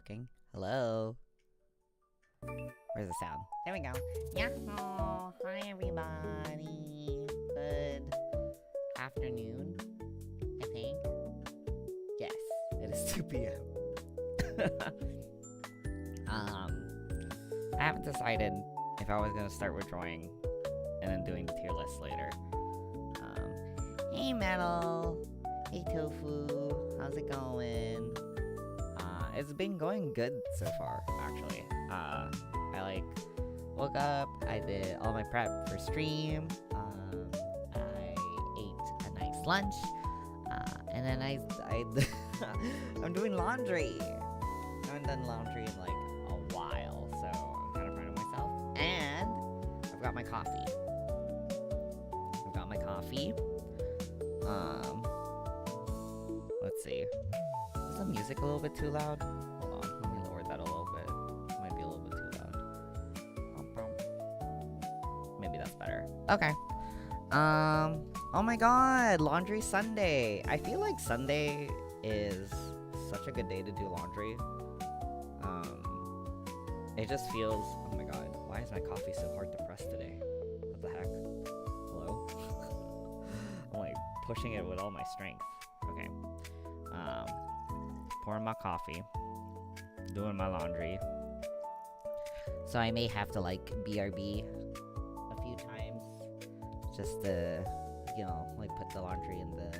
working? Hello? Where's the sound? There we go. Yahoo! Hi, everybody. Good afternoon, I think. Yes, it is 2 p.m. I haven't decided if I was gonna start with drawing and then doing the tier list later. Hey, Metal. Hey, Tofu. How's it going? It's been going good so far, actually. I woke up, I did all my prep for stream, I ate a nice lunch, and then I I'm doing laundry. I haven't done laundry in like a while, so I'm kind of proud of myself. And I've got my coffee. Let's see. Is the music a little bit too loud? Hold on, let me lower that a little bit. It might be a little bit too loud. Maybe that's better. Okay. Oh my god, Laundry Sunday. I feel like Sunday is such a good day to do laundry. It just feels, oh my god, why is my coffee so hard to press today? What the heck? Hello? I'm like pushing it with all my strength. Okay. Pouring my coffee, doing my laundry. So I may have to like BRB a few times just to, you know, like put the laundry in the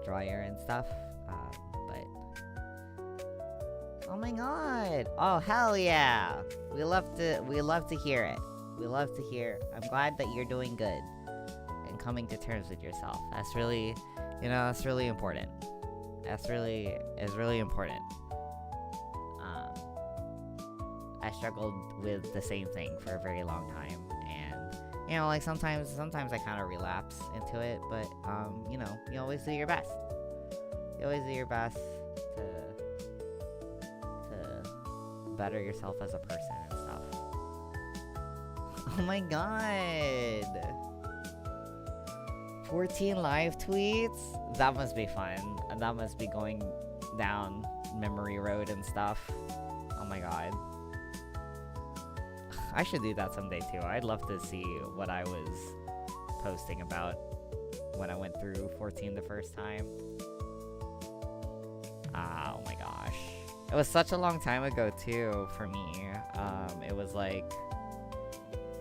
dryer and stuff. But oh my god! Oh hell yeah! We love to hear it. We love to hear. I'm glad that you're doing good and coming to terms with yourself. That's really, you know, that's really important. Is really important. I struggled with the same thing for a very long time, and you know, like sometimes I kind of relapse into it, but you know, you always do your best. You always do your best to better yourself as a person and stuff. Oh my god. 14 live tweets? That must be fun. That must be going down memory road and stuff. Oh my god. I should do that someday too. I'd love to see what I was posting about when I went through 14 the first time. Oh my gosh. It was such a long time ago too for me. It was like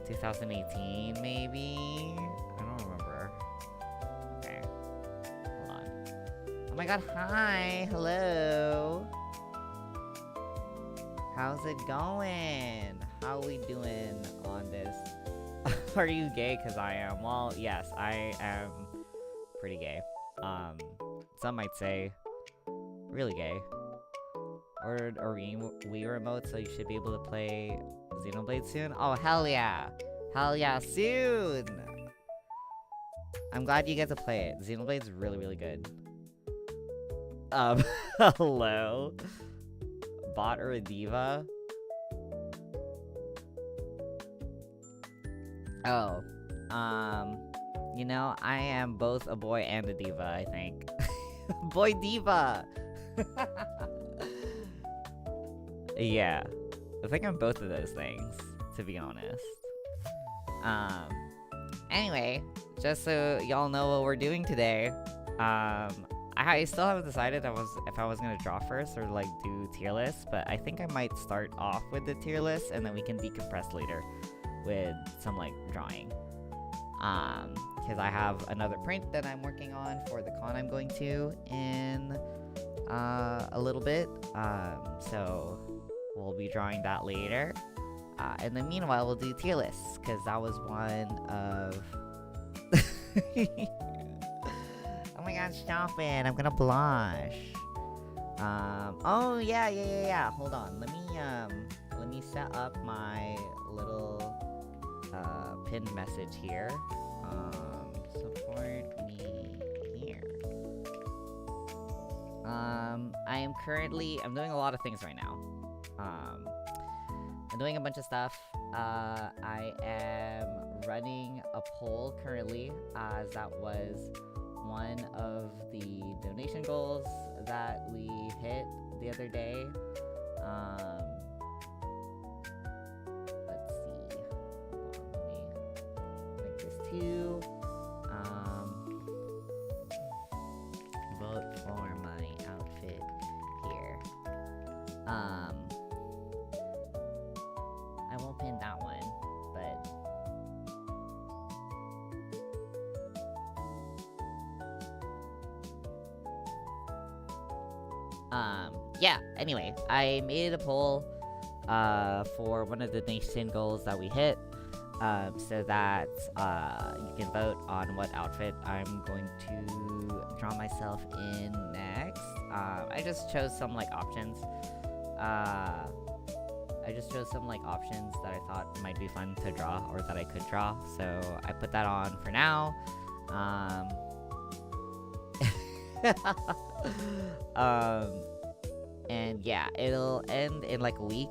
2018 maybe? I don't remember. Okay. Hold on. Oh my god, hi! Hello! How's it going? How we doing on this? Are you gay? Cause I am. Well, yes, I am pretty gay. Some might say really gay. Ordered a Wii remote, so you should be able to play Xenoblade soon. Oh hell yeah! Hell yeah, soon! I'm glad you get to play it. Xenoblade's really, really good. Hello? Bot or a diva? Oh, you know, I am both a boy and a diva, I think. Boy diva! Yeah, I think I'm both of those things, to be honest. Anyway, just so y'all know what we're doing today, I still haven't decided if I was gonna draw first or like do tier lists, but I think I might start off with the tier list and then we can decompress later with some like drawing. Because I have another print that I'm working on for the con I'm going to in a little bit. So we'll be drawing that later. And then meanwhile we'll do tier lists, because that was one of oh my god, stop it, I'm gonna blush. Oh yeah. Hold on. Let me set up my little pinned message here. Support me here. I'm doing a lot of things right now. I'm doing a bunch of stuff. I am running a poll currently, as that was one of the donation goals that we hit the other day. Let's see. Hold on, let me make this too. Vote for my outfit here. I won't pin that one, but yeah, anyway, I made a poll for one of the nation goals that we hit, so that you can vote on what outfit I'm going to draw myself in next. I just chose some like options. That I thought might be fun to draw, or that I could draw, so I put that on for now. And yeah, it'll end in like a week.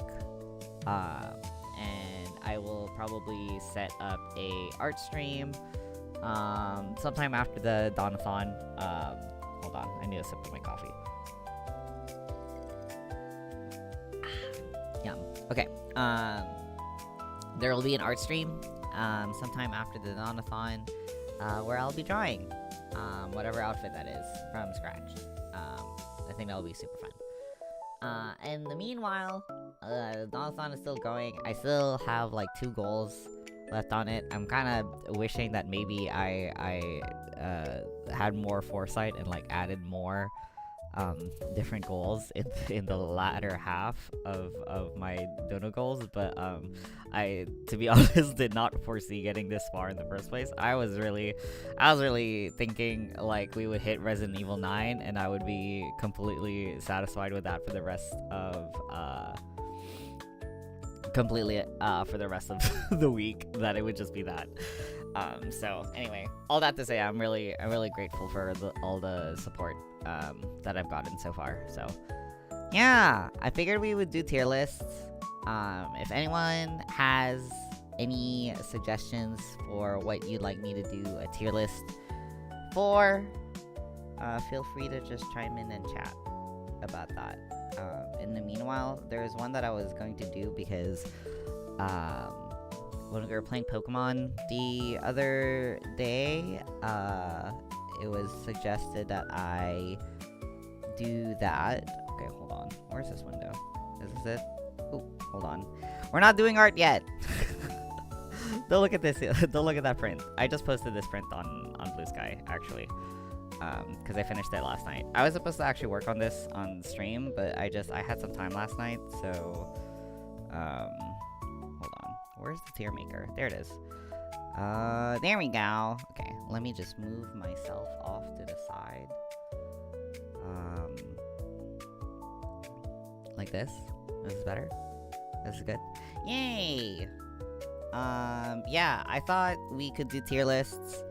And I will probably set up a art stream sometime after the DAWNATHON. Hold on, I need a sip of my coffee. Yum. Okay. There will be an art stream sometime after the DAWNATHON where I'll be drawing whatever outfit that is from scratch. I think that'll be super fun. In the meanwhile, the DAWNATHON is still going. I still have like 2 goals left on it. I'm kind of wishing that maybe I had more foresight and like added more different goals in the latter half of my dono goals, but I, to be honest, did not foresee getting this far in the first place. I was really thinking like we would hit Resident Evil 9 and I would be completely satisfied with that for the rest of the week, that it would just be that. So anyway, all that to say, I'm really grateful for all the support that I've gotten so far. So yeah, I figured we would do tier lists. If anyone has any suggestions for what you'd like me to do a tier list for, feel free to just chime in and chat about that. In the meanwhile, there's one that I was going to do because when we were playing Pokemon the other day, it was suggested that I do that. Okay, hold on. Where's this window? Is this it? Oh, hold on. We're not doing art yet. Don't look at this. Don't look at that print. I just posted this print on Blue Sky, actually, because I finished it last night. I was supposed to actually work on this on stream, but I had some time last night, so hold on. Where's the tier maker? There it is. There we go. Okay, let me just move myself off to the side. Like this. This is better. This is good. Yay! Yeah, I thought we could do tier lists.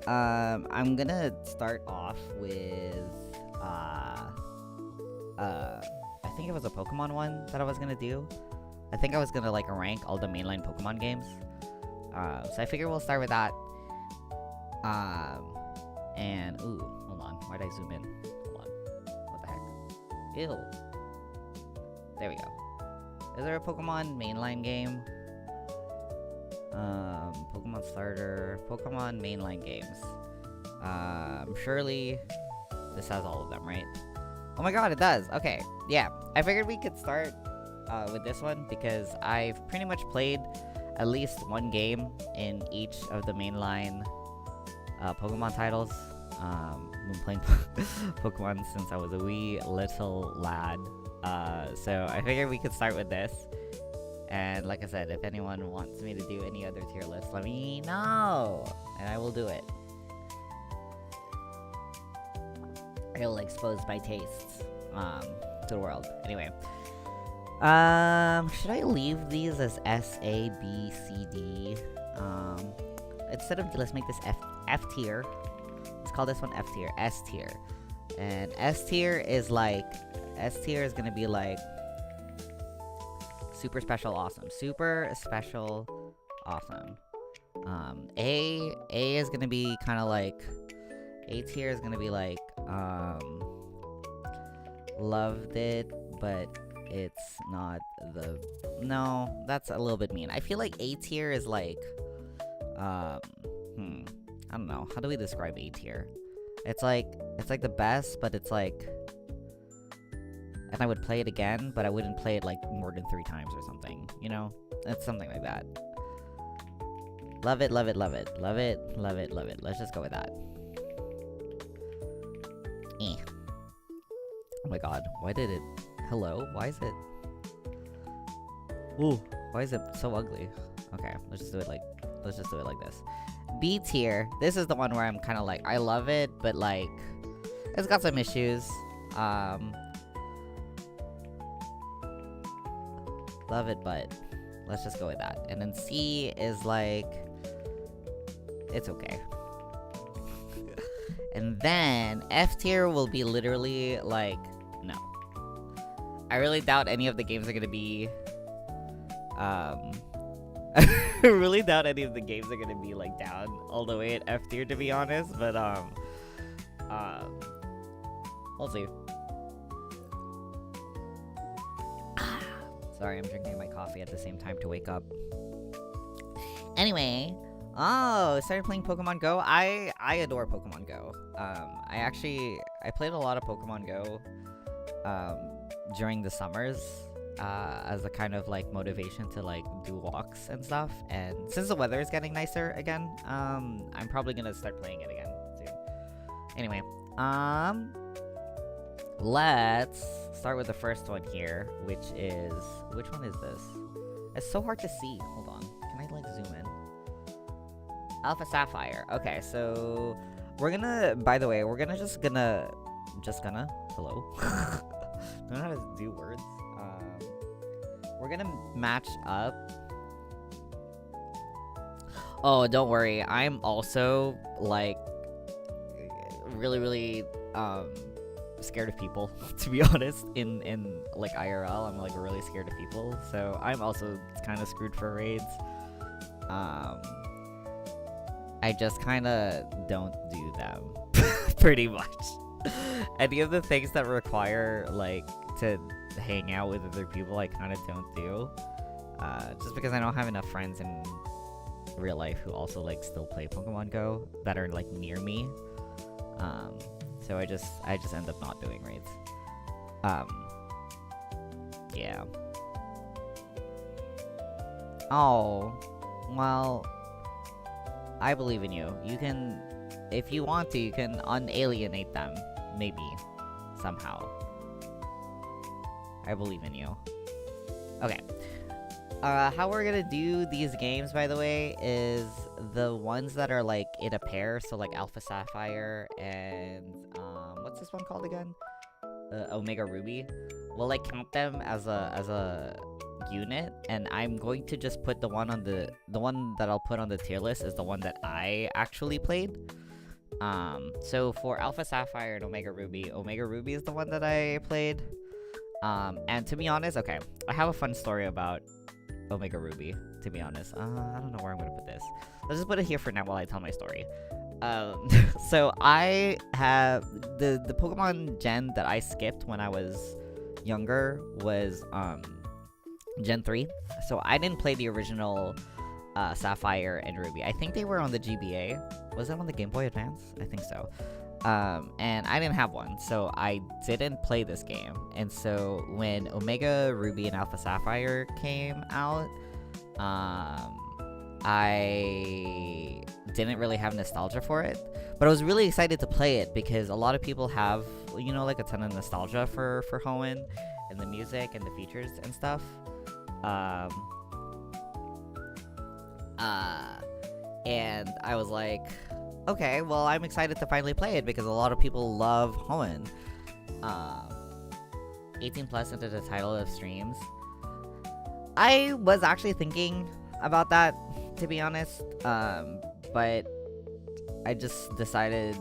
I'm gonna start off with, I think it was a Pokemon one that I was gonna do. I think I was gonna, like, rank all the mainline Pokemon games. So I figure we'll start with that. And, ooh, hold on. Why'd I zoom in? Hold on. What the heck? Ew. There we go. Is there a Pokemon mainline game? Pokemon Starter, Pokemon mainline games. Surely this has all of them, right? Oh my god, it does! Okay, yeah. I figured we could start with this one because I've pretty much played at least one game in each of the mainline Pokemon titles. I've been playing Pokemon since I was a wee little lad. So I figured we could start with this. And like I said, if anyone wants me to do any other tier list, let me know, and I will do it. I'll expose my tastes to the world. Anyway, should I leave these as S, A, B, C, D? Instead of, let's make this F tier. Let's call this one F tier, S tier. And S tier is gonna be like super special awesome. Super special awesome. A is gonna be kind of like, A tier is gonna be like, loved it, but it's not the... No, that's a little bit mean. I feel like A tier is like... I don't know. How do we describe A tier? It's like the best, but it's like... And I would play it again, but I wouldn't play it like more than 3 times or something, you know? It's something like that. Love it, love it, love it. Love it, love it, love it. Let's just go with that. Eh. Oh my god, why did it... Hello? Why is it... Ooh, why is it so ugly? Okay, let's just do it like this. B tier. This is the one where I'm kind of like, I love it, but like, it's got some issues. Love it, but let's just go with that. And then C is like, it's okay. And then F tier will be literally like, no. I really doubt any of the games are gonna be, I really doubt any of the games are gonna be like down all the way at F tier, to be honest. But we'll see. Sorry, I'm drinking my coffee at the same time to wake up. Anyway, I started playing Pokemon Go. I adore Pokemon Go. I played a lot of Pokemon Go during the summers as a kind of like motivation to like do walks and stuff. And since the weather is getting nicer again, I'm probably gonna start playing it again soon. Anyway, let's start with the first one here, which one is this? It's so hard to see. Hold on. Can I like zoom in? Alpha Sapphire. Okay, so we're gonna, by the way, we're gonna just gonna, hello? Don't know how to do words. We're gonna match up. Oh, don't worry. I'm also like really scared of people, to be honest. In like IRL, I'm like really scared of people, so I'm also kind of screwed for raids. I just kind of don't do them pretty much. Any of the things that require like to hang out with other people, I kind of don't do, just because I don't have enough friends in real life who also like still play Pokemon Go that are like near me. So I just end up not doing raids. Yeah. Oh, well, I believe in you. You can, if you want to, you can unalienate them, maybe, somehow. I believe in you. Okay. How we're gonna do these games, by the way, is the ones that are like in a pair, so like Alpha Sapphire and what's this one called again? Omega Ruby. We'll like count them as a unit, and I'm going to just put the one that I'll put on the tier list is the one that I actually played. So for Alpha Sapphire and Omega Ruby is the one that I played. And to be honest, okay, I have a fun story about Omega Ruby, to be honest. I don't know where I'm gonna put this. Let's just put it here for now while I tell my story. So I have the Pokemon gen that I skipped when I was younger was Gen 3. So I didn't play the original Sapphire and Ruby. I think they were on the GBA. Was that on the Game Boy Advance? I think so. And I didn't have one, so I didn't play this game. And so when Omega Ruby and Alpha Sapphire came out, I didn't really have nostalgia for it, but I was really excited to play it because a lot of people have, you know, like a ton of nostalgia for Hoenn and the music and the features and stuff. And I was like, okay, well, I'm excited to finally play it because a lot of people love Hoenn. 18 plus into the title of streams. I was actually thinking about that, to be honest, but I just decided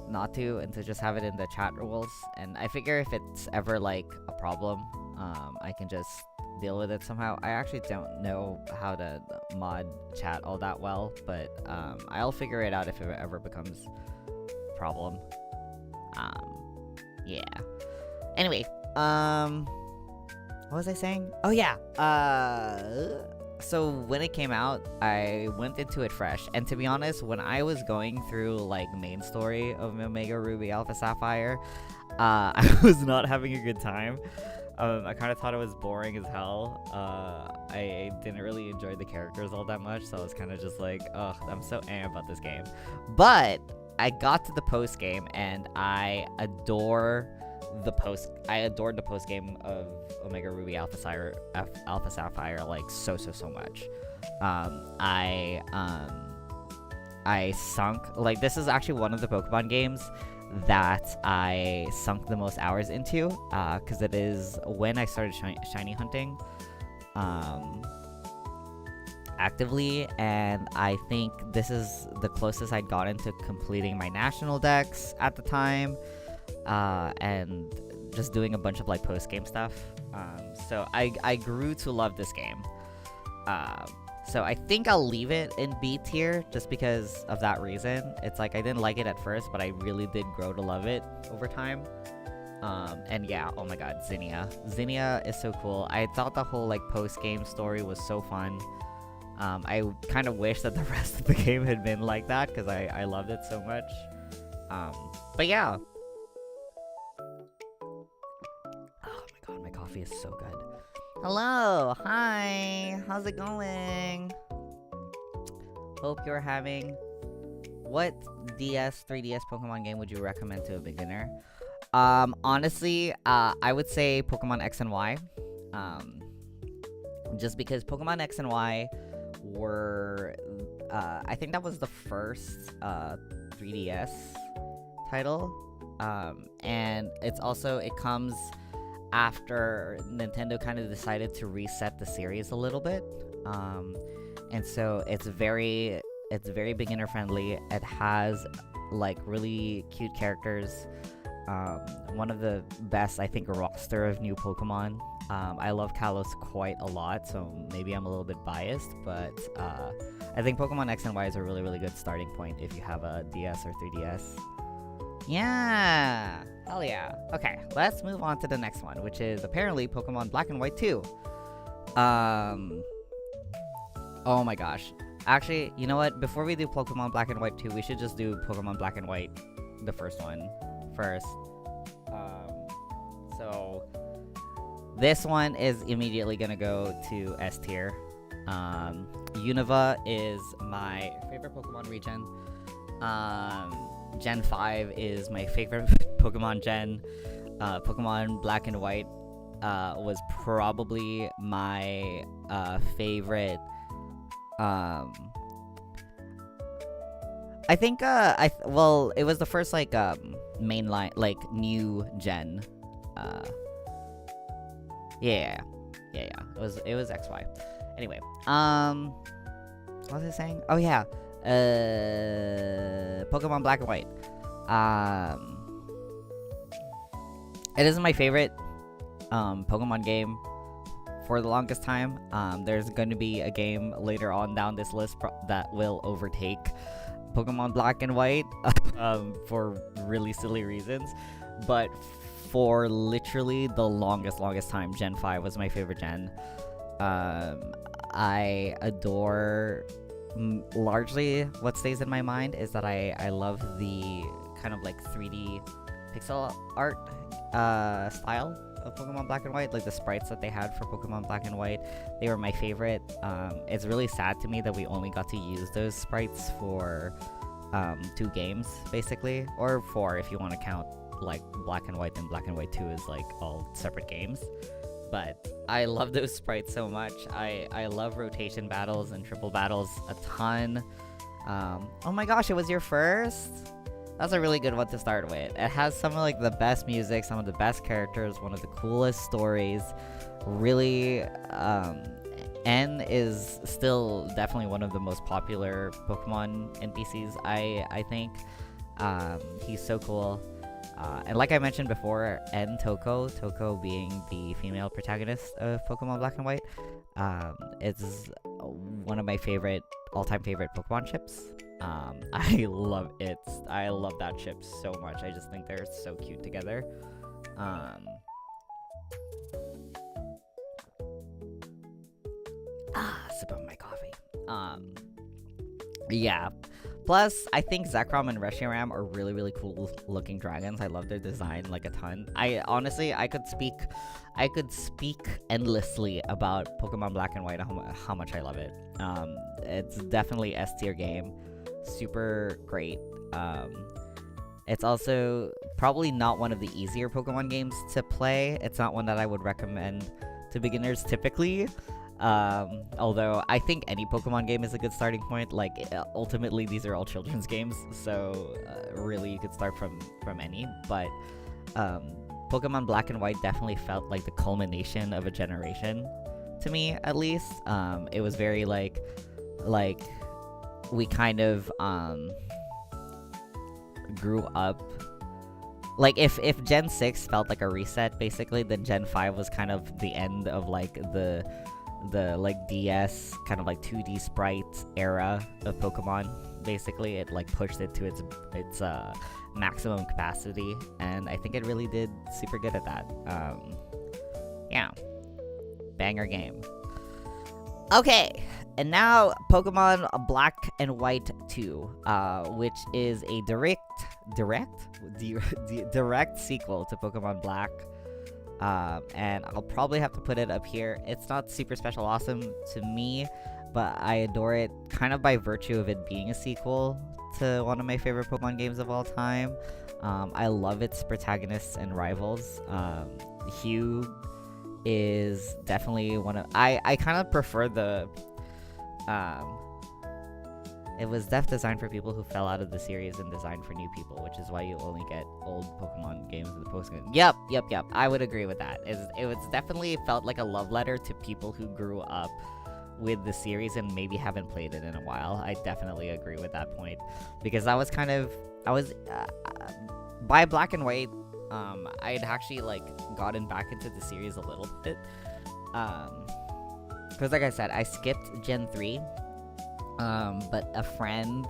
not to, and to just have it in the chat rules. And I figure if it's ever like a problem, I can just deal with it somehow. I actually don't know how to mod chat all that well, but I'll figure it out if it ever becomes a problem. Yeah. Anyway, hold what was I saying? Oh yeah. So when it came out, I went into it fresh, and to be honest, when I was going through like main story of Omega Ruby Alpha Sapphire, I was not having a good time. I kind of thought it was boring as hell. I didn't really enjoy the characters all that much, so I was kind of just like, ugh, I'm so about this game. But I got to the post game, and I adored the post game of Omega Ruby Alpha Sapphire like so much. I sunk, like, this is actually one of the Pokemon games that I sunk the most hours into, because it is when I started shiny hunting actively, and I think this is the closest I'd gotten to completing my national dex at the time, and just doing a bunch of like post-game stuff. So I grew to love this game. So I think I'll leave it in B tier just because of that reason. It's like I didn't like it at first, but I really did grow to love it over time. And yeah, oh my god, Zinnia. Zinnia is so cool. I thought the whole like post-game story was so fun. I kind of wish that the rest of the game had been like that because I loved it so much. But yeah. Oh my god, my coffee is so good. Hello, hi, how's it going? Hope you're having... What DS, 3DS Pokemon game would you recommend to a beginner? Honestly, I would say Pokemon X and Y. Just because Pokemon X and Y were... I think that was the first 3DS title. And it's also, it comes after Nintendo kind of decided to reset the series a little bit, and so it's very beginner friendly. It has like really cute characters, one of the best, I think, roster of new Pokemon. I love Kalos quite a lot, so maybe I'm a little bit biased, but I think Pokemon X and Y is a really good starting point if you have a DS or 3DS. Yeah! Hell yeah. Okay, let's move on to the next one, which is apparently Pokemon Black and White 2. Oh my gosh. Actually, you know what? Before we do Pokemon Black and White 2, we should just do Pokemon Black and White, the first one, first. So, this one is immediately gonna go to S tier. Unova is my favorite Pokemon region. Gen 5 is my favorite Pokemon gen. Pokemon Black and White was probably my favorite. I think well, it was the first like mainline, like new gen. Yeah. It was XY. Anyway, what was I saying? Oh yeah. Pokemon Black and White. It is my favorite Pokemon game for the longest time. There's going to be a game later on down this list that will overtake Pokemon Black and White for really silly reasons, but for literally the longest time, Gen 5 was my favorite gen. I adore... largely what stays in my mind is that I love the kind of like 3D pixel art style of Pokemon Black and White, like the sprites that they had for Pokemon Black and White. They were my favorite. It's really sad to me that we only got to use those sprites for 2 games, basically, or 4 if you want to count like Black and White, and Black and White 2 is like all separate games. But I love those sprites so much. I love rotation battles and triple battles a ton. Oh my gosh, it was your first? That's a really good one to start with. It has some of like the best music, some of the best characters, one of the coolest stories. Really, N is still definitely one of the most popular Pokemon NPCs, I think. He's so cool. And like I mentioned before, N Toko being the female protagonist of Pokemon Black and White, it's one of my all-time favorite Pokemon ships. I love it. I love that ship so much. I just think they're so cute together. sip of my coffee. Yeah. Plus, I think Zekrom and Reshiram are really, really cool looking dragons. I love their design like a ton. I could speak endlessly about Pokemon Black and White, how much I love it. It's definitely S tier game, super great. It's also probably not one of the easier Pokemon games to play. It's not one that I would recommend to beginners typically. Although I think any Pokemon game is a good starting point. Like, ultimately, these are all children's games, so really you could start from any. But Pokemon Black and White definitely felt like the culmination of a generation, to me at least. It was very like we kind of grew up. Like, if Gen 6 felt like a reset, basically, then Gen 5 was kind of the end of, like, the like, DS, kind of, like, 2D sprite era of Pokemon, basically. It, like, pushed it to its maximum capacity, and I think it really did super good at that. Yeah. Banger game. Okay, and now Pokemon Black and White 2, which is a direct sequel to Pokemon Black, and I'll probably have to put it up here. It's not super special awesome to me, but I adore it kind of by virtue of it being a sequel to one of my favorite Pokemon games of all time. I love its protagonists and rivals. Hugh is definitely one of... I kind of prefer the... it was designed for people who fell out of the series and designed for new people, which is why you only get old Pokemon games in the post-game. Yep. I would agree with that. It was definitely felt like a love letter to people who grew up with the series and maybe haven't played it in a while. I definitely agree with that point, because I was by Black and White, I had actually, like, gotten back into the series a little bit, because, like I said, I skipped Gen 3, but a friend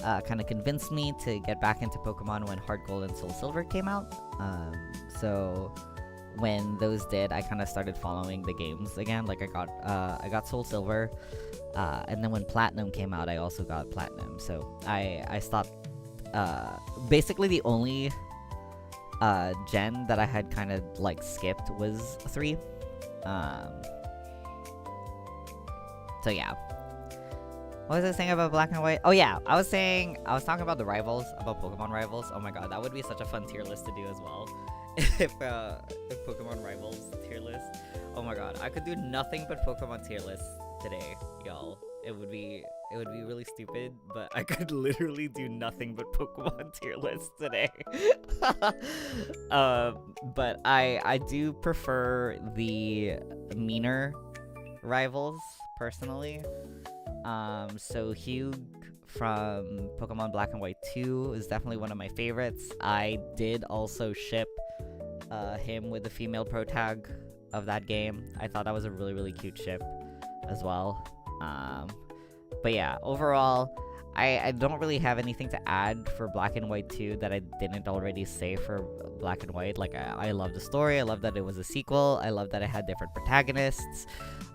kind of convinced me to get back into Pokemon when Heart Gold and Soul Silver came out. So when those did, I kind of started following the games again. Like, I got Soul Silver, and then when Platinum came out, I also got Platinum. So I stopped. Basically, the only gen that I had kind of, like, skipped was 3. So yeah. What was I saying about Black and White? Oh yeah, I was talking about the rivals, about Pokemon rivals. Oh my god, that would be such a fun tier list to do as well. if Pokemon rivals tier list. Oh my god, I could do nothing but Pokemon tier lists today, y'all. It would be really stupid, but I could literally do nothing but Pokemon tier lists today. But I do prefer the meaner rivals, personally. So Hugh from Pokemon Black and White 2 is definitely one of my favorites. I did also ship him with the female protag of that game. I thought that was a really, really cute ship as well. But yeah, overall, I don't really have anything to add for Black and White 2 that I didn't already say for Black and White. Like, I love the story, I love that it was a sequel, I love that it had different protagonists.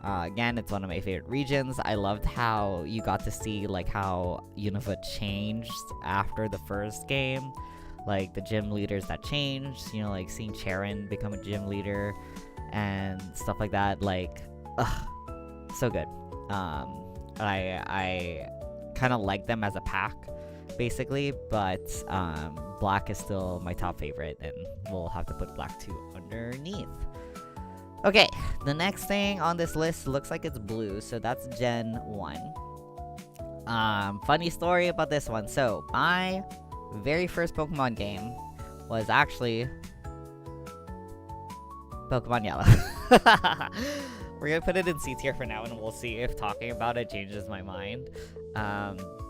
Again, it's one of my favorite regions. I loved how you got to see, like, how Unova changed after the first game. Like, the gym leaders that changed, you know, like, seeing Charon become a gym leader and stuff like that. Like, so good. I kind of like them as a pack, basically, but Black is still my top favorite, and we'll have to put Black 2 underneath. Okay, the next thing on this list looks like it's blue, so that's Gen 1. Funny story about this one. So, my very first Pokemon game was actually Pokemon Yellow. We're gonna put it in C tier for now, and we'll see if talking about it changes my mind.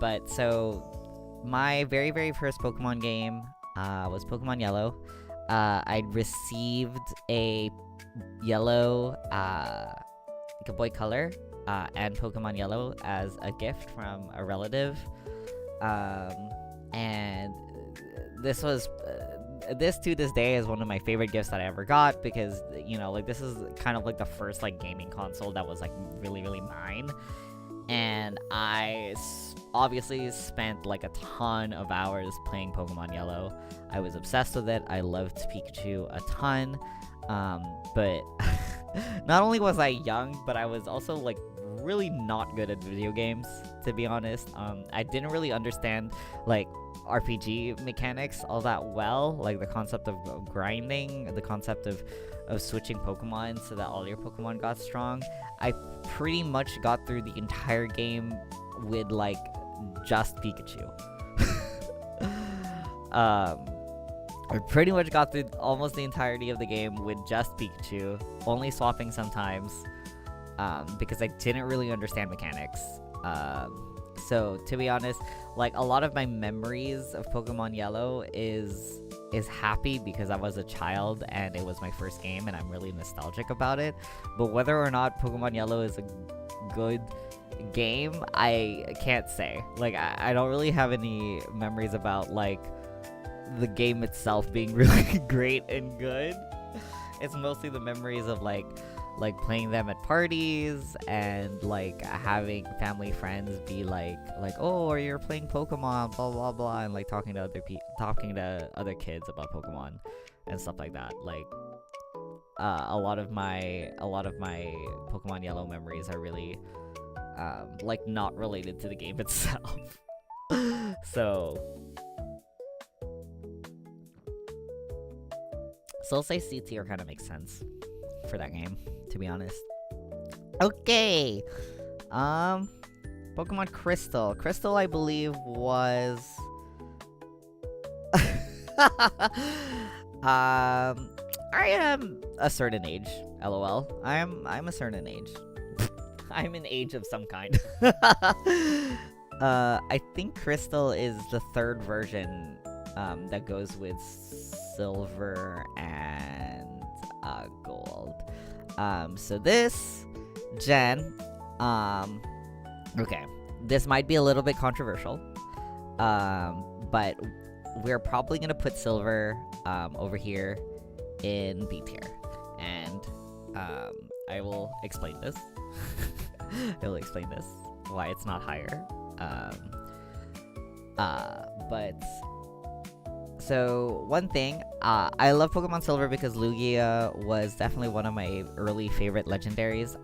But so, my very, very first Pokemon game was Pokemon Yellow. I received a Yellow, Game Boy Color, and Pokemon Yellow as a gift from a relative. And this was... this to this day is one of my favorite gifts that I ever got, because, you know, like, this is kind of like the first, like, gaming console that was, like, really, really mine. and I obviously spent like a ton of hours playing Pokemon Yellow. I was obsessed with it. I loved Pikachu a ton. But not only was I young, but I was also like really not good at video games, to be honest. I didn't really understand like RPG mechanics all that well, like the concept of grinding, the concept of switching Pokemon so that all your Pokemon got strong. I pretty much got through the entire game with like just Pikachu. I pretty much got through almost the entirety of the game with just Pikachu, only swapping sometimes, because I didn't really understand mechanics. So to be honest, like a lot of my memories of Pokemon Yellow is happy because I was a child and it was my first game and I'm really nostalgic about it. But whether or not Pokemon Yellow is a good game, I can't say. Like I don't really have any memories about like the game itself being really great and good. It's mostly the memories of like playing them at parties and like having family friends be like oh, or you're playing Pokemon, blah blah blah, and like talking to other kids about Pokemon and stuff like that. Like a lot of my Pokemon Yellow memories are really like not related to the game itself. So I'll say C tier kind of makes sense for that game, to be honest. Okay. Pokemon Crystal. Crystal, I believe, was I am a certain age. LOL. I'm a certain age. I'm an age of some kind. I think Crystal is the third version that goes with Silver and Gold. So this gen, okay, this might be a little bit controversial, but we're probably gonna put Silver over here in B tier, and I will explain this. I will explain this why it's not higher. But so one thing, I love Pokemon Silver because Lugia was definitely one of my early favorite legendaries,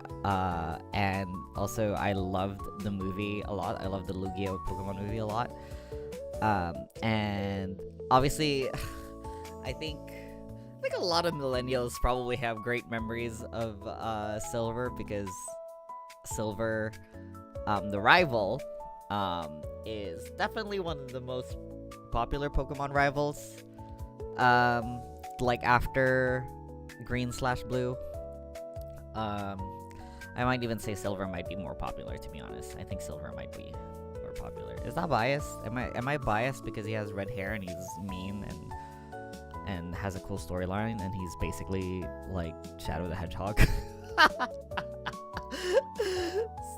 and also I loved the movie a lot. I loved the Lugia Pokemon movie a lot, and obviously I think a lot of millennials probably have great memories of Silver, because Silver, the rival, is definitely one of the most popular Pokemon rivals, like after Green/Blue. I might even say Silver might be more popular, to be honest. I think Silver might be more popular. Is that biased? Am I biased because he has red hair and he's mean and has a cool storyline and he's basically like Shadow the Hedgehog?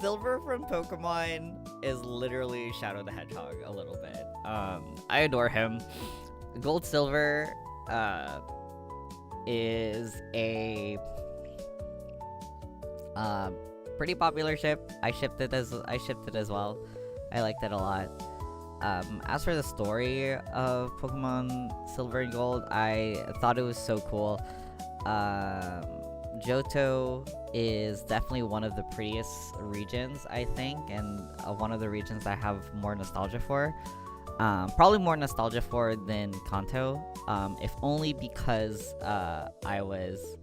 Silver from Pokemon is literally Shadow the Hedgehog a little bit. I adore him. Gold Silver is a pretty popular ship. I shipped it as well. I liked it a lot. As for the story of Pokemon Silver and Gold, I thought it was so cool. Johto is definitely one of the prettiest regions, I think, and one of the regions I have more nostalgia for. Probably more nostalgia for than Kanto, if only because I was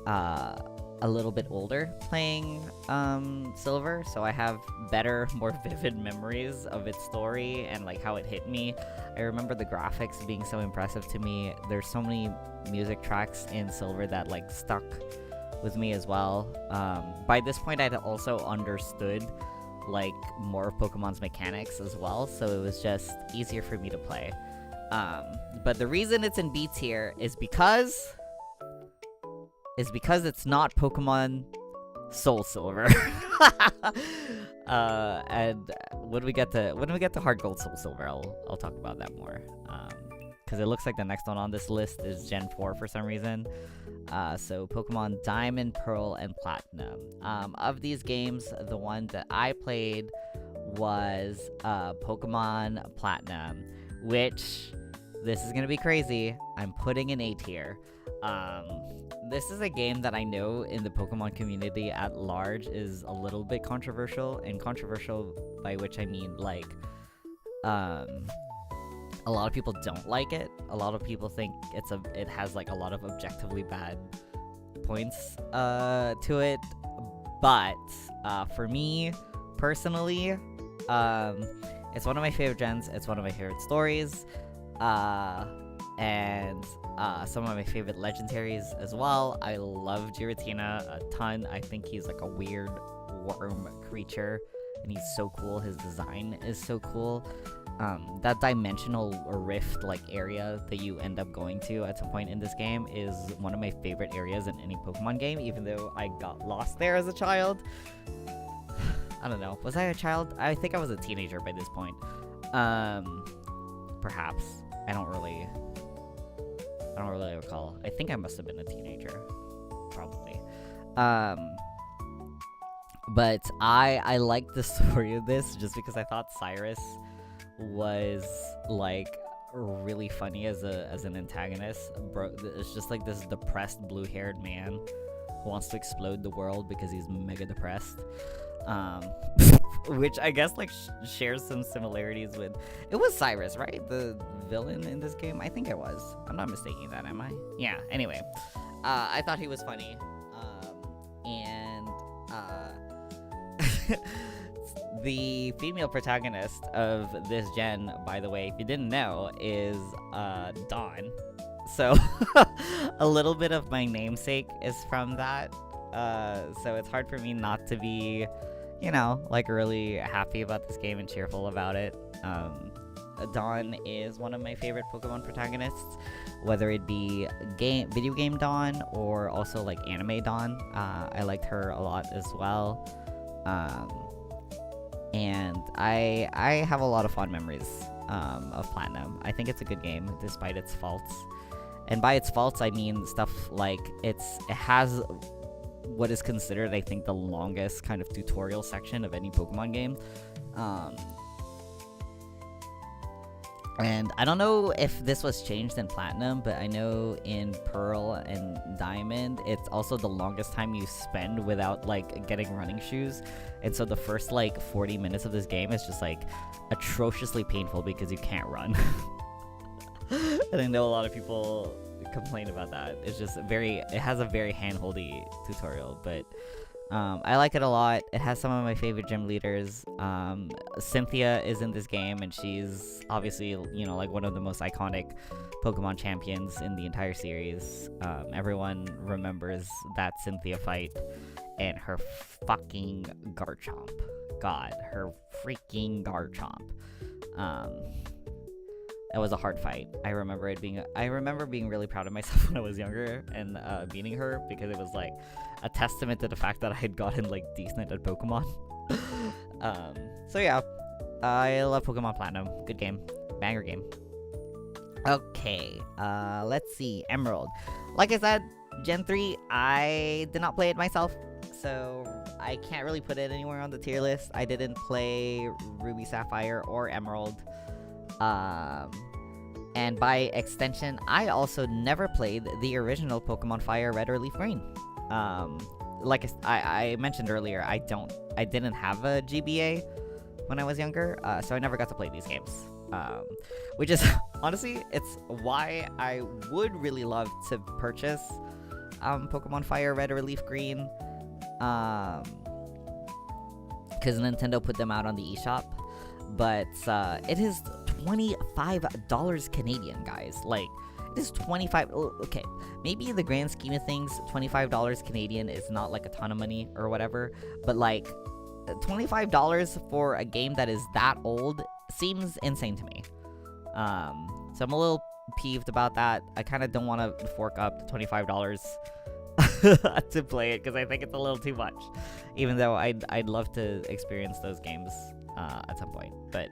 a little bit older playing Silver, so I have better, more vivid memories of its story and like how it hit me. I remember the graphics being so impressive to me. There's so many music tracks in Silver that like stuck with me as well. By this point I'd also understood like more of Pokemon's mechanics as well, so it was just easier for me to play. But the reason it's in B tier is because it's not Pokemon Soul Silver. And when we get to Heart Gold Soul Silver, I'll talk about that more. because it looks like the next one on this list is Gen 4 for some reason. So Pokemon Diamond, Pearl, and Platinum. Of these games, the one that I played was Pokemon Platinum, which, this is gonna be crazy, I'm putting in A tier. This is a game that I know in the Pokemon community at large is a little bit controversial, and controversial by which I mean, like, a lot of people don't like it. A lot of people think it has like a lot of objectively bad points to it. But for me personally, it's one of my favorite gens. It's one of my favorite stories, and some of my favorite legendaries as well. I love Giratina a ton. I think he's like a weird worm creature, and he's so cool. His design is so cool. That dimensional rift like area that you end up going to at some point in this game is one of my favorite areas in any Pokemon game, even though I got lost there as a child. I don't know. Was I a child? I think I was a teenager by this point. Perhaps. I don't really recall. I think I must have been a teenager. Probably. But I liked the story of this just because I thought Cyrus was like really funny as an antagonist. Bro, it's just like this depressed blue-haired man who wants to explode the world because he's mega depressed. Which I guess like shares some similarities with, it was Cyrus, right? The villain in this game? I think it was. I'm not mistaking that, am I? Yeah, anyway. I thought he was funny. The female protagonist of this gen, by the way, if you didn't know, is Dawn. So a little bit of my namesake is from that. So it's hard for me not to be, you know, like really happy about this game and cheerful about it. Dawn is one of my favorite Pokemon protagonists, whether it be video game Dawn or also like anime Dawn. I liked her a lot as well. And I have a lot of fond memories of Platinum. I think it's a good game despite its faults. And by its faults, I mean stuff like it has what is considered, I think, the longest kind of tutorial section of any Pokemon game. And I don't know if this was changed in Platinum, but I know in Pearl and Diamond, it's also the longest time you spend without, like, getting running shoes. And so the first, like, 40 minutes of this game is just, like, atrociously painful because you can't run. And I know a lot of people complain about that. It's just it has a very hand-holdy tutorial, but I like it a lot. It has some of my favorite gym leaders. Cynthia is in this game, and she's obviously, you know, like one of the most iconic Pokemon champions in the entire series. Everyone remembers that Cynthia fight and her fucking Garchomp. God, her freaking Garchomp. That was a hard fight. I remember being really proud of myself when I was younger and beating her, because it was like a testament to the fact that I had gotten like decent at Pokemon. So yeah, I love Pokemon Platinum. Good game, banger game. Okay, let's see. Emerald. Like I said, Gen 3, I did not play it myself, so I can't really put it anywhere on the tier list. I didn't play Ruby, Sapphire, or Emerald. And by extension, I also never played the original Pokemon Fire Red or Leaf Green. Like I mentioned earlier, I didn't have a GBA when I was younger, so I never got to play these games. Which is, honestly, it's why I would really love to purchase Pokemon Fire Red or Leaf Green, because Nintendo put them out on the eShop. But it is $25 Canadian, guys. Like, it is okay, maybe in the grand scheme of things, $25 Canadian is not like a ton of money or whatever, but like $25 for a game that is that old seems insane to me. So I'm a little peeved about that. I kind of don't want to fork up $25 to play it because I think it's a little too much. Even though I'd love to experience those games at some point, but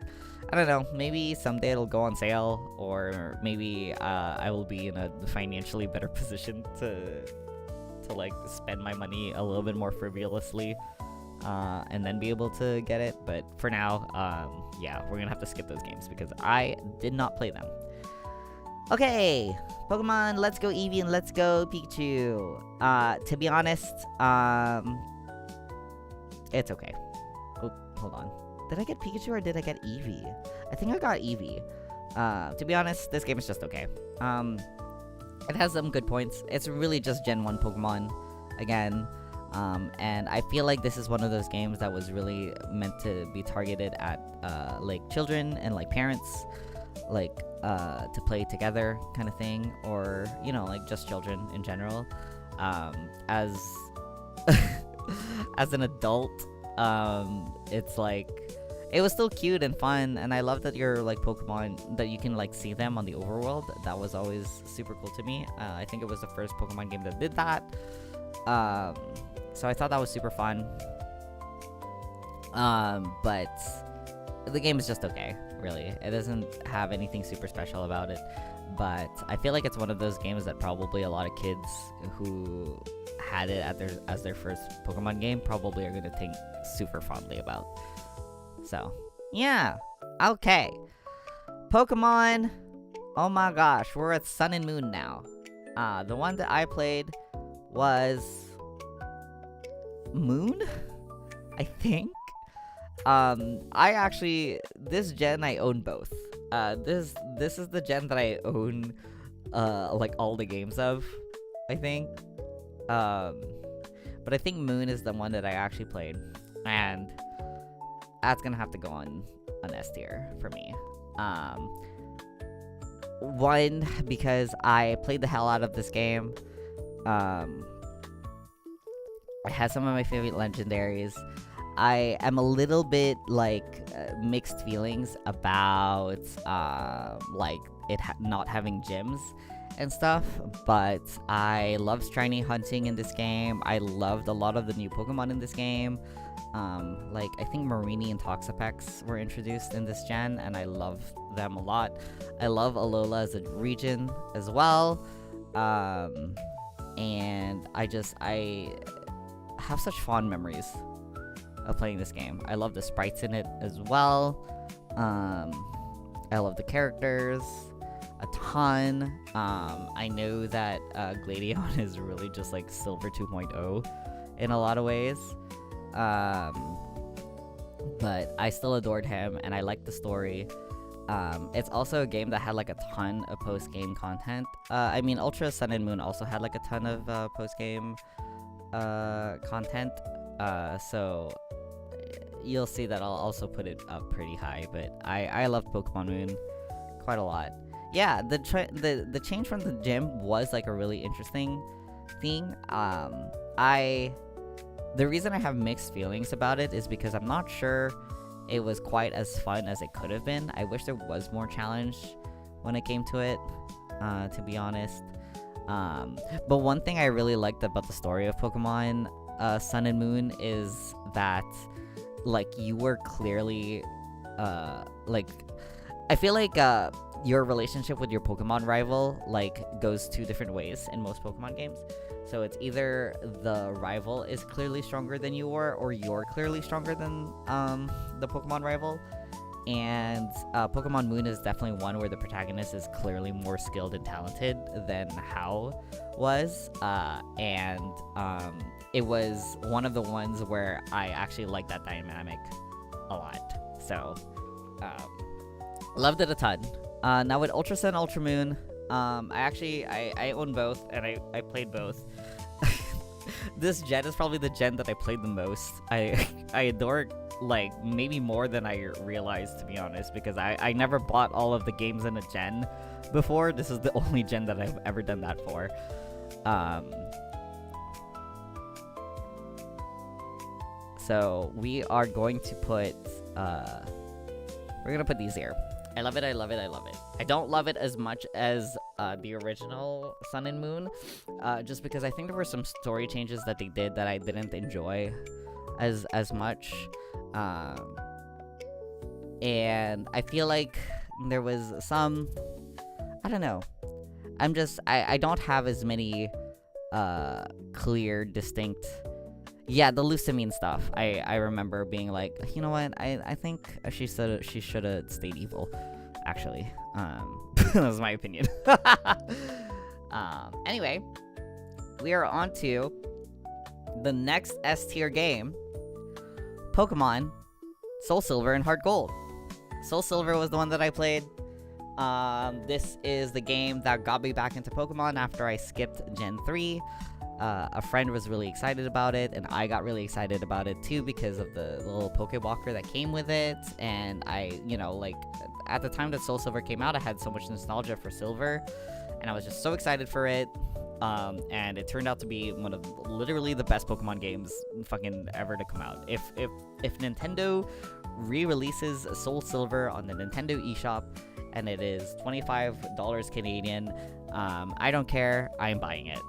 I don't know. Maybe someday it'll go on sale, or maybe I will be in a financially better position to like spend my money a little bit more frivolously, and then be able to get it. But for now, yeah, we're gonna have to skip those games because I did not play them. Okay, Pokemon, let's go Eevee and let's go Pikachu. To be honest, it's okay. Oh, hold on. Did I get Pikachu or did I get Eevee? I think I got Eevee. To be honest, this game is just okay. It has some good points. It's really just Gen 1 Pokemon again. And I feel like this is one of those games that was really meant to be targeted at like children and like parents, like to play together kind of thing, or you know, like just children in general. As as an adult, it's like it was still cute and fun, and I love that you're like Pokemon that you can like see them on the overworld. That was always super cool to me. I think it was the first Pokemon game that did that. So I thought that was super fun. But the game is just okay, really. It doesn't have anything super special about it. But I feel like it's one of those games that probably a lot of kids who had it as their first Pokemon game probably are gonna think super fondly about. So, yeah. Okay. Pokemon. Oh my gosh, we're at Sun and Moon now. The one that I played was Moon, I think. I actually, this gen I own both. This is the gen that I own like all the games of, I think. But I think Moon is the one that I actually played, and that's gonna have to go on an S tier for me. One, because I played the hell out of this game. It has some of my favorite legendaries. I am a little bit like mixed feelings about like it not having gyms and stuff, but I love shiny hunting in this game. I loved a lot of the new Pokemon in this game. Like I think Marini and Toxapex were introduced in this gen, and I love them a lot. I love Alola as a region as well, and I have such fond memories of playing this game. I love the sprites in it as well. I love the characters a ton. I know that Gladion is really just like Silver 2.0 in a lot of ways. But I still adored him, and I liked the story. It's also a game that had like a ton of post-game content. I mean, Ultra Sun and Moon also had like a ton of post-game content. So you'll see that I'll also put it up pretty high. But I loved Pokemon Moon quite a lot. Yeah, the change from the gym was like a really interesting thing. The reason I have mixed feelings about it is because I'm not sure it was quite as fun as it could have been. I wish there was more challenge when it came to it, to be honest. But one thing I really liked about the story of Pokemon Sun and Moon is that, like, you were clearly, like, I feel like your relationship with your Pokemon rival, like, goes two different ways in most Pokemon games. So it's either the rival is clearly stronger than you are, or you're clearly stronger than the Pokemon rival. And Pokemon Moon is definitely one where the protagonist is clearly more skilled and talented than Hao was. And it was one of the ones where I actually liked that dynamic a lot. So, loved it a ton. Now with Ultra Sun, Ultra Moon, I own both, and I played both. This gen is probably the gen that I played the most. I adore it, like, maybe more than I realized, to be honest, because I never bought all of the games in a gen before. This is the only gen that I've ever done that for. So we are going to put we're gonna put these here, I love it, I love it, I love it. I don't love it as much as the original Sun and Moon, just because I think there were some story changes that they did that I didn't enjoy as much. And I feel like there was some, I don't know. I don't have as many clear, distinct. Yeah, the Lusamine stuff. I remember being like, you know what? I think she should have stayed evil. Actually, that was my opinion. Anyway, we are on to the next S tier game, Pokemon Soul Silver and Heart Gold. Soul Silver was the one that I played. This is the game that got me back into Pokemon after I skipped Gen 3. A friend was really excited about it, and I got really excited about it too because of the little Pokewalker that came with it. And I, like, at the time that Soul Silver came out, I had so much nostalgia for Silver, and I was just so excited for it. And it turned out to be one of literally the best Pokemon games fucking ever to come out. If Nintendo re-releases Soul Silver on the Nintendo eShop, and it is $25 Canadian, I don't care, I'm buying it.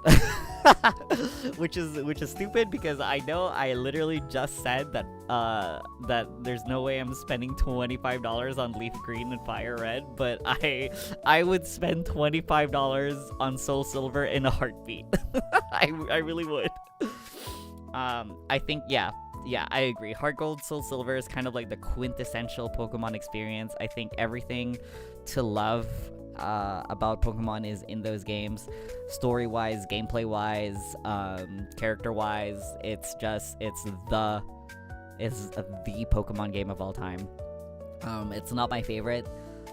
which is stupid because I know I literally just said that that there's no way I'm spending $25 on Leaf Green and Fire Red, but I would spend $25 on Soul Silver in a heartbeat. I really would. I think yeah, I agree. Heart Gold, Soul Silver is kind of like the quintessential Pokemon experience. I think everything to love about Pokemon is in those games, story-wise, gameplay-wise, character-wise. It's the Pokemon game of all time. It's not my favorite.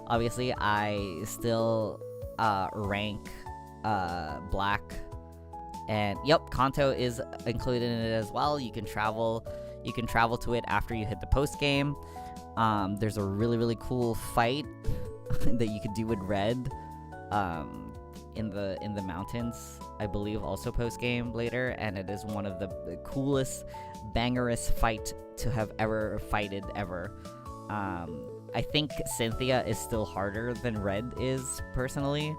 Obviously, I still rank Black. And yep, Kanto is included in it as well. You can travel to it after you hit the post game. There's a really cool fight that you could do with Red in the mountains, I believe, also post game later, and it is one of the coolest, bangerous fight to have ever fighted ever. I think Cynthia is still harder than Red is, personally.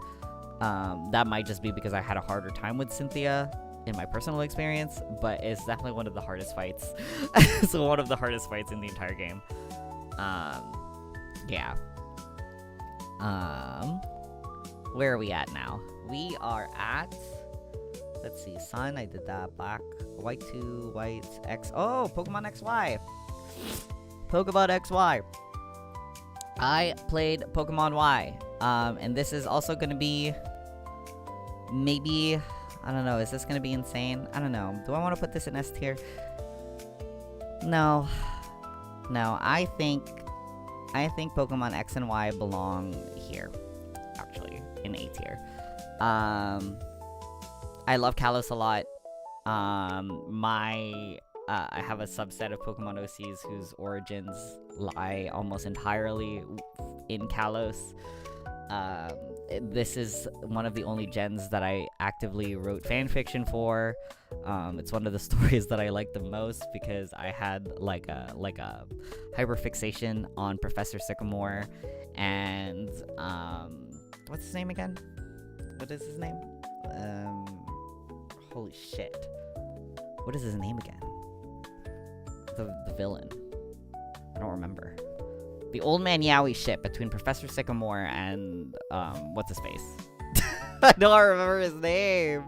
That might just be because I had a harder time with Cynthia in my personal experience, but it's definitely one of the hardest fights. So one of the hardest fights in the entire game. Yeah. Where are we at now? We are at, let's see, Sun, I did that, Black, White 2, White, X, oh, Pokemon XY. Pokemon XY. I played Pokemon Y, and this is also going to be, maybe, I don't know, is this going to be insane? I don't know. Do I want to put this in S tier? No, I think Pokemon X and Y belong here, actually, in A tier. I love Kalos a lot. I have a subset of Pokemon OCs whose origins lie almost entirely in Kalos. This is one of the only gens that I actively wrote fanfiction for. It's one of the stories that I like the most because I had like a hyperfixation on Professor Sycamore, and what's his name again? What is his name? Holy shit. What is his name again? The villain. I don't remember. The Old Man Yowie ship between Professor Sycamore and, what's his face? I don't remember his name.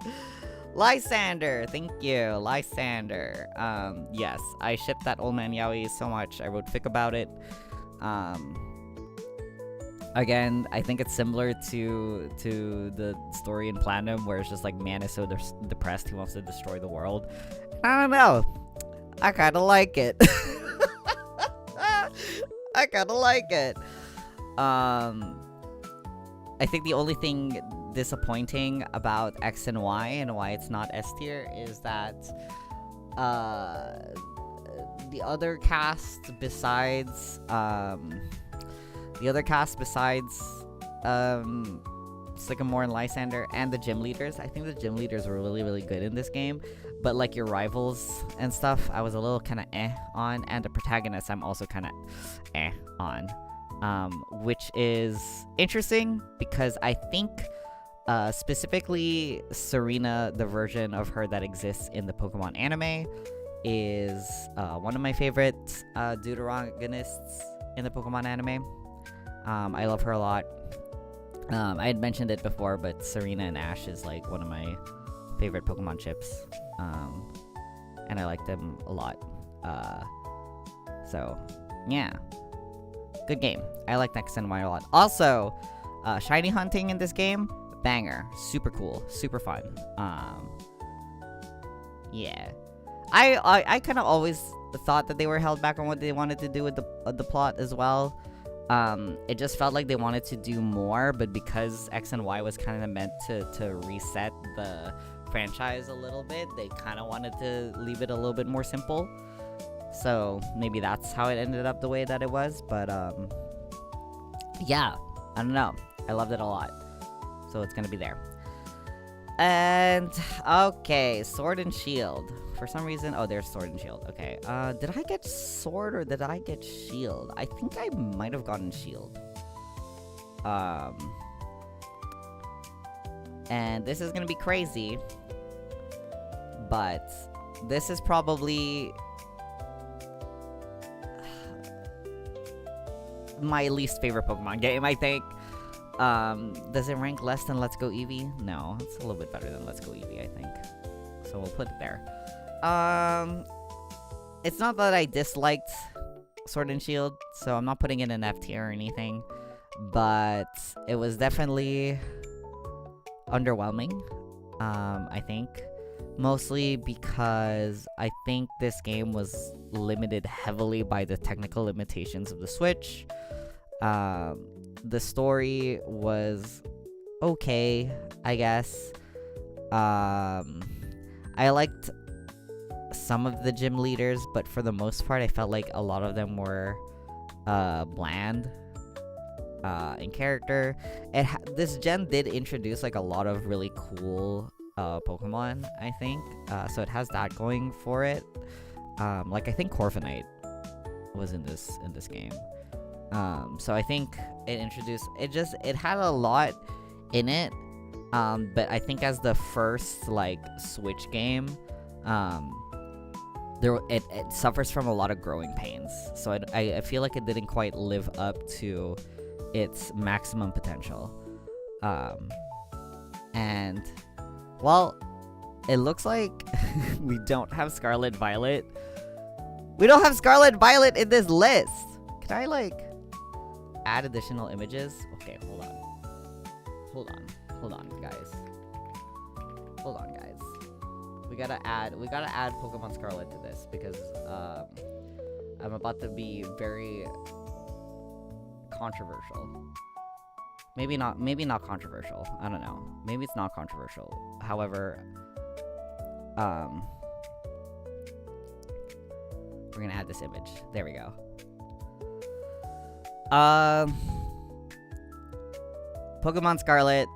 Lysander, thank you, Lysander. Yes, I shipped that Old Man Yowie so much. I wrote fic about it. Again, I think it's similar to the story in Platinum, where it's just like, man is so depressed he wants to destroy the world. I don't know. I kind of like it. I kind of like it. I think the only thing disappointing about X and Y and why it's not S tier is that the other cast besides Sycamore and Lysander and the gym leaders, I think the gym leaders were really good in this game, but like your rivals and stuff, I was a little kind of on, and the protagonists I'm also kind of on. which is interesting because I think specifically Serena, the version of her that exists in the Pokemon anime, is one of my favorite deuteragonists in the Pokemon anime. I love her a lot. I had mentioned it before, but Serena and Ash is like one of my favorite Pokemon chips, and I like them a lot. So yeah, good game. I like X and Y a lot. Also, shiny hunting in this game, banger, super cool, super fun. Yeah, I kind of always thought that they were held back on what they wanted to do with the plot as well. It just felt like they wanted to do more, but because X and Y was kind of meant to reset the franchise a little bit, they kind of wanted to leave it a little bit more simple. So maybe that's how it ended up the way that it was. But yeah, I don't know. I loved it a lot. So it's gonna be there. And okay, Sword and Shield. For some reason, oh, there's Sword and Shield. Okay, did I get Sword or did I get Shield? I think I might have gotten Shield. And this is gonna be crazy, but this is probably my least favorite Pokemon game, I think. Does it rank less than Let's Go Eevee? No, it's a little bit better than Let's Go Eevee, I think. So we'll put it there. It's not that I disliked Sword and Shield, so I'm not putting it in F tier or anything, but it was definitely underwhelming, I think. Mostly because I think this game was limited heavily by the technical limitations of the Switch. The story was okay, I guess. I liked some of the gym leaders, but for the most part, I felt like a lot of them were bland in character. This gen did introduce like a lot of really cool Pokemon, I think. So it has that going for it. Like I think Corviknight was in this game. So I think it had a lot in it. But I think as the first like Switch game, it suffers from a lot of growing pains. So I feel like it didn't quite live up to its maximum potential. And well, it looks like we don't have Scarlet Violet. We don't have Scarlet Violet in this list. Can I like add additional images? Okay, hold on, guys. Hold on, guys. We gotta add Pokemon Scarlet to this because I'm about to be very controversial. Maybe not controversial. I don't know. Maybe it's not controversial. However, we're gonna add this image. There we go. Pokemon Scarlet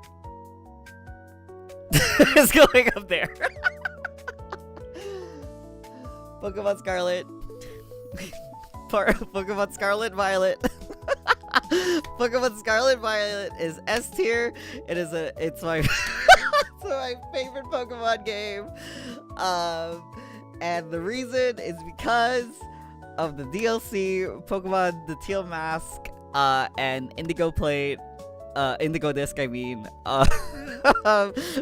is going up there. Pokemon Scarlet. Pokemon Scarlet Violet. Pokemon Scarlet Violet is S tier. It's my it's my favorite Pokemon game. And the reason is because of the DLC, Pokemon the Teal Mask, and Indigo Plate, Indigo Disc, I mean,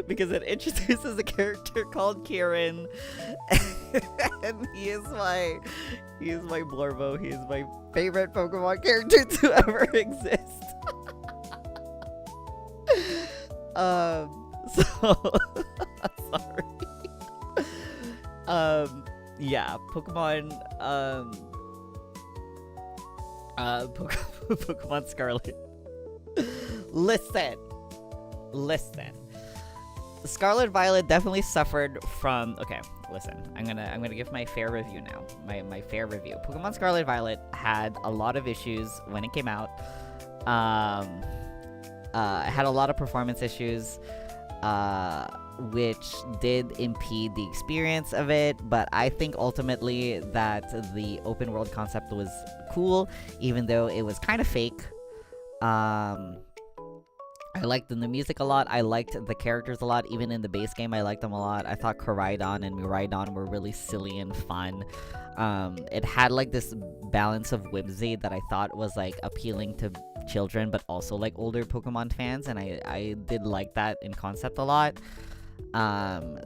because it introduces a character called Kieran, and he is my Blorbo. He is my favorite Pokemon character to ever exist. So sorry. Yeah, Pokemon Pokemon Scarlet. Listen. Scarlet Violet definitely suffered from. Okay, listen. I'm gonna give my fair review now. My fair review. Pokemon Scarlet Violet had a lot of issues when it came out. It had a lot of performance issues. which did impede the experience of it, but I think ultimately that the open world concept was cool, even though it was kind of fake. I liked the music a lot. I liked the characters a lot. Even in the base game, I liked them a lot. I thought Koraidon and Miraidon were really silly and fun. It had like this balance of whimsy that I thought was like appealing to children, but also like older Pokemon fans, and I did like that in concept a lot.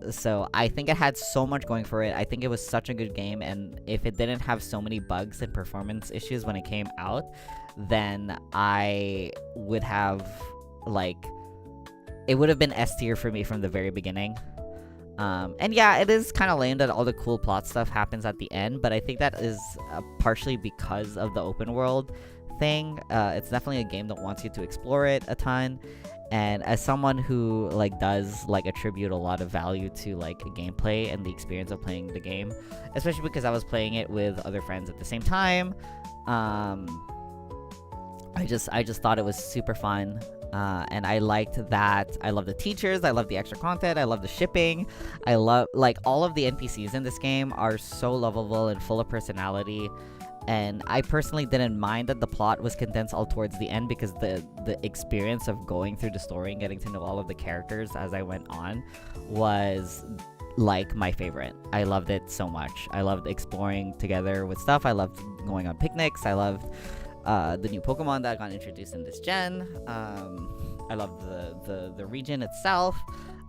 So I think it had so much going for it. I think it was such a good game, and if it didn't have so many bugs and performance issues when it came out, then I would have like, it would have been S tier for me from the very beginning. And yeah, it is kind of lame that all the cool plot stuff happens at the end, but I think that is partially because of the open world thing. It's definitely a game that wants you to explore it a ton, and as someone who like does like attribute a lot of value to like gameplay and the experience of playing the game, especially because I was playing it with other friends at the same time, I just thought it was super fun. And I liked that. I love the teachers, I love the extra content, I love the shipping, I love, like, all of the NPCs in this game are so lovable and full of personality, and I personally didn't mind that the plot was condensed all towards the end, because the experience of going through the story and getting to know all of the characters as I went on was like my favorite. I loved it so much. I loved exploring together with stuff. I loved going on picnics. I loved the new Pokemon that got introduced in this gen. I love the region itself.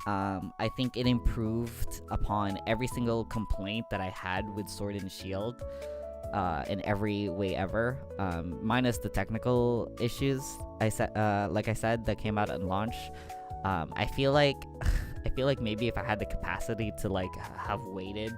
I think it improved upon every single complaint that I had with Sword and Shield in every way ever, minus the technical issues. Like I said, that came out at launch. I feel like maybe if I had the capacity to like have waited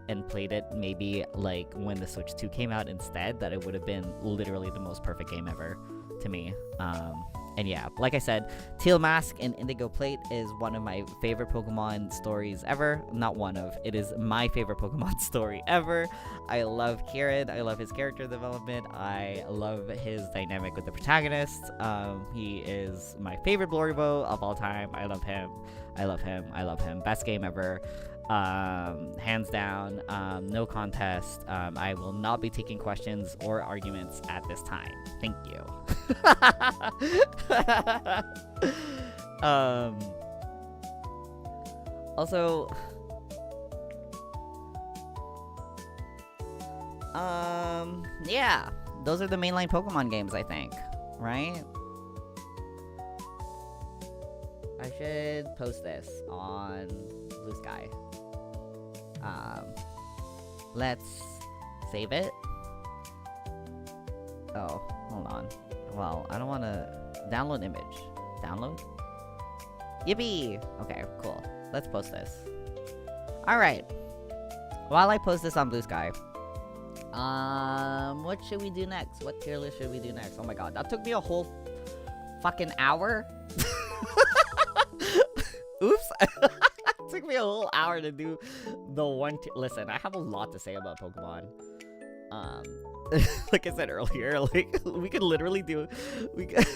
and played it maybe like when the Switch 2 came out instead, that it would have been literally the most perfect game ever to me. And yeah, like I said, Teal Mask and Indigo Plate is one of my favorite Pokemon stories ever. Not one of, it is my favorite Pokemon story ever. I love Kieran, I love his character development, I love his dynamic with the protagonist. He is my favorite Bloribo of all time. I love him. Best game ever. Hands down, no contest. I will not be taking questions or arguments at this time. Thank you. Also, yeah, those are the mainline Pokemon games, I think, right? I should post this on Blue Sky. Let's save it. Oh, hold on. Well, I don't want to download image. Download? Yippee! Okay, cool. Let's post this. Alright. While I post this on Blue Sky, what should we do next? What tier list should we do next? Oh my god, that took me a whole fucking hour. Oops. It took me a whole hour to do the one. Listen, I have a lot to say about Pokemon. Like I said earlier, like we could literally do we could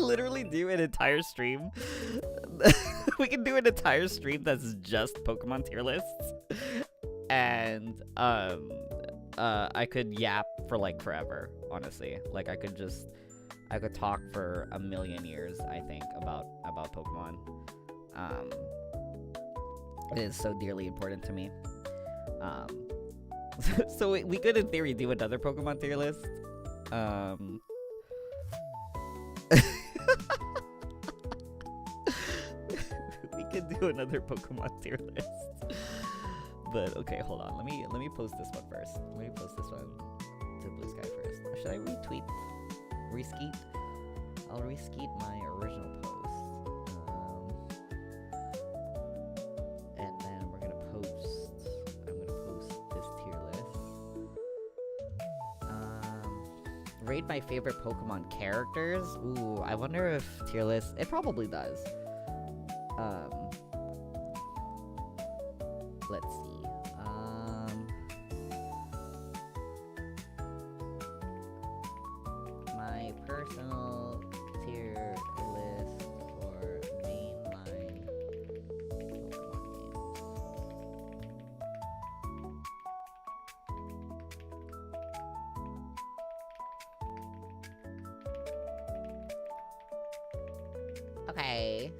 literally do an entire stream. We can do an entire stream that's just Pokemon tier lists, and I could yap for like forever. Honestly, like I could talk for a million years. I think about Pokemon. It is so dearly important to me. So we could, in theory, do another Pokemon tier list. We could do another Pokemon tier list. But okay, hold on. Let me post this one first. Let me post this one to Blue Sky first. Or should I retweet? Reskeet? I'll reskeet my original post. And then I'm gonna post this tier list. Rate my favorite Pokemon characters. Ooh, I wonder if tier list. It probably does. Let's see. My personal tier list for mainline Pokemon. Okay.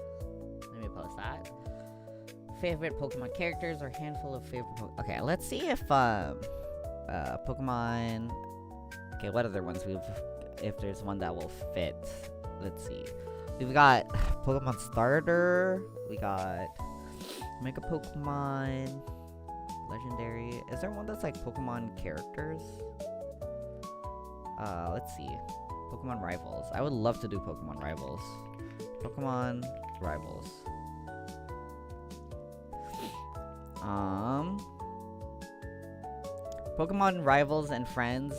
Let me post that. Favorite Pokemon characters or handful of favorite Okay, let's see if, Pokemon... Okay, what other ones if there's one that will fit. Let's see. We've got Pokemon Starter. We got Mega Pokemon. Legendary. Is there one that's like Pokemon characters? Let's see. Pokemon Rivals. I would love to do Pokemon Rivals. Pokemon Rivals. Pokemon Rivals and Friends.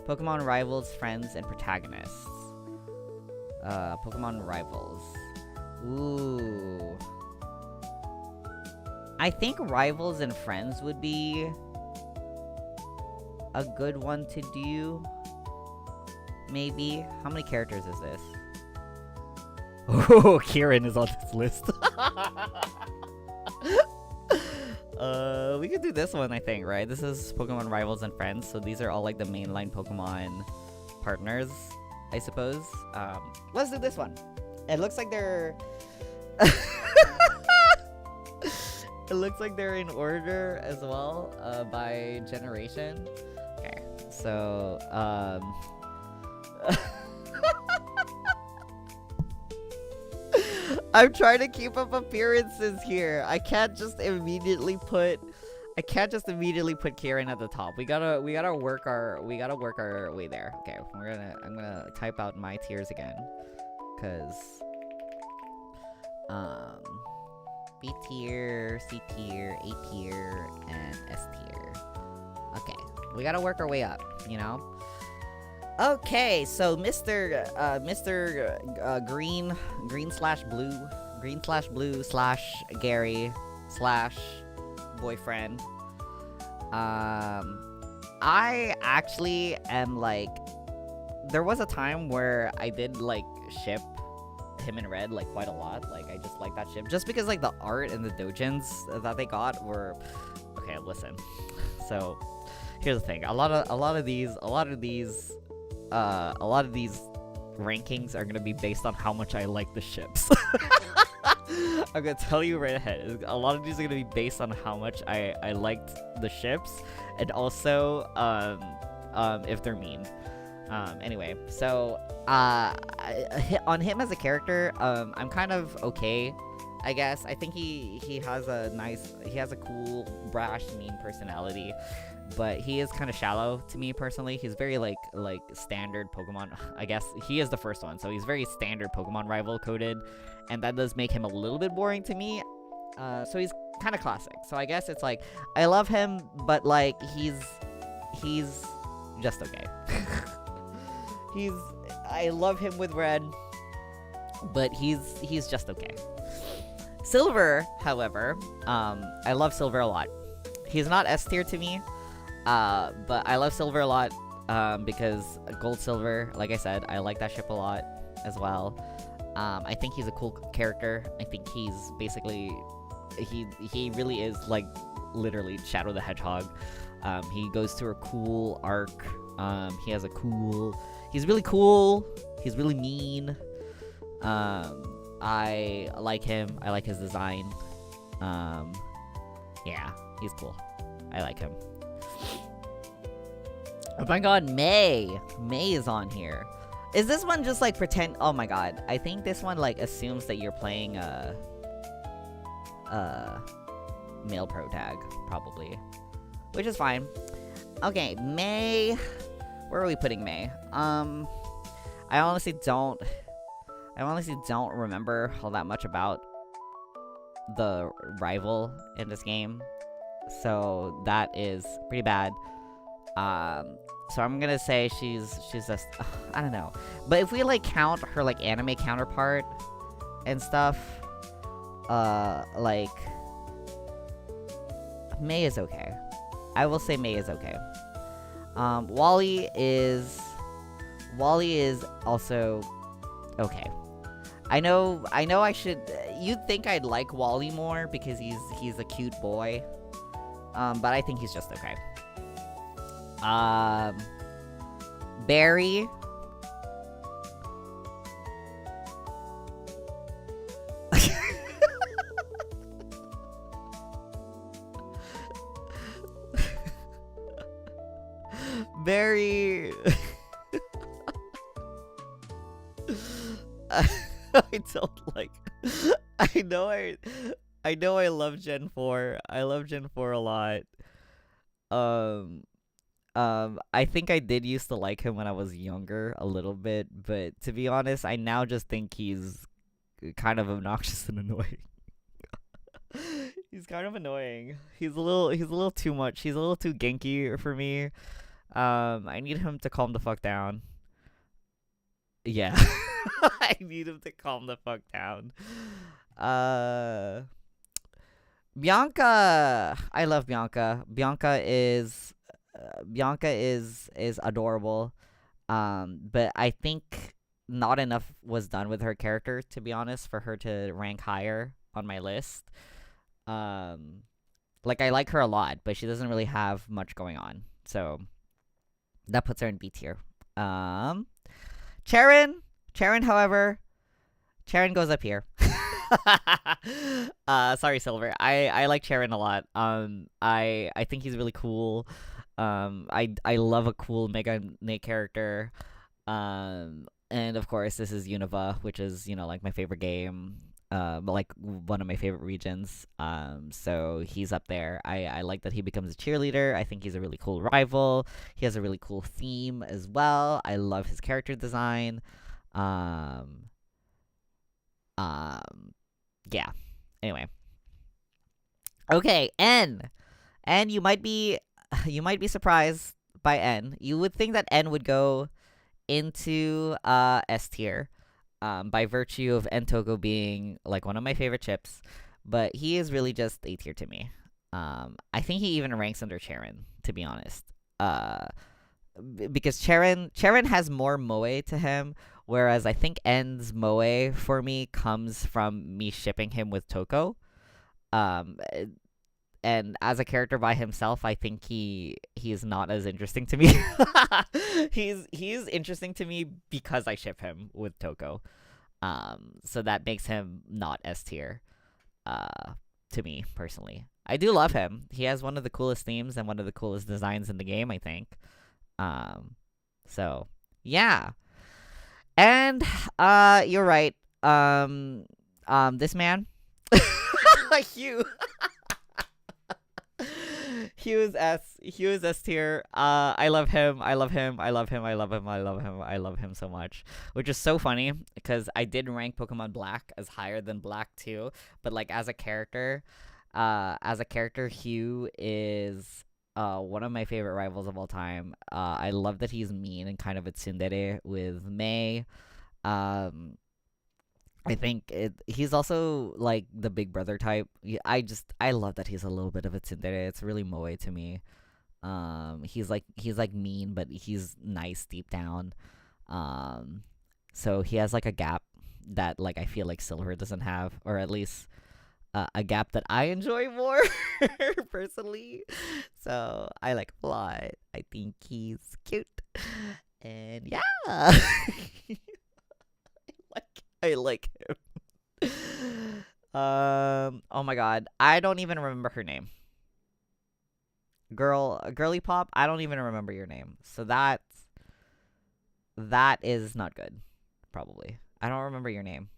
Pokemon Rivals, Friends, and Protagonists. Pokemon Rivals. Ooh. I think Rivals and Friends would be a good one to do. Maybe. How many characters is this? Oh, Kieran is on this list. We could do this one, I think, right? This is Pokemon Rivals and Friends, so these are all like the mainline Pokemon partners, I suppose. Let's do this one. It looks like they're... It looks like they're in order as well, by generation. Okay, so, I'm trying to keep up appearances here. I can't just immediately put Kieran at the top. We gotta work our way there. Okay, I'm gonna type out my tiers again, cause B tier, C tier, A tier, and S tier. Okay, we gotta work our way up, you know. Okay, so Mr. Green slash blue slash Gary slash boyfriend. I actually am like, there was a time where I did like ship him and Red like quite a lot. Like I just like that ship just because like the art and the dojins that they got were okay. Listen, so here's the thing: a lot of these rankings are gonna be based on how much I like the ships. I'm gonna tell you right ahead. A lot of these are gonna be based on how much I liked the ships, and also if they're mean. Anyway, so on him as a character, I'm kind of okay, I guess. I think he has a cool, brash, mean personality, but he is kind of shallow to me personally. He's very like standard Pokemon. I guess he is the first one, so he's very standard Pokemon rival coded, and that does make him a little bit boring to me. So he's kind of classic. So I guess it's like I love him, but like he's just okay. I love him with Red, but he's just okay. Silver, however, I love Silver a lot. He's not S tier to me, but I love Silver a lot, because Gold Silver, like I said, I like that ship a lot as well. I think he's a cool character. I think he's basically, he really is like literally Shadow the Hedgehog. He goes through a cool arc. He has a cool, he's really cool. He's really mean. I like him. I like his design. Yeah, he's cool. I like him. Oh my god, May is on here. Is this one just like pretend? Oh my god, I think this one like assumes that you're playing male pro tag, probably, which is fine. Okay, May. Where are we putting May? I honestly don't remember all that much about the rival in this game, so that is pretty bad. So I'm gonna say she's just I don't know, but if we like count her like anime counterpart and stuff, like May is okay. I will say May is okay. Wally is also okay. I know I should, you'd think I'd like Wally more because he's a cute boy. But I think he's just okay. Barry. very. I don't like. I know I love Gen 4. I love Gen 4 a lot. Um I think I did used to like him when I was younger a little bit, but to be honest, I now just think he's kind of obnoxious and annoying. He's kind of annoying. He's a little too much. He's a little too genki for me. I need him to calm the fuck down. Yeah. I need him to calm the fuck down. Uh Bianca. I love Bianca. Bianca is adorable. But I think not enough was done with her character, to be honest, for her to rank higher on my list. Um, like I like her a lot, but she doesn't really have much going on, so that puts her in B tier. Um, however, Charon goes up here. Sorry, Silver. I like Charon a lot. I think he's really cool. I love a cool Mega Nate character. And of course, this is Unova, which is, like my favorite game. Like one of my favorite regions. So he's up there. I like that he becomes a cheerleader. I think he's a really cool rival. He has a really cool theme as well. I love his character design. Yeah. Anyway. Okay, N. N, you might be surprised by N. You would think that N would go into S tier, by virtue of N Togo being like one of my favorite chips, but he is really just A tier to me. I think he even ranks under Charon, to be honest. Because Charon has more moe to him, whereas I think N's moe for me comes from me shipping him with Toko. And as a character by himself, I think he is not as interesting to me. He's interesting to me because I ship him with Toko. So that makes him not S tier. To me personally, I do love him. He has one of the coolest themes and one of the coolest designs in the game, I think. So yeah. And you're right. This man, Hugh. Hugh is S tier. I love him. I love him so much. Which is so funny because I did rank Pokemon Black as higher than Black 2, but like as a character, Hugh is one of my favorite rivals of all time. I love that he's mean and kind of a tsundere with May. I think he's also like the big brother type. I love that he's a little bit of a tsundere. It's really moe to me. He's like mean, but he's nice deep down. So he has like a gap that like I feel like Silver doesn't have, or at least a gap that I enjoy more personally. So I like him a lot. I think he's cute, and yeah. I like him. Oh my god. I don't even remember her name. Girly Pop, I don't even remember your name. So that is not good. Probably. I don't remember your name.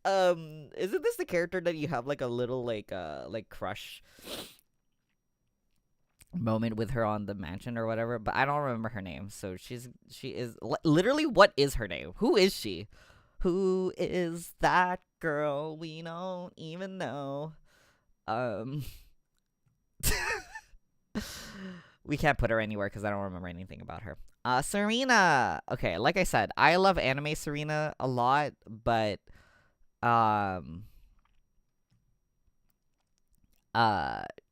Isn't this the character that you have like a little like crush moment with her on the mansion or whatever, but I don't remember her name. So she is literally, what is her name? Who is she? Who is that girl? We don't even know. We can't put her anywhere because I don't remember anything about her. Serena. Okay, like I said, I love anime Serena a lot, but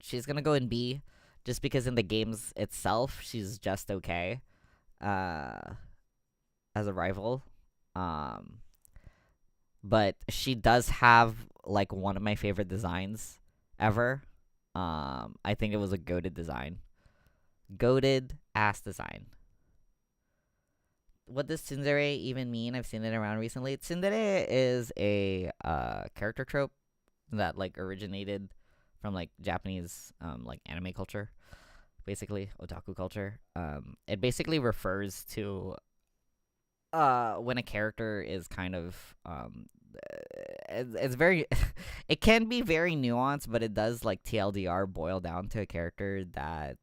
she's gonna go in B. Just because in the games itself, she's just okay, as a rival. But she does have like one of my favorite designs ever. I think it was a goated design. Goated ass design. What does tsundere even mean? I've seen it around recently. Tsundere is a character trope that like originated from like Japanese like anime culture, basically otaku culture. It basically refers to when a character is kind of it's very it can be very nuanced, but it does like TLDR boil down to a character that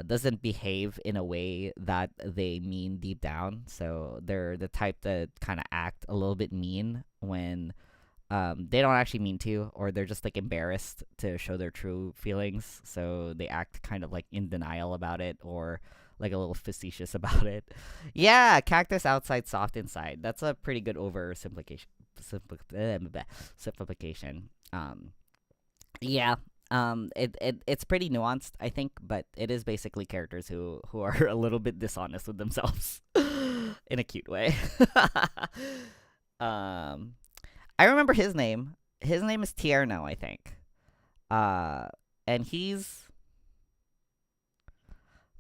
doesn't behave in a way that they mean deep down. So they're the type that kind of act a little bit mean when they don't actually mean to, or they're just like embarrassed to show their true feelings. So they act kind of like in denial about it, or like a little facetious about it. Yeah, cactus outside, soft inside. That's a pretty good oversimplification. Simplification. Yeah. It's pretty nuanced, I think, but it is basically characters who are a little bit dishonest with themselves in a cute way. um, I remember his name. His name is Tierno, I think. And he's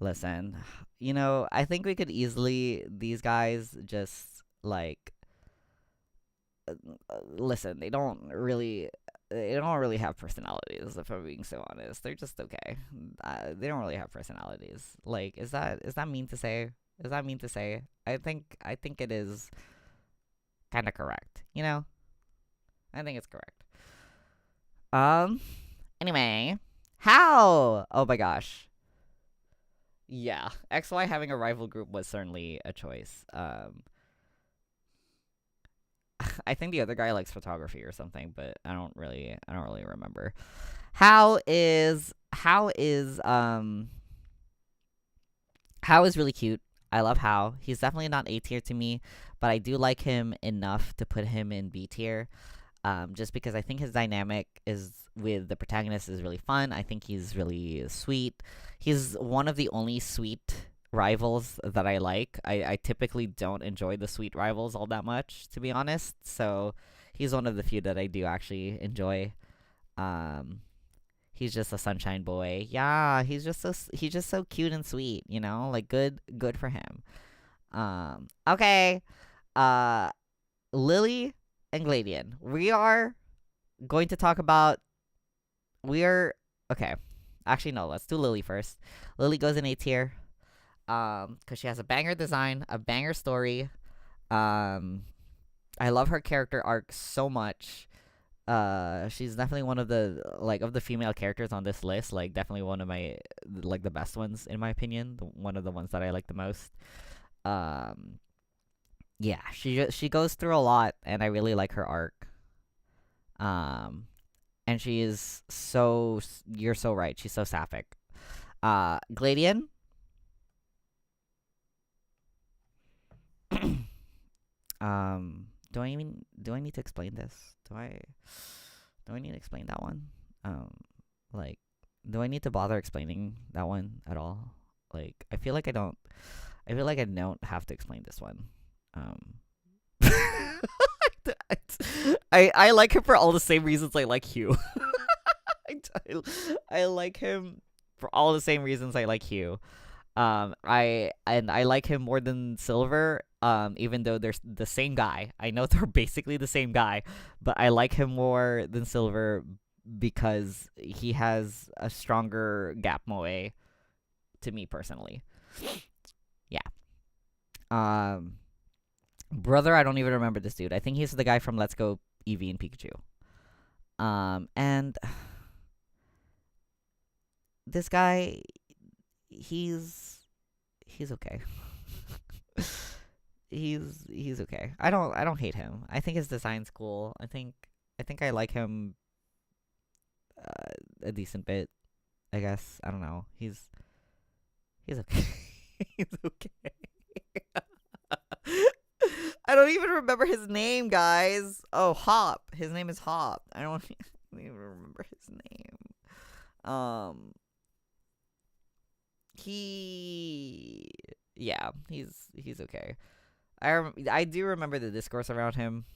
listen, I think we could easily these guys just like listen. They don't really have personalities. If I'm being so honest, they're just okay. They don't really have personalities. Like, is that mean to say? Is that mean to say? I think it is kind of correct. I think it's correct. Um. Anyway, how? Oh my gosh. Yeah, XY having a rival group was certainly a choice. I think the other guy likes photography or something, but I don't really remember. How is really cute. I love How. He's definitely not A tier to me, but I do like him enough to put him in B tier. Just because I think his dynamic is with the protagonist is really fun. I think he's really sweet. He's one of the only sweet rivals that I like. I typically don't enjoy the sweet rivals all that much, to be honest. So he's one of the few that I do actually enjoy. He's just a sunshine boy. Yeah, he's just so cute and sweet. Like good for him. Okay. Lily and Gladian. We are going to talk about. Okay. Actually, no. Let's do Lily first. Lily goes in A tier. Because she has a banger design, a banger story. I love her character arc so much. She's definitely one of the female characters on this list. Like, definitely one of my the best ones in my opinion. One of the ones that I like the most. Yeah, she goes through a lot, and I really like her arc. And she is so. You're so right. She's so sapphic. Gladian. Do I need to explain this? Do I need to explain that one? Like, do I need to bother explaining that one at all? Like, I feel like I don't have to explain this one. I like him for all the same reasons I like Hugh. I like him for all the same reasons I like Hugh. I like him more than Silver. Even though they're the same guy. I know they're basically the same guy, but I like him more than Silver because he has a stronger gap moe to me personally. Yeah. Brother, I don't even remember this dude. I think he's the guy from Let's Go Eevee and Pikachu. And this guy, he's okay. he's okay. I don't hate him. I think his design's cool. I think I like him a decent bit. I guess I don't know. He's okay. He's okay. I don't even remember his name, guys. Oh, Hop. His name is Hop. I don't even remember his name. He's okay. I do remember the discourse around him,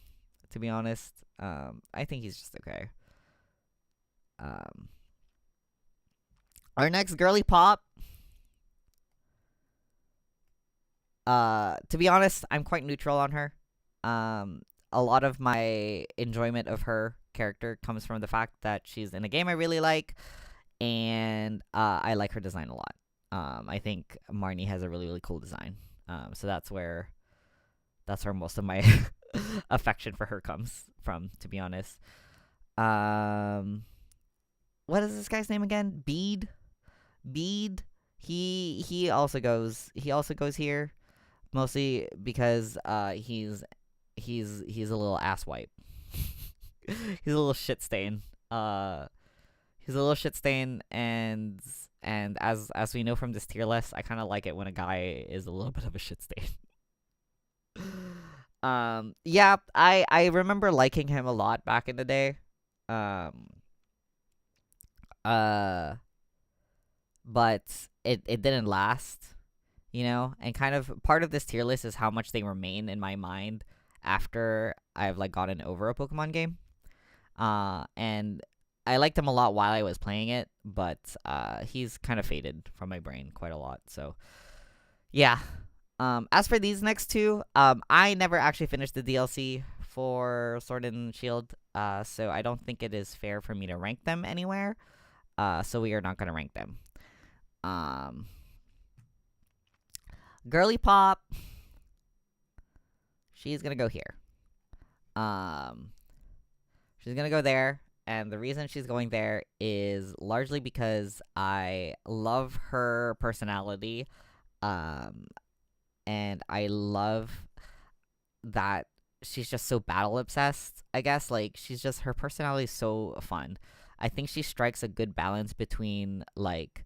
to be honest. I think he's just okay. Our next girly pop. To be honest, I'm quite neutral on her. A lot of my enjoyment of her character comes from the fact that she's in a game I really like, and I like her design a lot. I think Marnie has a really, really cool design. So that's where most of my affection for her comes from, to be honest. What is this guy's name again? Bede. He also goes here, mostly because he's a little asswipe. He's a little shit stain. He's a little shit stain, and as we know from this tier list, I kind of like it when a guy is a little bit of a shit stain. Yeah, I remember liking him a lot back in the day. But it didn't last, you know? And kind of part of this tier list is how much they remain in my mind after I've like gotten over a Pokemon game. And I liked him a lot while I was playing it, but he's kind of faded from my brain quite a lot. So yeah. As for these next two, I never actually finished the DLC for Sword and Shield, so I don't think it is fair for me to rank them anywhere. So we are not gonna rank them. Girly Pop, she's gonna go here. She's gonna go there, and the reason she's going there is largely because I love her personality, and I love that she's just so battle obsessed, I guess. Like, her personality is so fun. I think she strikes a good balance between, like,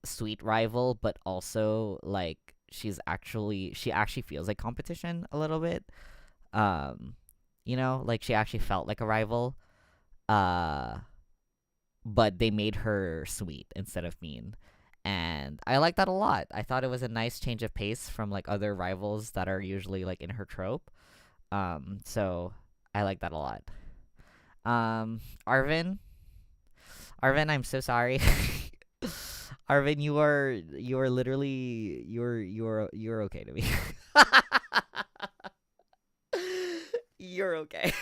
sweet rival, but also, like, she actually feels like competition a little bit. You know, like, she actually felt like a rival. But they made her sweet instead of mean. And I like that a lot. I thought it was a nice change of pace from, like, other rivals that are usually, like, in her trope. So I like that a lot. Arvin, I'm so sorry. Arvin, you are literally, you're okay to me. You're okay.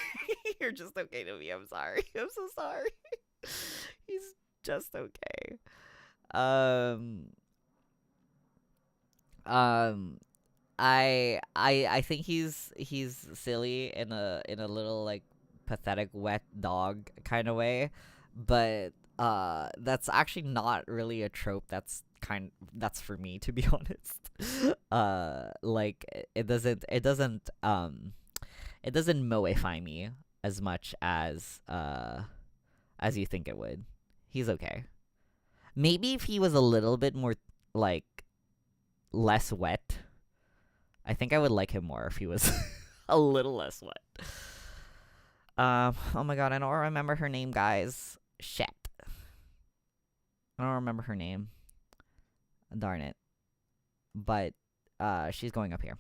You're just okay to me. I'm sorry. I'm so sorry. He's just okay. I think he's silly in a little, like, pathetic wet dog kind of way, but that's actually not really a trope that's for me, to be honest. Like, it doesn't moeify me as much as you think it would. He's okay. Maybe if he was a little bit more, like, less wet, I think I would like him more if he was a little less wet. Oh my god, I don't remember her name, guys. Shit. I don't remember her name. Darn it. But she's going up here.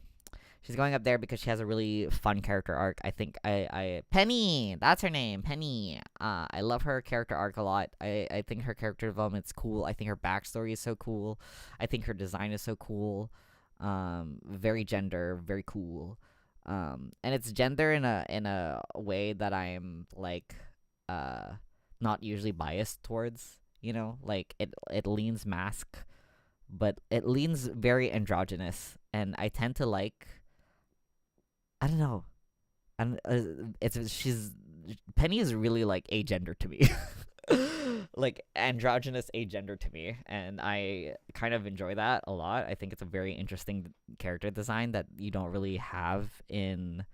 She's going up there because she has a really fun character arc. I think Penny! That's her name, Penny. I love her character arc a lot. I think her character development's cool. I think her backstory is so cool. I think her design is so cool. Very gender, very cool. And it's gender in a way that I'm, like, not usually biased towards, you know? Like, it leans mask, but it leans very androgynous, and I tend to like, I don't know. Penny is really, like, agender to me. Like, androgynous agender to me, and I kind of enjoy that a lot. I think it's a very interesting character design that you don't really have in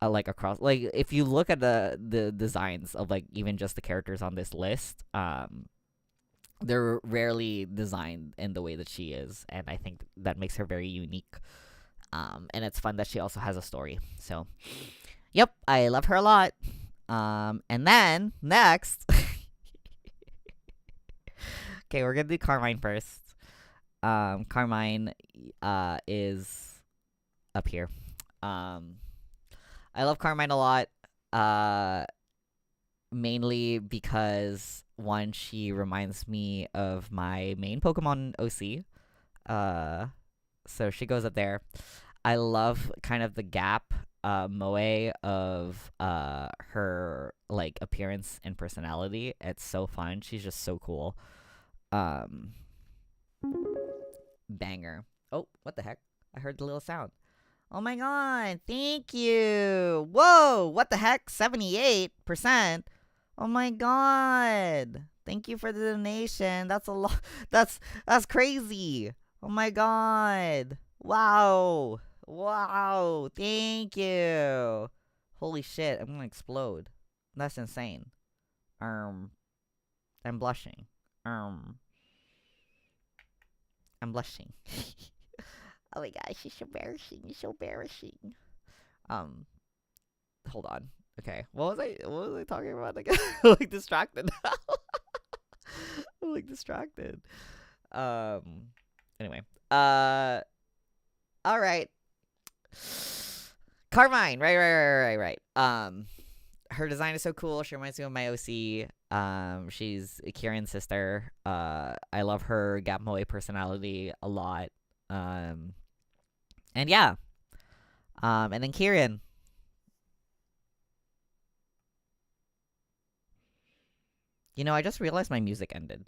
like, across, like, if you look at the designs of, like, even just the characters on this list, they're rarely designed in the way that she is, and I think that makes her very unique. And it's fun that she also has a story. So, yep, I love her a lot. And then next, okay, we're gonna do Carmine first. Carmine is up here. I love Carmine a lot. Mainly because, one, she reminds me of my main Pokemon OC. So she goes up there. I love kind of the gap moe of her like appearance and personality. It's so fun. She's just so cool. Banger. Oh, what the heck? I heard the little sound. Oh my god, thank you. Whoa, what the heck? 78%. Oh my god. Thank you for the donation. That's a lot. That's crazy. Oh my god. Wow. Wow. Thank you. Holy shit, I'm gonna explode. That's insane. I'm blushing. I'm blushing. Oh my gosh, it's so embarrassing. It's so embarrassing. Hold on. Okay. What was I talking about again? I'm like distracted now. I'm like distracted. Anyway. Alright. Carmine. Right. Her design is so cool. She reminds me of my OC. She's Kieran's sister. I love her Gap Moe personality a lot. And yeah. And then Kieran. You know, I just realized my music ended.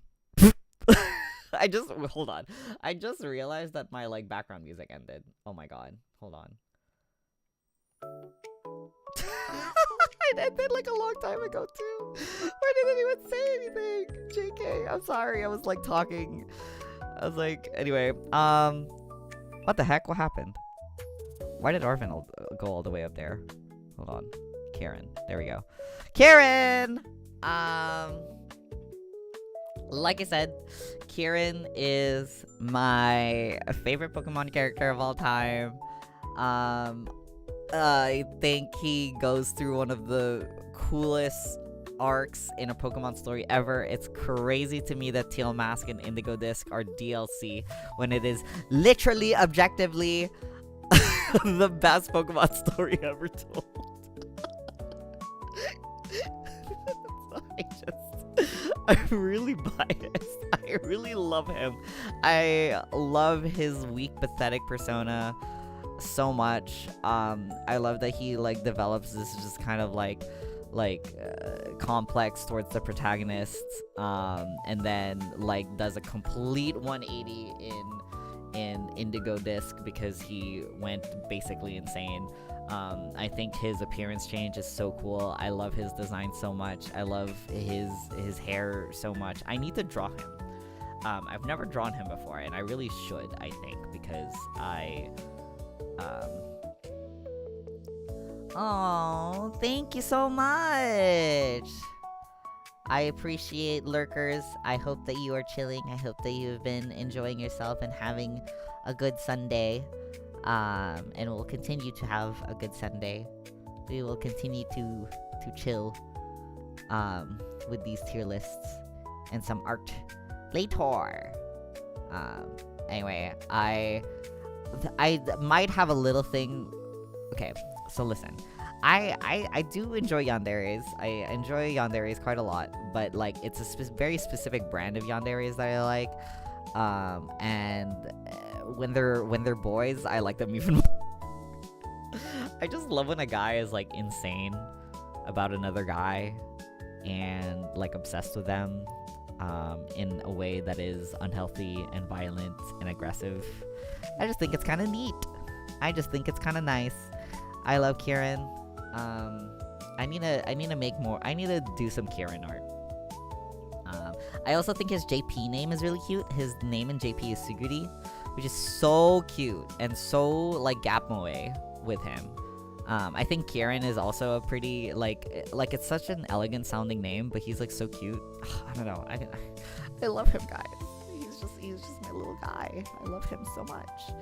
Hold on. I just realized that my like background music ended. Oh my god. Hold on. It ended like a long time ago too. Why didn't anyone say anything? JK, I'm sorry. I was like talking. I was like, anyway, what the heck? What happened? Why did Arvin go all the way up there? Hold on. Karen. There we go. Karen! Like I said, Kieran is my favorite Pokemon character of all time. I think he goes through one of the coolest arcs in a Pokemon story ever. It's crazy to me that Teal Mask and Indigo Disc are DLC when it is literally, objectively, the best Pokemon story ever told. I'm really biased. I really love him. I love his weak, pathetic persona so much. I love that he like develops this just kind of like complex towards the protagonist, and then like does a complete 180 in Indigo Disc because he went basically insane. I think his appearance change is so cool. I love his design so much. I love his hair so much. I need to draw him. I've never drawn him before, and I really should, I think, because oh, thank you so much. I appreciate lurkers. I hope that you are chilling. I hope that you've been enjoying yourself and having a good Sunday. And we'll continue to have a good Sunday. We will continue to chill with these tier lists and some art later. Anyway, I might have a little thing. Okay, so listen. I do enjoy yanderes. I enjoy yanderes quite a lot, but like it's a very specific brand of yanderes that I like. And when they're boys, I like them even more. I just love when a guy is like insane about another guy and like obsessed with them in a way that is unhealthy and violent and aggressive. I just think it's kind of neat. I just think it's kind of nice. I love Kieran. I need to make more. I need to do some Kieran art. I also think his JP name is really cute. His name in JP is Suguri, which is so cute and so like Gap Moe with him. I think Kieran is also a pretty like it's such an elegant sounding name, but he's like so cute. I don't know. I love him, guys. He's just my little guy. I love him so much.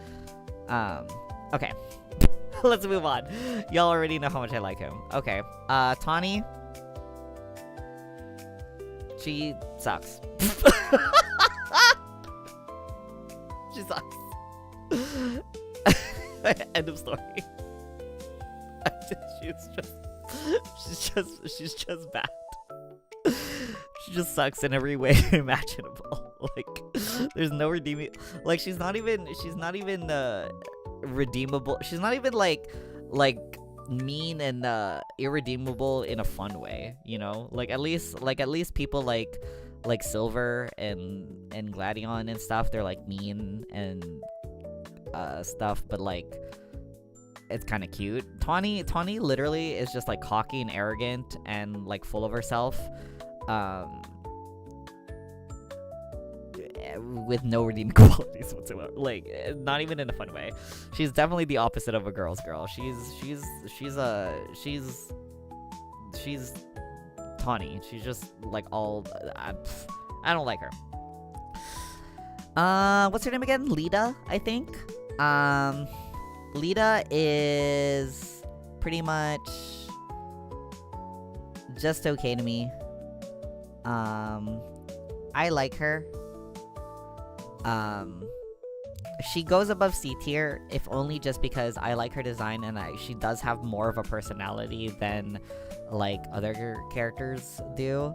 Okay. Let's move on. Y'all already know how much I like him. Okay. Tawny. She sucks. She sucks. End of story. She's just bad. She just sucks in every way imaginable. Like, there's no redeeming. Like, she's not even redeemable. She's not even like mean and irredeemable in a fun way, you know? Like at least people like Silver and Gladion and stuff, they're like mean and stuff, but like it's kind of cute. Tawny literally is just like cocky and arrogant and like full of herself, with no redeeming qualities whatsoever. Like not even in a fun way. She's definitely the opposite of a girl's girl. She's Tawny. She's just like all I don't like her. What's her name again? Lita, I think. Lita is pretty much just okay to me. I like her. She goes above C tier, if only just because I like her design and she does have more of a personality than like other characters do.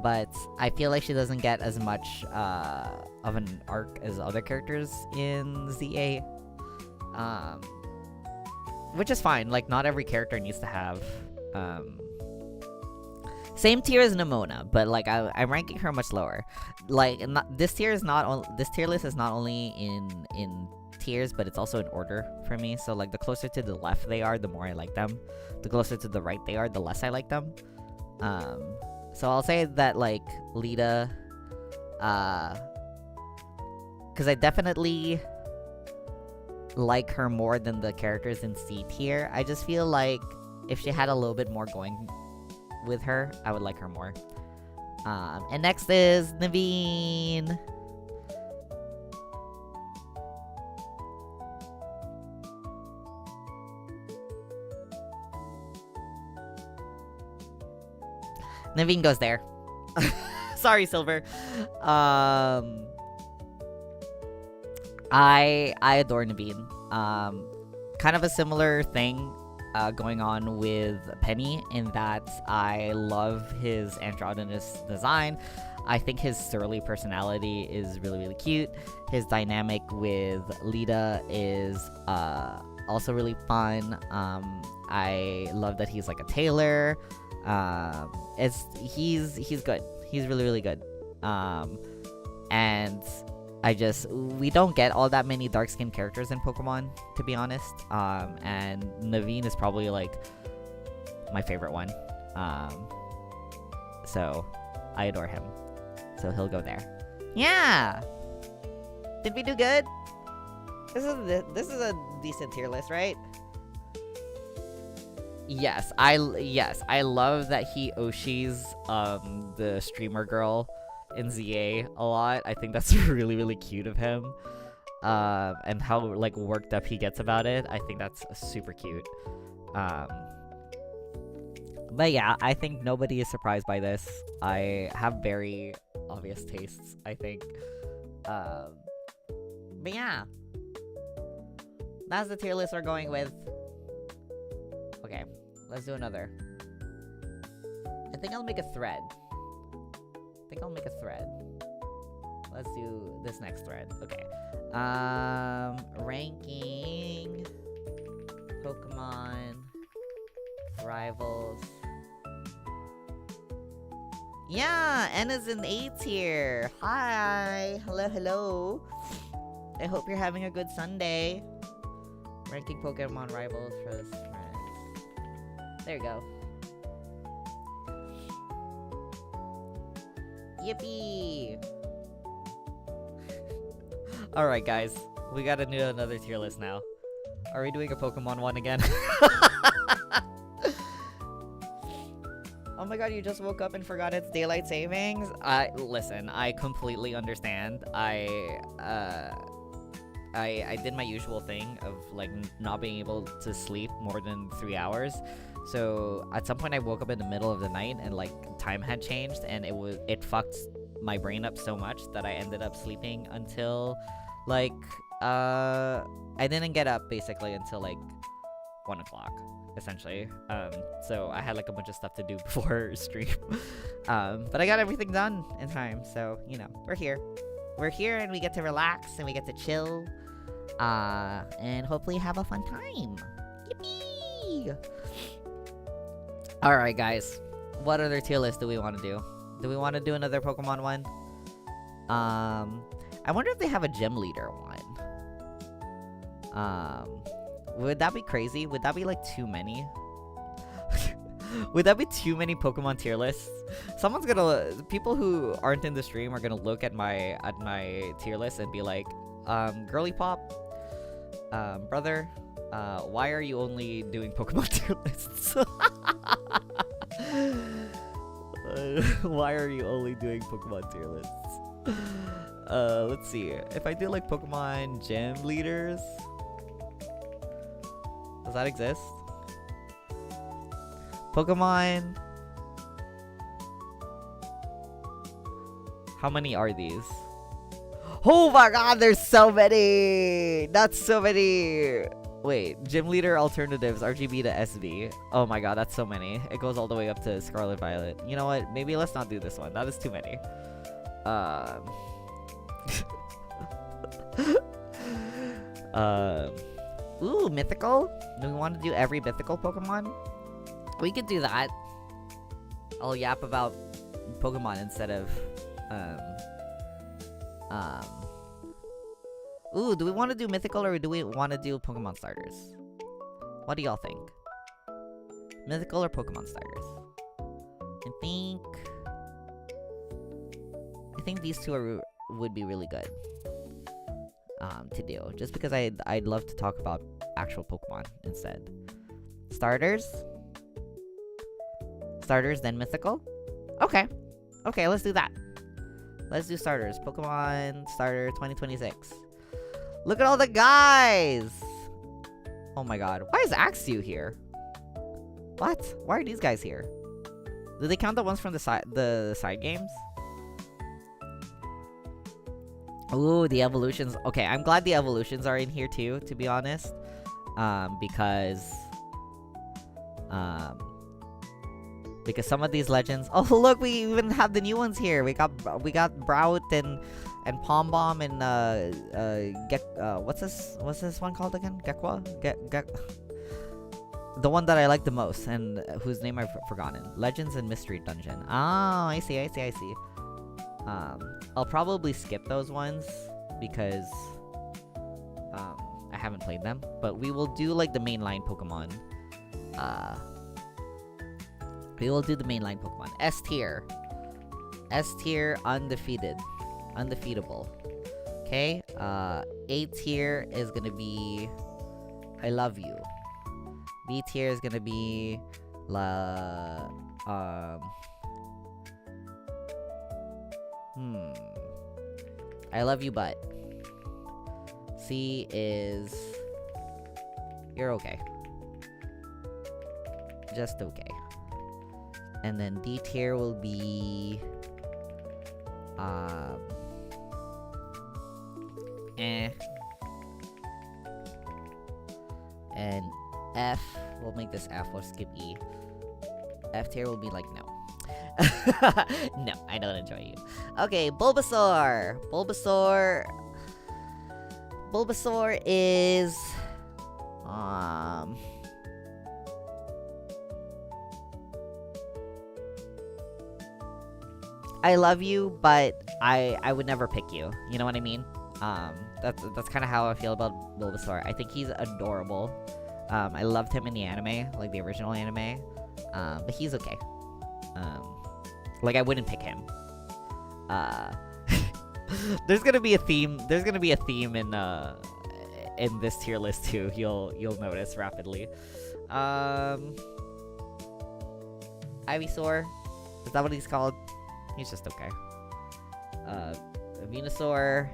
But I feel like she doesn't get as much of an arc as other characters in ZA. Which is fine. Like, not every character needs to have same tier as Nimona, but like I'm ranking her much lower. Like this tier list is not only in tiers, but it's also in order for me. So like the closer to the left they are, the more I like them. The closer to the right they are, the less I like them. So I'll say that like Lita, because I definitely like her more than the characters in C tier. I just feel like if she had a little bit more going with her, I would like her more. And next is Naveen. Naveen goes there. Sorry, Silver. I adore Naveen. Kind of a similar thing going on with Penny in that I love his androgynous design. I think his surly personality is really, really cute. His dynamic with Lita is also really fun. I love that he's like a tailor. He's good. He's really, really good. And we don't get all that many dark-skinned characters in Pokemon, to be honest. And Naveen is probably like my favorite one. So I adore him. So he'll go there. Yeah. Did we do good? This is a decent tier list, right? Yes, I love that he Oshis the streamer girl in ZA a lot. I think that's really, really cute of him. And how like worked up he gets about it. I think that's super cute. But yeah, I think nobody is surprised by this. I have very obvious tastes, I think. But yeah. That's the tier list we're going with. Okay, let's do another. I think I'll make a thread. Let's do this next thread. Okay. Ranking Pokemon rivals. Yeah, Anna's in A tier. Hi. Hello. I hope you're having a good Sunday. Ranking Pokemon rivals for this friends. There you go. Yippee! Alright guys, we gotta do another tier list now. Are we doing a Pokemon one again? Oh my god, you just woke up and forgot it's daylight savings? Listen, I completely understand. I did my usual thing of like not being able to sleep more than 3 hours. So at some point I woke up in the middle of the night and like time had changed and it fucked my brain up so much that I ended up sleeping until like I didn't get up basically until like 1 o'clock essentially. So I had like a bunch of stuff to do before stream. But I got everything done in time, so you know, we're here and we get to relax and we get to chill. And hopefully have a fun time. Yippee! Alright, guys. What other tier list do we want to do? Do we want to do another Pokemon one? I wonder if they have a gym leader one. Would that be crazy? Would that be like too many? Would that be too many Pokemon tier lists? People who aren't in the stream are gonna look at my tier list and be like, girly pop, brother, why are you only doing Pokemon tier lists? Why are you only doing Pokemon tier lists? Let's see. If I do like Pokemon gym leaders, does that exist? Pokemon. How many are these? Oh my god, there's so many! That's so many! Wait, gym leader alternatives, RGB to SV. Oh my god, that's so many. It goes all the way up to Scarlet Violet. You know what? Maybe let's not do this one. That is too many. Ooh, mythical? Do we want to do every mythical Pokemon? We could do that. I'll yap about Pokemon instead of, Ooh, do we want to do mythical or do we want to do Pokemon starters? What do y'all think? Mythical or Pokemon starters? I think these two would be really good to do. Just because I'd love to talk about actual Pokemon instead. Starters, then mythical? Okay. Okay, let's do that. Let's do starters. Pokemon Starter 2026. Look at all the guys! Oh my god. Why is Axew here? What? Why are these guys here? Do they count the ones from the side games? Ooh, the evolutions. Okay, I'm glad the evolutions are in here too, to be honest. Because some of these legends. Oh, look, we even have the new ones here. We got Brout and Pom Bomb and what's this one called again? Gekwa? The one that I like the most and whose name I've forgotten. Legends and Mystery Dungeon. Oh, I see. I'll probably skip those ones because I haven't played them. But we will do like the mainline Pokemon. We will do the mainline Pokemon. S tier. S tier, undefeatable. Okay. A tier is gonna be I love you. B tier is gonna be I love you, but C is you're okay. Just okay. And then D tier will be and F, we'll make this F, we'll skip E. F tier will be like no. No, I don't enjoy you. Okay, Bulbasaur is I love you, but I would never pick you. You know what I mean? That's kind of how I feel about Bulbasaur. I think he's adorable. I loved him in the anime, like the original anime. But he's okay. Like I wouldn't pick him. There's gonna be a theme. There's gonna be a theme in this tier list too. You'll notice rapidly. Ivysaur, is that what he's called? He's just okay. Venusaur,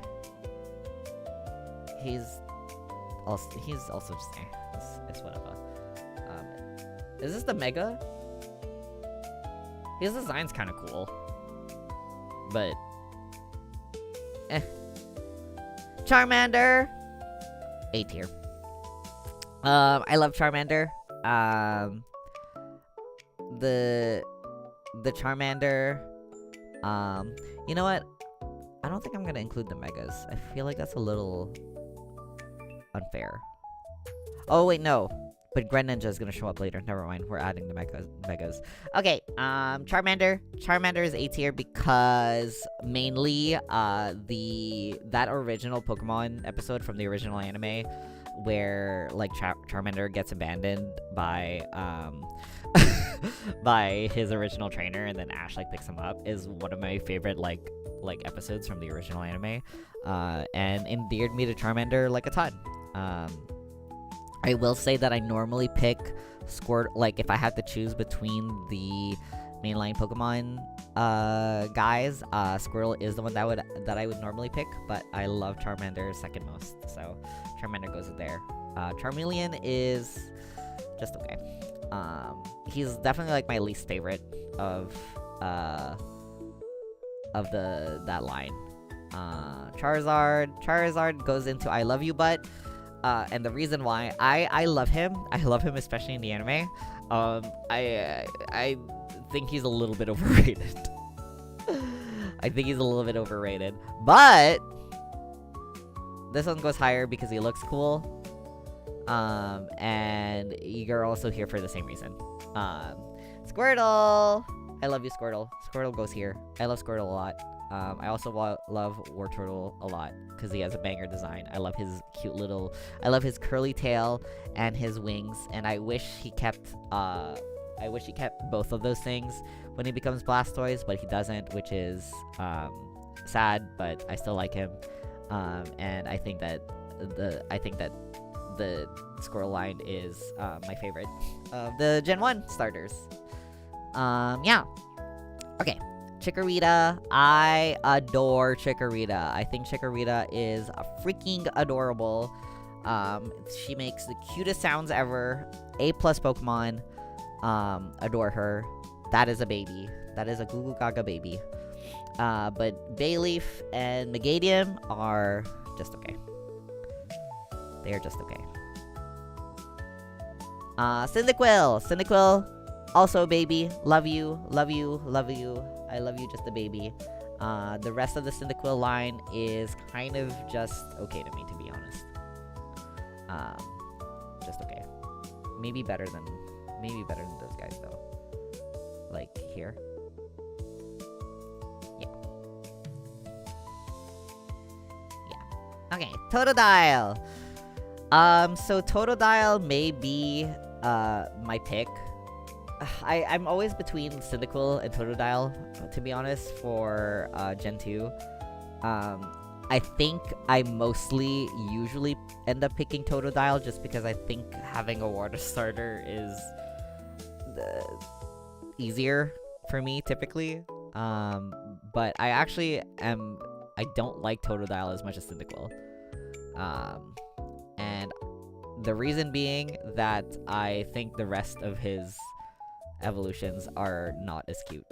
he's also just it's whatever. Is this the Mega? His design's kind of cool, but Charmander, A tier. I love Charmander. The Charmander. You know what? I don't think I'm gonna include the Megas. I feel like that's a little unfair. Oh, wait, no. But Greninja is gonna show up later. Never mind. We're adding the megas. Okay, Charmander. Charmander is A tier because mainly that original Pokemon episode from the original anime where like Charmander gets abandoned by by his original trainer and then Ash like picks him up is one of my favorite like episodes from the original anime. And endeared me to Charmander like a ton. I will say that I normally pick like if I have to choose between the mainline Pokemon guys, Squirtle is the one that I would normally pick, but I love Charmander second most, so Charmander goes there. Charmeleon is just okay. He's definitely like my least favorite of that line. Charizard goes into I love you, but and the reason why I love him especially in the anime, I think he's a little bit overrated. I think he's a little bit overrated, but this one goes higher because he looks cool, and you're also here for the same reason. Squirtle, I love you, Squirtle. Squirtle goes here. I love Squirtle a lot. I also love Wartortle a lot because he has a banger design. I love his I love his curly tail and his wings, and I wish he kept both of those things when he becomes Blastoise, but he doesn't, which is sad, but I still like him. And I think that the Squirrel line is my favorite of the Gen 1 starters. Yeah. Okay. Chikorita. I adore Chikorita. I think Chikorita is freaking adorable. She makes the cutest sounds ever. A+ Pokemon. Adore her. That is a baby. That is a Goo Goo Gaga baby. But Bayleaf and Megadium are just okay. They are just okay. Cyndaquil, also a baby. Love you. I love you, just a baby. The rest of the Cyndaquil line is kind of just okay to me, to be honest. Just okay. Maybe better than those guys though. Like here. Yeah. Okay, Totodile. So Totodile may be my pick. I'm always between Cyndaquil and Totodile, to be honest, for Gen 2. I think I usually end up picking Totodile just because I think having a water starter is easier for me, typically. But I don't like Totodile as much as Cyndaquil. And the reason being that I think the rest of his evolutions are not as cute.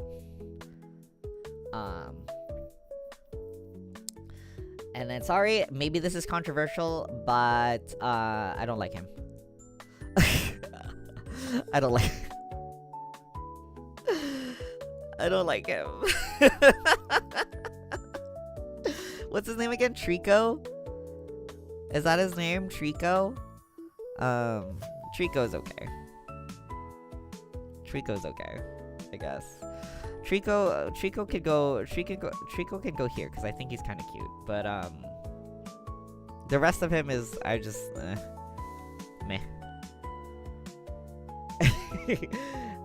And then, sorry, maybe this is controversial, but I don't like him. I don't like him. What's his name again? Trico? Is that his name? Trico? Trico's okay. Trico's okay, I guess. Trico can go here because I think he's kind of cute, but the rest of him is meh.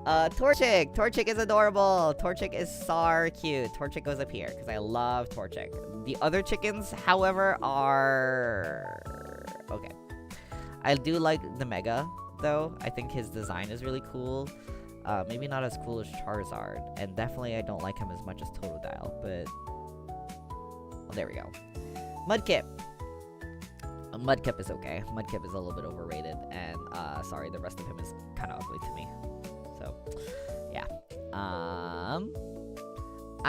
Torchic is adorable. Torchic is so cute. Torchic goes up here because I love Torchic. The other chickens, however, are okay. I do like the Mega though. I think his design is really cool. Maybe not as cool as Charizard, and definitely I don't like him as much as Totodile, but well, there we go. Mudkip. Mudkip is okay. Mudkip is a little bit overrated, and sorry, the rest of him is kind of ugly to me. So, yeah. I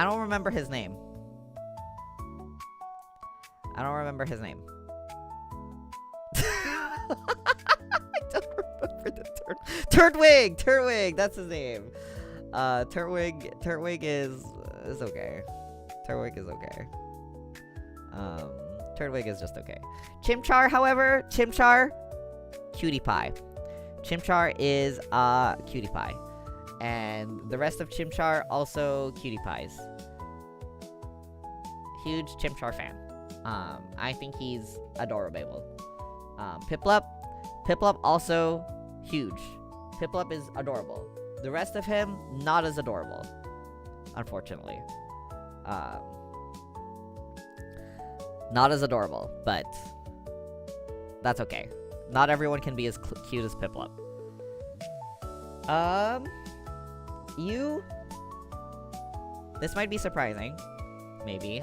don't remember his name. I don't remember his name. Turtwig, that's his name. Turtwig is okay. Turtwig is okay. Turtwig is just okay. Chimchar, however, Chimchar, cutie pie. Chimchar is cutie pie. And the rest of Chimchar also cutie pies. Huge Chimchar fan. I think he's adorable. Piplup. Piplup also huge. Piplup is adorable. The rest of him, not as adorable. Unfortunately. Not as adorable, but that's okay. Not everyone can be as cute as Piplup. You... This might be surprising. Maybe.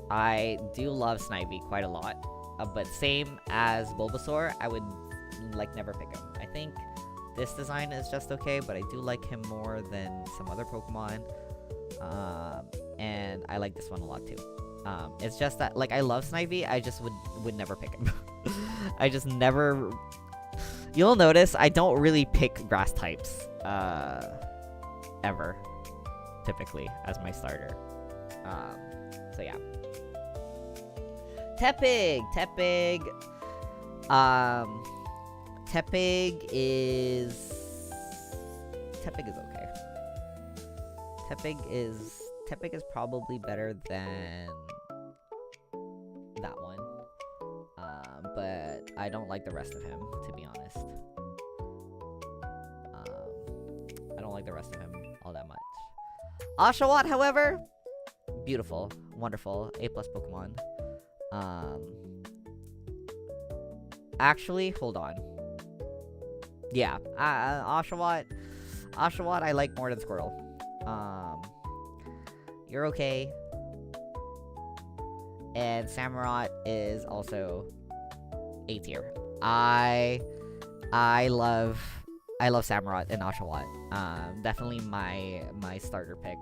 I do love Snivy quite a lot. But same as Bulbasaur, I would, like, never pick him. I think this design is just okay, but I do like him more than some other Pokemon. And I like this one a lot, too. It's just that, like, I love Snivy, I just would never pick him. I just never... You'll notice I don't really pick grass types, ever, typically, as my starter. So yeah. Tepig! Tepig is okay. Tepig is probably better than that one. But I don't like the rest of him, to be honest. I don't like the rest of him all that much. Oshawott, however, beautiful, wonderful, A+ Pokemon. Actually, hold on. Yeah, Oshawott I like more than Squirtle. You're okay. And Samurott is also A tier. I love Samurott and Oshawott. Definitely my starter pick.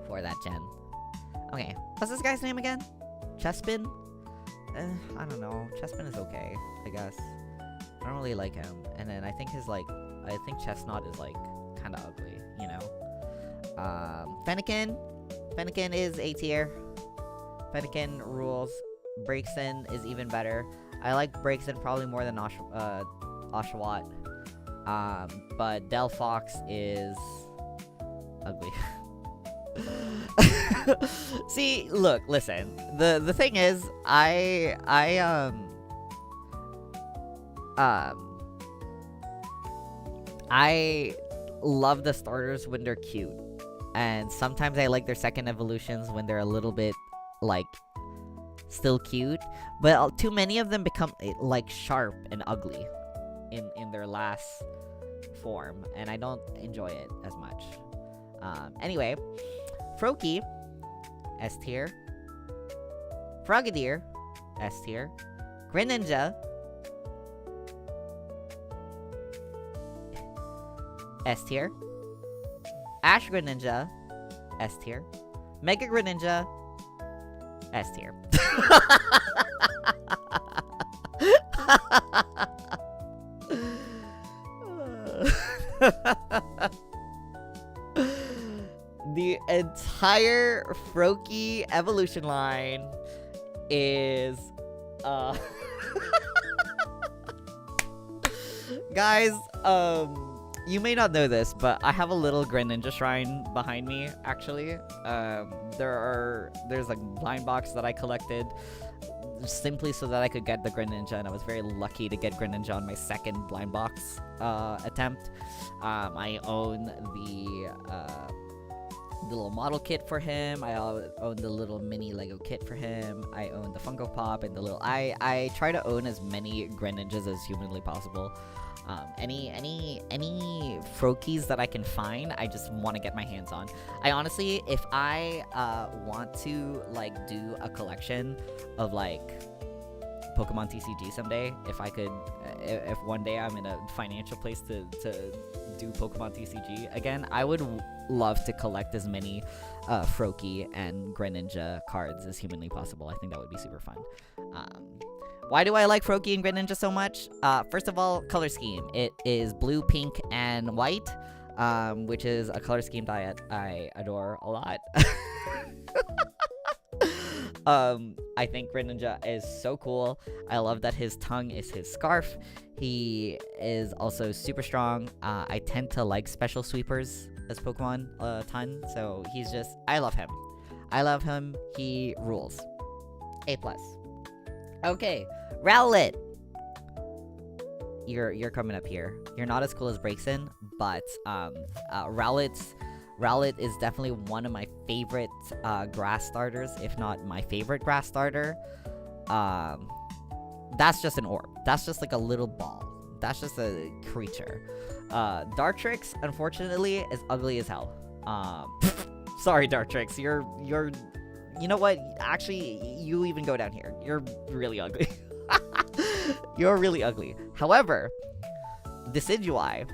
For that gen. Okay, what's this guy's name again? Chespin? I don't know. Chespin is okay, I guess. I don't really like him. And then I think Chestnut is, like, kinda ugly, you know? Fennekin. Fennekin is A tier. Fennekin rules. Braixen is even better. I like Braixen probably more than Oshawott. But Delphox is ugly. See, look, listen. The thing is, I love the starters when they're cute. And sometimes I like their second evolutions when they're a little bit, like, still cute. But too many of them become, like, sharp and ugly in their last form. And I don't enjoy it as much. Anyway, Froakie, S tier. Frogadier, S tier. Greninja, S tier. Ash Greninja, S tier. Mega Greninja, S tier. The entire Froakie evolution line is guys, you may not know this, but I have a little Greninja shrine behind me, actually. There's a blind box that I collected simply so that I could get the Greninja, and I was very lucky to get Greninja on my second blind box attempt. I own the little model kit for him. I own the little mini Lego kit for him. I own the Funko Pop and the little... I try to own as many Greninjas as humanly possible. Any Froakies that I can find, I just want to get my hands on. I honestly, if I want to, like, do a collection of, like, Pokemon TCG someday, if I could, if one day I'm in a financial place to do Pokemon TCG again, I would love to collect as many Froakie and Greninja cards as humanly possible. I think that would be super fun. Why do I like Froakie and Greninja so much? First of all, color scheme. It is blue, pink, and white. which is a color scheme that I adore a lot. I think Greninja is so cool. I love that his tongue is his scarf. He is also super strong. I tend to like special sweepers as Pokemon a ton, so he's just, I love him. I love him. He rules. A+. Okay, Rowlet. You're coming up here. You're not as cool as Braixen, but Rowlet is definitely one of my favorite grass starters, if not my favorite grass starter. That's just an orb. That's just like a little ball. That's just a creature. Dartrix, unfortunately, is ugly as hell. Sorry, Dartrix. You're you know what? Actually, you even go down here. You're really ugly. You're really ugly. However, Decidueye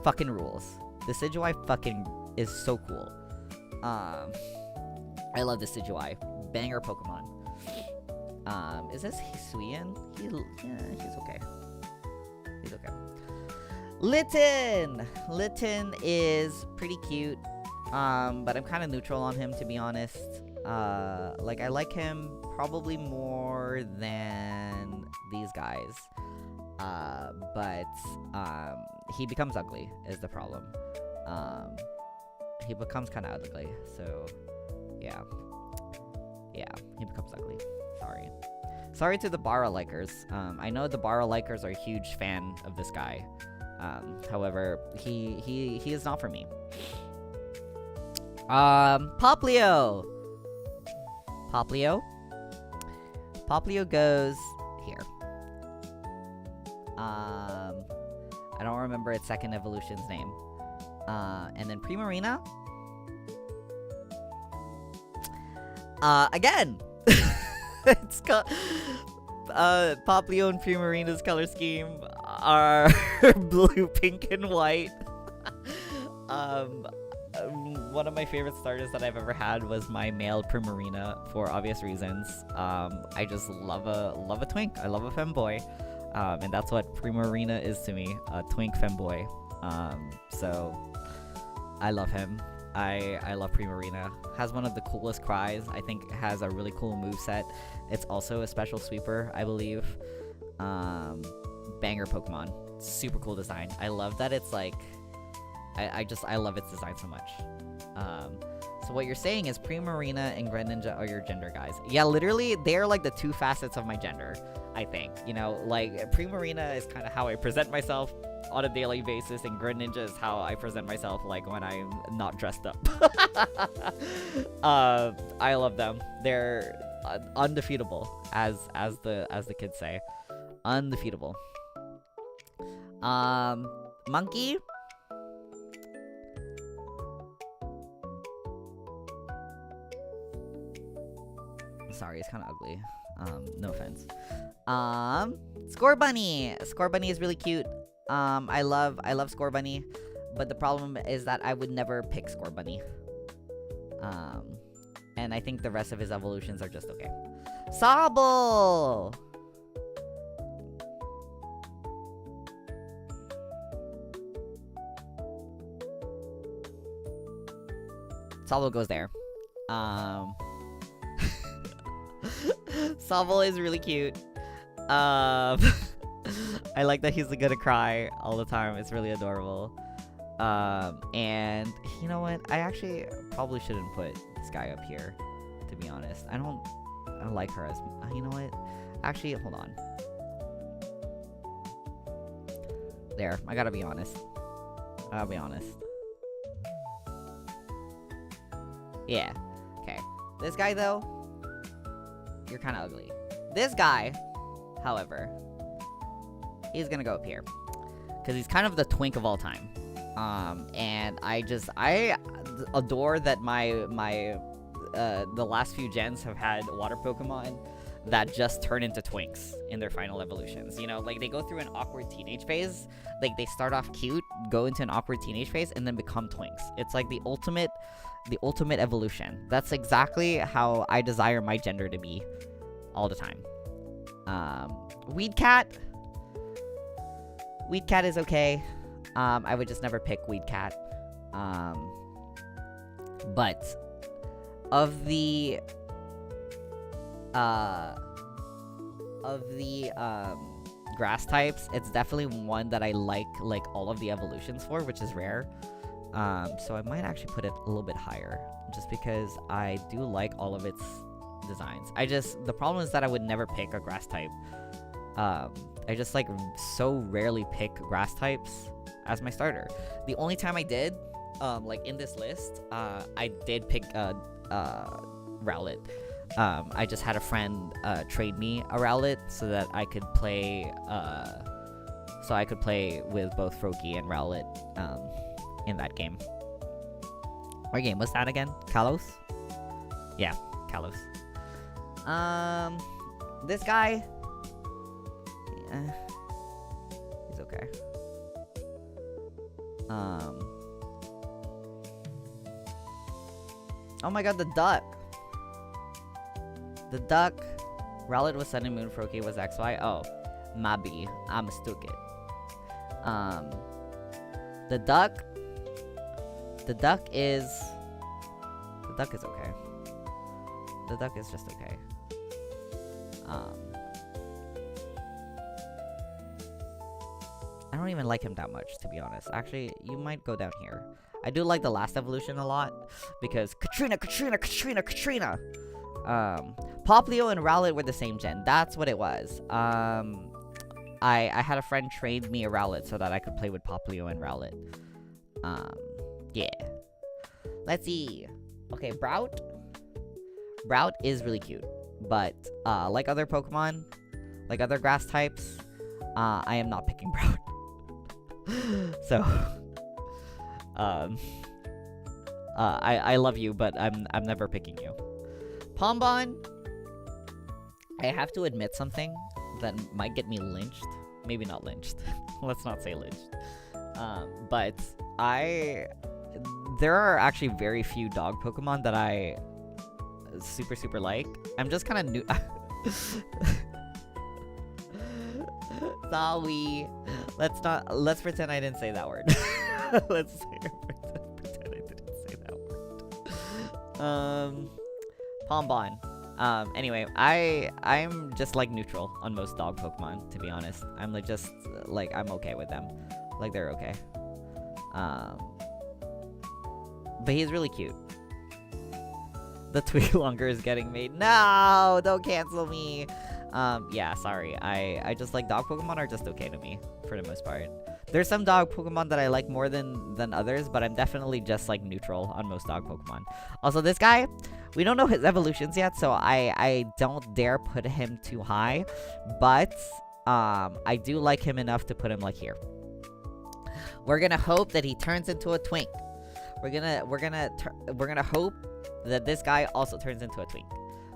fucking rules. Decidueye fucking is so cool. I love Decidueye. Banger Pokemon. Is this Hisuian? He's okay. He's okay. Litten is pretty cute. But I'm kind of neutral on him, to be honest. Like, I like him probably more than these guys. But he becomes ugly is the problem. He becomes kind of ugly, so yeah, he becomes ugly. Sorry to the Bara likers. I know the Bara likers are a huge fan of this guy. However, he is not for me. Poplio goes here. I don't remember its second evolution's name. And then Primarina. Again! It's called... Poplio and Primarina's color scheme are blue, pink, and white. One of my favorite starters that I've ever had was my male Primarina, for obvious reasons. I just love a twink. I love a femboy. And that's what Primarina is to me, a twink femboy. So I love him. I love Primarina. Has one of the coolest cries. I think has a really cool moveset. It's also a special sweeper, I believe. Banger Pokemon. Super cool design. I love that it's like... I love its design so much. So what you're saying is Primarina and Greninja are your gender guys. Yeah, literally, they're like the two facets of my gender, I think. You know, like, Primarina is kind of how I present myself on a daily basis, and Greninja is how I present myself, like, when I'm not dressed up. I love them. They're undefeatable, as the kids say. Undefeatable. Monkey? Sorry, it's kind of ugly. No offense. Scorbunny. Scorbunny is really cute. I love Scorbunny, but the problem is that I would never pick Scorbunny. And I think the rest of his evolutions are just okay. Sobble. Sobble goes there. Sobble is really cute. I like that he's gonna cry all the time. It's really adorable. And you know what? I actually probably shouldn't put this guy up here, to be honest. I don't like her as... You know what? Actually, hold on. There. I gotta be honest. I'll be honest. Yeah. Okay. This guy, though, you're kind of ugly. This guy, however, he's gonna go up here, because he's kind of the twink of all time. And I adore that the last few gens have had water Pokemon that just turn into twinks in their final evolutions. You know, like, they go through an awkward teenage phase. Like, they start off cute, go into an awkward teenage phase, and then become twinks. It's like the ultimate evolution. That's exactly how I desire my gender to be all the time. Weedcat is okay. I would just never pick Weed Cat. But of the grass types, it's definitely one that I like all of the evolutions for, which is rare. So I might actually put it a little bit higher, just because I do like all of its designs. The problem is that I would never pick a grass type. I just so rarely pick grass types as my starter. The only time I did, in this list, I did pick Rowlet. I just had a friend trade me a Rowlet so that I could play with both Froakie and Rowlet in that game. What game was that again? Kalos? Yeah, Kalos. This guy, he's okay. Oh my god, the duck. The duck. Rowlet was Sun and Moon, Froakie was XY. Oh, Mabi. I'm stupid. The duck. The duck is okay. The duck is just okay. I don't even like him that much, to be honest. Actually, you might go down here. I do like the last evolution a lot, because Katrina! Poplio and Rowlet were the same gen. That's what it was. I had a friend trade me a Rowlet so that I could play with Poplio and Rowlet. Yeah. Let's see. Okay, Brout. Brout is really cute, but like other Pokemon, like other grass types, I am not picking Brout. So, I love you, but I'm never picking you. Pombon. I have to admit something that might get me lynched. Maybe not lynched. Let's not say lynched. But there are actually very few dog Pokemon that I super like. I'm just kind of new. Sorry. Let's pretend I didn't say that word. Let's pretend I didn't say that word. Pombon. Anyway, I'm just neutral on most dog Pokemon, to be honest. I'm I'm okay with them. They're okay. But he's really cute. The tweet longer is getting made. No, don't cancel me. Yeah, sorry. I just dog Pokemon are just okay to me for the most part. There's some dog Pokemon that I like more than others, but I'm definitely just neutral on most dog Pokemon. Also, this guy, we don't know his evolutions yet, so I don't dare put him too high, but I do like him enough to put him here. We're gonna hope that he turns into a twink. We're gonna hope that this guy also turns into a twink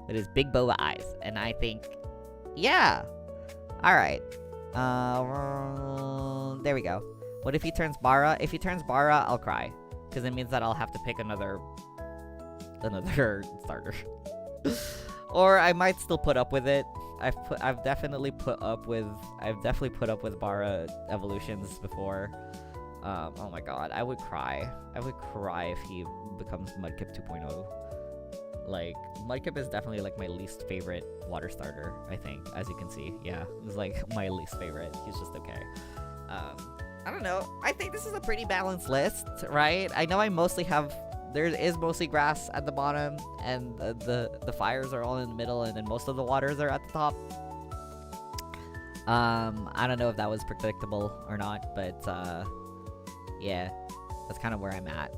with his big boba eyes, and I think, yeah, all right. There we go. What if he turns Bara? If he turns Bara, I'll cry, because it means that I'll have to pick another starter. Or I might still put up with it. I've definitely put up with Bara evolutions before. Oh my god, I would cry. I would cry if he becomes Mudkip 2.0. Mudkip is definitely my least favorite water starter, I think, as you can see. Yeah, it's my least favorite. He's just okay. I don't know. I think this is a pretty balanced list, right? I know there is mostly grass at the bottom, and the fires are all in the middle, and then most of the waters are at the top. I don't know if that was predictable or not, but yeah, that's kind of where I'm at.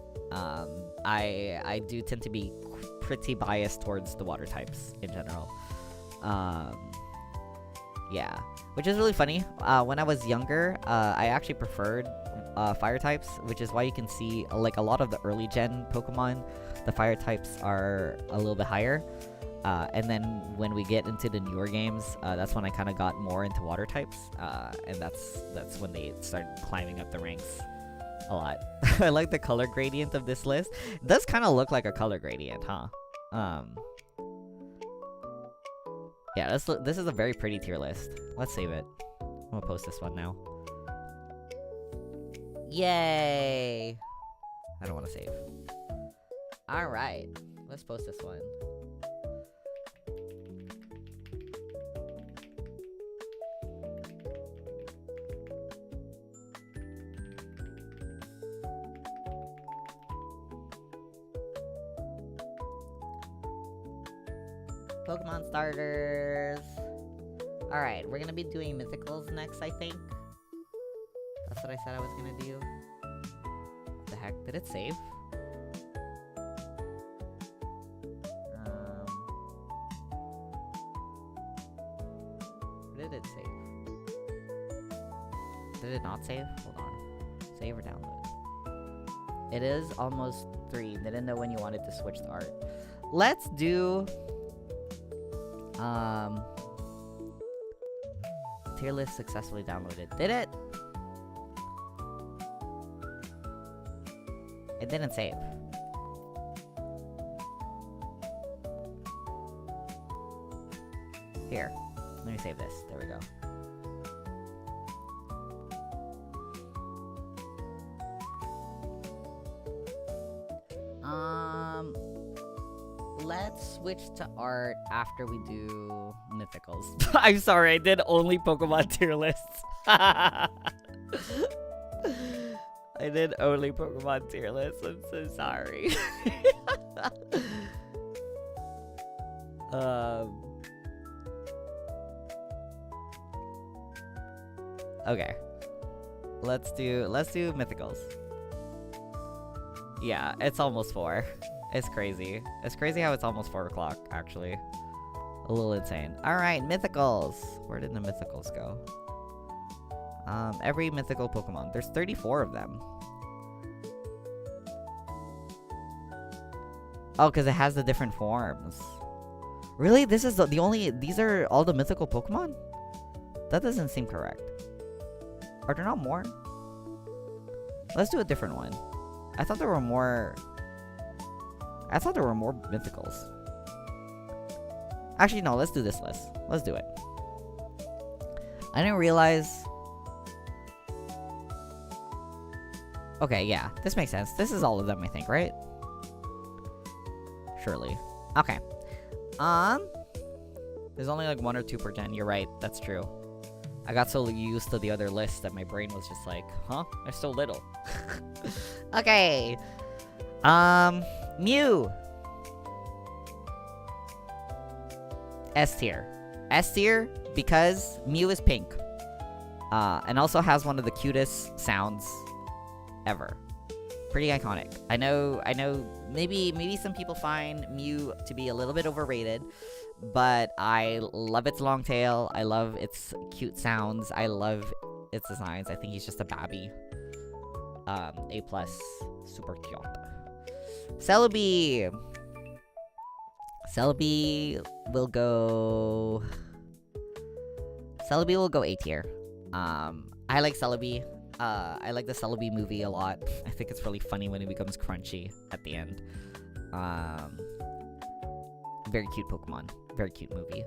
I do tend to be pretty biased towards the water types in general. Yeah, which is really funny. When I was younger, I actually preferred fire types, which is why you can see a lot of the early gen Pokemon, the fire types are a little bit higher. And then when we get into the newer games, that's when I kind of got more into water types, and that's when they started climbing up the ranks a lot. I like the color gradient of this list. It does kind of look like a color gradient, huh? Yeah, this is a very pretty tier list. Let's save it. I'm gonna post this one now. Yay! I don't want to save. Alright. Let's post this one. Pokemon starters. Alright, we're gonna be doing mythicals next, I think. That's what I said I was gonna do. What the heck? Did it save? Did it save? Did it not save? Hold on. Save or download? It is almost 3. Didn't know when you wanted to switch the art. Let's do... tier list successfully downloaded. Did it? It didn't save. Here. Let me save this. There we go. Let's switch to art after we do mythicals. I'm sorry, I did only Pokemon tier lists. I did only Pokemon tier lists. I'm so sorry. Okay. Let's do mythicals. Yeah, it's almost 4. It's crazy. It's crazy how it's almost 4 o'clock, actually. A little insane. Alright, mythicals. Where did the mythicals go? Every mythical Pokemon. There's 34 of them. Oh, because it has the different forms. Really? This is the only... These are all the mythical Pokemon? That doesn't seem correct. Are there not more? Let's do a different one. I thought there were more... I thought there were more mythicals. Actually, no, let's do this list. Let's do it. I didn't realize... Okay, yeah. This makes sense. This is all of them, I think, right? Surely. Okay. There's only like 1 or 2 per gen. You're right. That's true. I got so used to the other list that my brain was just like, huh? There's so little. Okay. Mew. S tier. S tier because Mew is pink. And also has one of the cutest sounds ever. Pretty iconic. I know maybe some people find Mew to be a little bit overrated, but I love its long tail. I love its cute sounds. I love its designs. I think he's just a babby. A+. Super cute. Celebi. Celebi will go A tier. I like Celebi. I like the Celebi movie a lot. I think it's really funny when it becomes crunchy at the end. Very cute Pokemon. Very cute movie.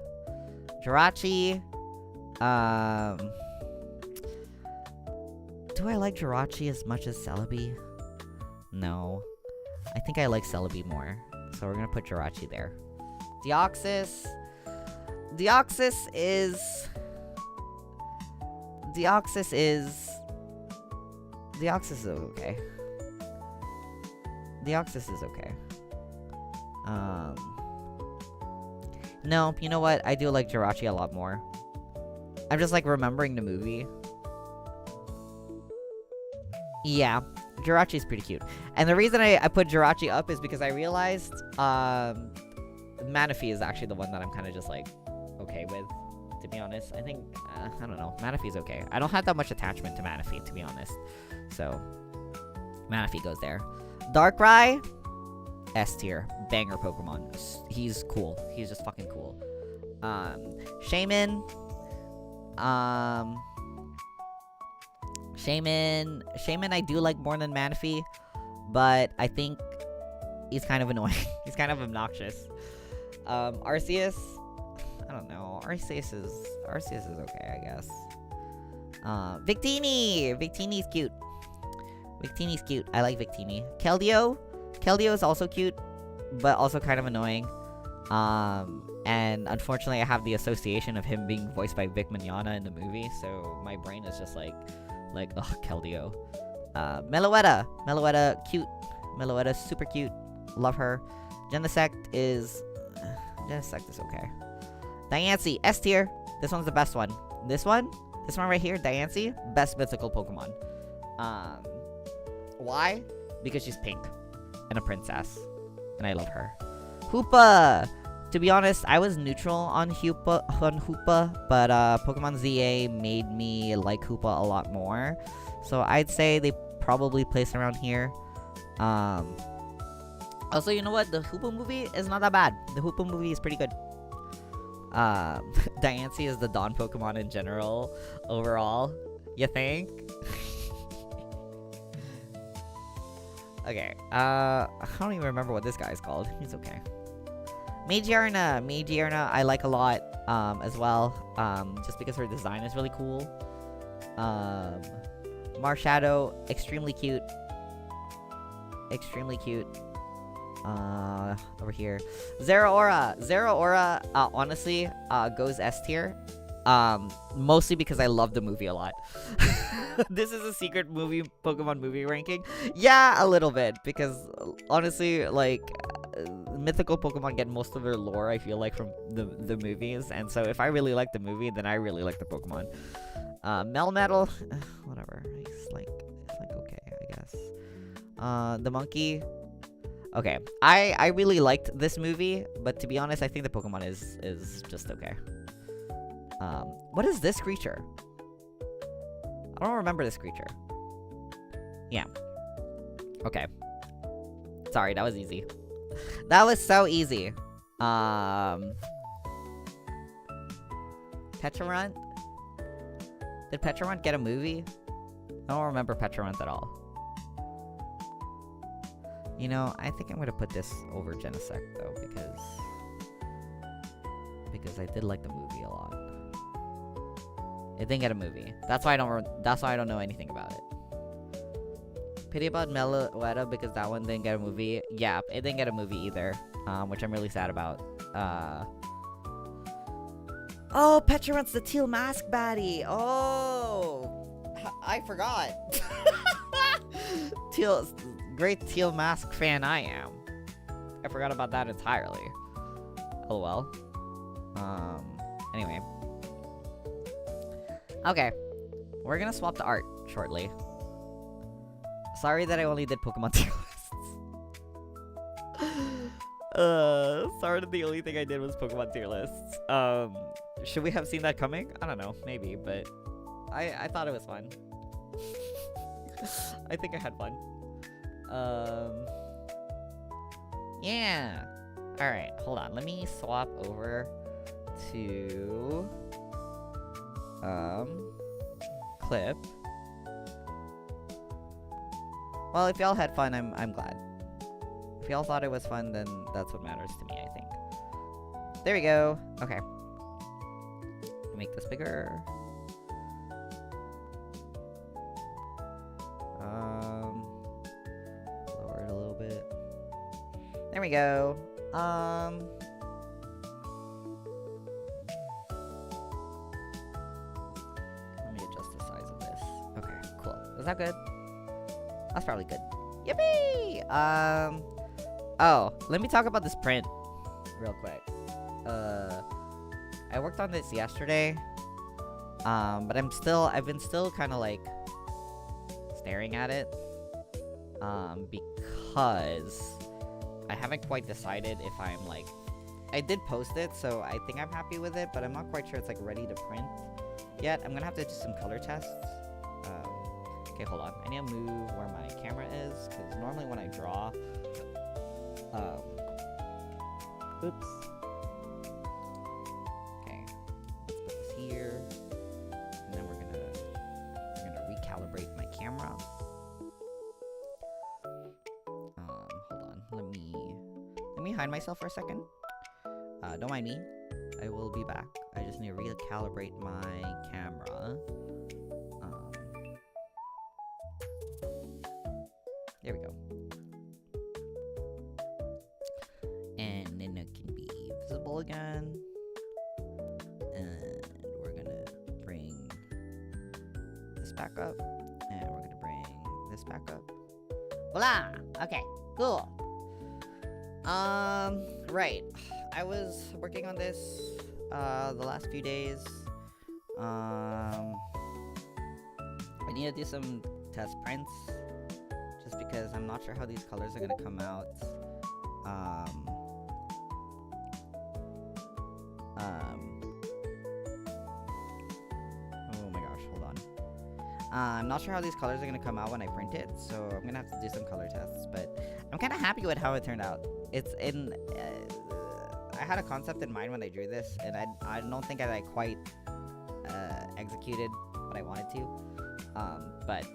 Jirachi. Do I like Jirachi as much as Celebi? No. I think I like Celebi more. So we're gonna put Jirachi there. Deoxys. Deoxys is okay. Deoxys is okay. No, you know what? I do like Jirachi a lot more. I'm just like remembering the movie. Yeah, Jirachi's pretty cute. And the reason I put Jirachi up is because I realized Manaphy is actually the one that I'm kind of just like okay with, to be honest. I think, I don't know, Manaphy's okay. I don't have that much attachment to Manaphy, to be honest. So, Manaphy goes there. Darkrai, S tier. Banger Pokemon. He's cool. He's just fucking cool. Shaman. Shaman I do like more than Manaphy, but I think he's kind of annoying. He's kind of obnoxious. Arceus, I don't know. Arceus is okay, I guess. Victini! Victini's cute. Victini's cute. I like Victini. Keldeo is also cute, but also kind of annoying. And unfortunately, I have the association of him being voiced by Vic Mignogna in the movie, so my brain is just like, ugh, Keldeo. Meloetta, cute. Meloetta, super cute. Love her. Genesect is okay. Diancie, S tier. This one's the best one. This one right here, Diancie, best mythical Pokemon. Why? Because she's pink and a princess, and I love her. Hoopa. To be honest, I was neutral on Hoopa, but Pokemon ZA made me like Hoopa a lot more. So I'd say they probably place around here. Also, you know what? The Hoopa movie is not that bad. The Hoopa movie is pretty good. Diancie is the Dawn Pokemon in general, overall. You think? Okay. I don't even remember what this guy's called. He's okay. Magearna, I like a lot, as well, just because her design is really cool. Marshadow, extremely cute. Over here. Zeraora, honestly, goes S tier, mostly because I love the movie a lot. This is a secret Pokemon movie ranking. Yeah, a little bit, because, honestly, like, mythical Pokemon get most of their lore, I feel like, from the movies, and so if I really like the movie, then I really like the Pokemon. Melmetal, whatever, he's like okay, I guess. The monkey, okay, I really liked this movie, but to be honest, I think the Pokemon is just okay. What is this creature? I don't remember this creature. Yeah. Okay. Sorry, that was easy. That was so easy. Pecharunt? Did Pecharunt get a movie? I don't remember Pecharunt at all. You know, I think I'm gonna put this over Genesect though, because I did like the movie a lot. It didn't get a movie. That's why I don't know anything about it. Pity about Meloetta because that one didn't get a movie. Yeah, it didn't get a movie either, which I'm really sad about. Oh, Pecharunt's the teal mask baddie. Oh, I forgot. Great teal mask fan I am. I forgot about that entirely. Oh well. Anyway. Okay, we're gonna swap to art shortly. Sorry that I only did Pokemon tier lists. Sorry that the only thing I did was Pokemon tier lists. Should we have seen that coming? I don't know, maybe, but I thought it was fun. I think I had fun. Yeah. Alright, hold on. Let me swap over to clip. Well, if y'all had fun, I'm glad. If y'all thought it was fun, then that's what matters to me, I think. There we go. Okay. Make this bigger. Lower it a little bit. There we go. Let me adjust the size of this. Okay, cool. Was that good? That's probably good. Yippee! Oh, let me talk about this print real quick. I worked on this yesterday. But I've been still kind of like staring at it. Because I haven't quite decided if I'm like, I did post it, so I think I'm happy with it, but I'm not quite sure it's like ready to print yet. I'm gonna have to do some color tests. Okay, hold on. I need to move where my camera is, because normally when I draw, oops. Okay, let's put this here, and then we're gonna recalibrate my camera. Hold on. Let me hide myself for a second. Don't mind me. I will be back. I just need to recalibrate my camera. again. And we're gonna bring this back up. And we're gonna bring this back up. Voila! Okay, cool. Right. I was working on this the last few days. I need to do some test prints just because I'm not sure how these colors are gonna come out. Oh my gosh, hold on. I'm not sure how these colors are gonna come out when I print it, so I'm gonna have to do some color tests, but I'm kind of happy with how it turned out. It's in, I had a concept in mind when I drew this, and I don't think I quite executed what I wanted to, but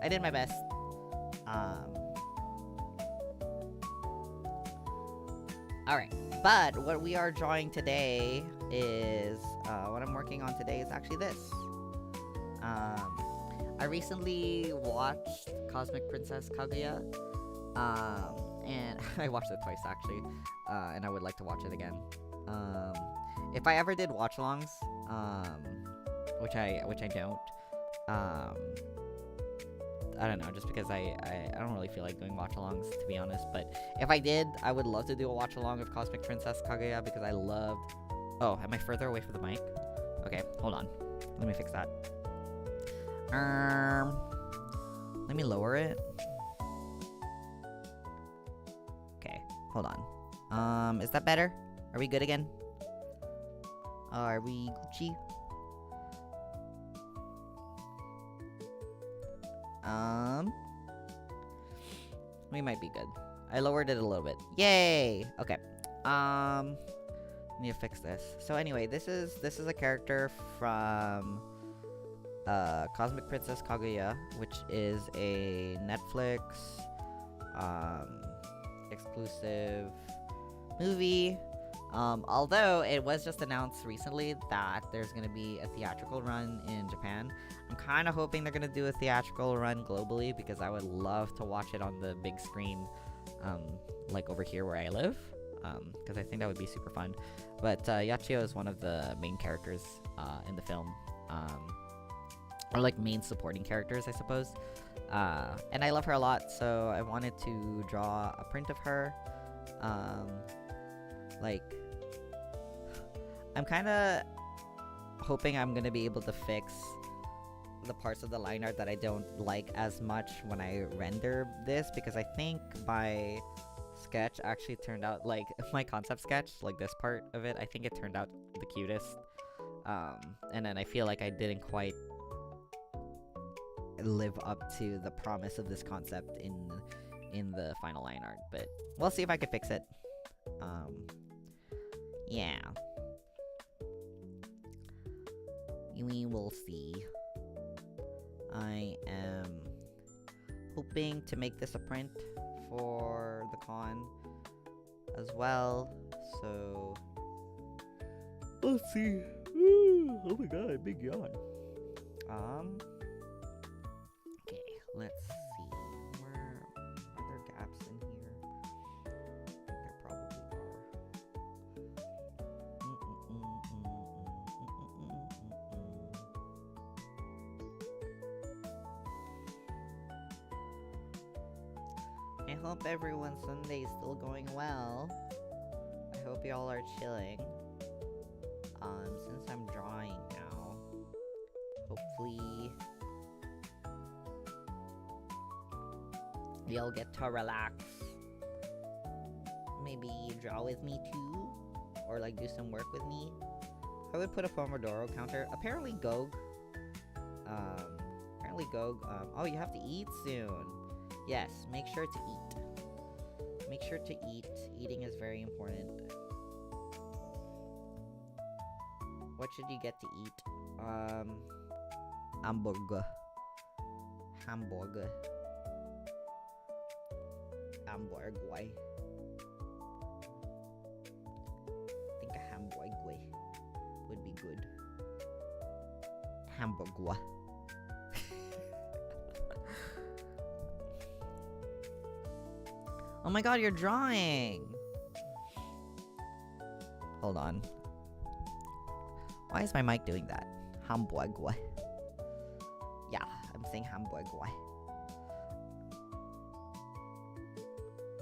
I did my best. Alright, but what we are drawing today is, what I'm working on today is actually this. I recently watched Cosmic Princess Kaguya, and I watched it twice actually, and I would like to watch it again. If I ever did watch-alongs, which I don't, I don't know, just because I don't really feel like doing watch-alongs, to be honest, but if I did, I would love to do a watch-along of Cosmic Princess Kaguya, because I loved... Oh, am I further away from the mic? Okay, hold on. Let me fix that. Let me lower it. Okay, hold on. Is that better? Are we good again? Are we Gucci? We might be good. I lowered it a little bit. Yay! Okay. Need to fix this. So anyway, this is a character from Cosmic Princess Kaguya, which is a Netflix exclusive movie. Although it was just announced recently that there's gonna be a theatrical run in Japan. I'm kind of hoping they're gonna do a theatrical run globally, because I would love to watch it on the big screen, like over here where I live, because I think that would be super fun. But Yachio is one of the main characters in the film, or like main supporting characters, I suppose. And I love her a lot, so I wanted to draw a print of her. Like, I'm kind of hoping I'm gonna be able to fix the parts of the line art that I don't like as much when I render this, because I think my sketch actually turned out, like, my concept sketch, like this part of it, I think it turned out the cutest. And then I feel like I didn't quite live up to the promise of this concept in the final line art, but we'll see if I can fix it. Yeah. We will see. I am hoping to make this a print for the con as well, so let's see. Oh my god, big yawn. Okay, let's see. Where are there gaps in here? I think there probably are. I hope everyone's Sunday is still going well. I hope y'all are chilling. Since I'm drawing now, hopefully y'all get to relax. Maybe draw with me too, or like do some work with me. I would put a Pomodoro counter. Apparently Gog, oh, you have to eat soon. Yes, make sure to eat. Make sure to eat. Eating is very important. What should you get to eat? Hamburger. Hamburger. Hamburger. I think a hamburger would be good. Hamburger. Oh my god, you're drawing! Hold on. Why is my mic doing that? Hamburg. Yeah, I'm saying Hamburg.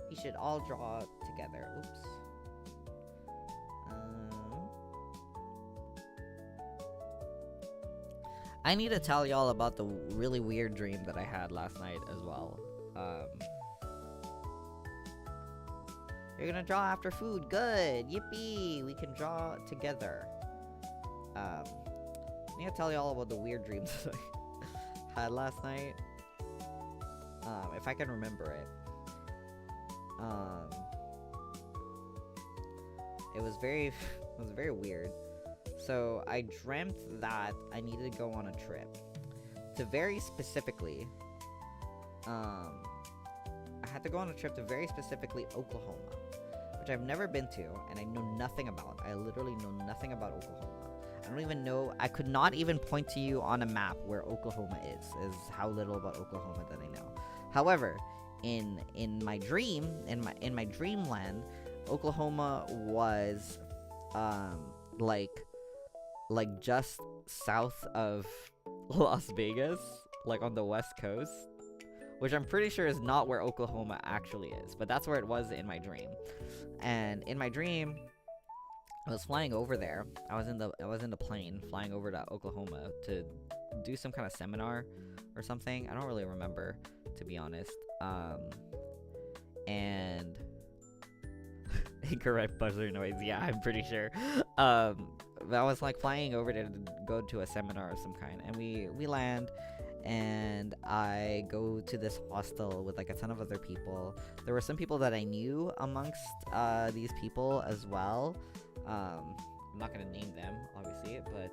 We should all draw together. Oops. I need to tell y'all about the really weird dream that I had last night as well. You're gonna draw after food. Good. Yippee. We can draw together. I need to tell y'all about the weird dreams that I had last night. If I can remember it. It was very weird. So I dreamt that I needed to go on a trip to very specifically, I had to go on a trip to very specifically Oklahoma, which I've never been to and I know nothing about. I literally know nothing about Oklahoma. I don't even know, I could not even point to you on a map where Oklahoma is how little about Oklahoma that I know. However, in my dream, in my dreamland, Oklahoma was like just south of Las Vegas, like on the west coast, which I'm pretty sure is not where Oklahoma actually is, but that's where it was in my dream. And in my dream, I was flying over there. I was in the plane flying over to Oklahoma to do some kind of seminar or something. I don't really remember, to be honest. And incorrect buzzer noise. Yeah, I'm pretty sure. I was like flying over to go to a seminar of some kind, and we land, and I go to this hostel with like a ton of other people. There were some people that I knew amongst these people as well. I'm not gonna name them, obviously, but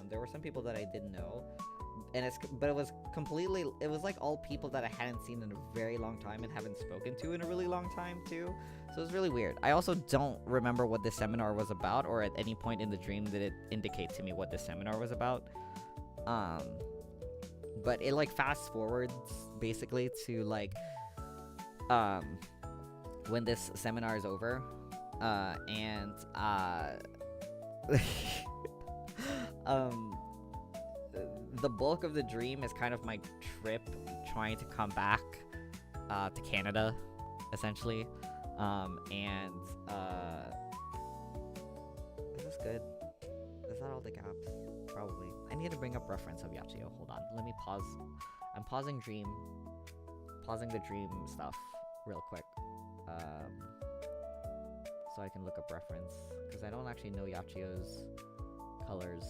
there were some people that I didn't know, and it was like all people that I hadn't seen in a very long time and haven't spoken to in a really long time too. So it was really weird. I also don't remember what this seminar was about, or at any point in the dream did it indicate to me what this seminar was about. But it like fast forwards basically to like when this seminar is over, and the bulk of the dream is kind of my trip trying to come back to Canada, essentially. Is this good? Is that all the gaps? Probably. I need to bring up reference of Yachio. Hold on. Let me pause. I'm pausing the dream stuff real quick. So I can look up reference, because I don't actually know Yachio's colors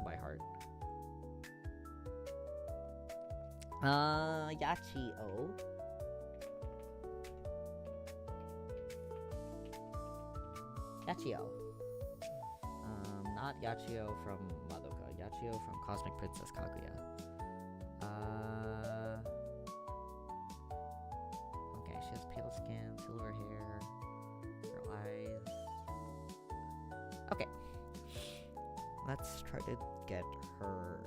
by heart. Yachio. Yachio. Not Yachio from Madoka. Yachio from Cosmic Princess Kaguya. Okay, she has pale skin, silver hair, her eyes. Okay. Let's try to get her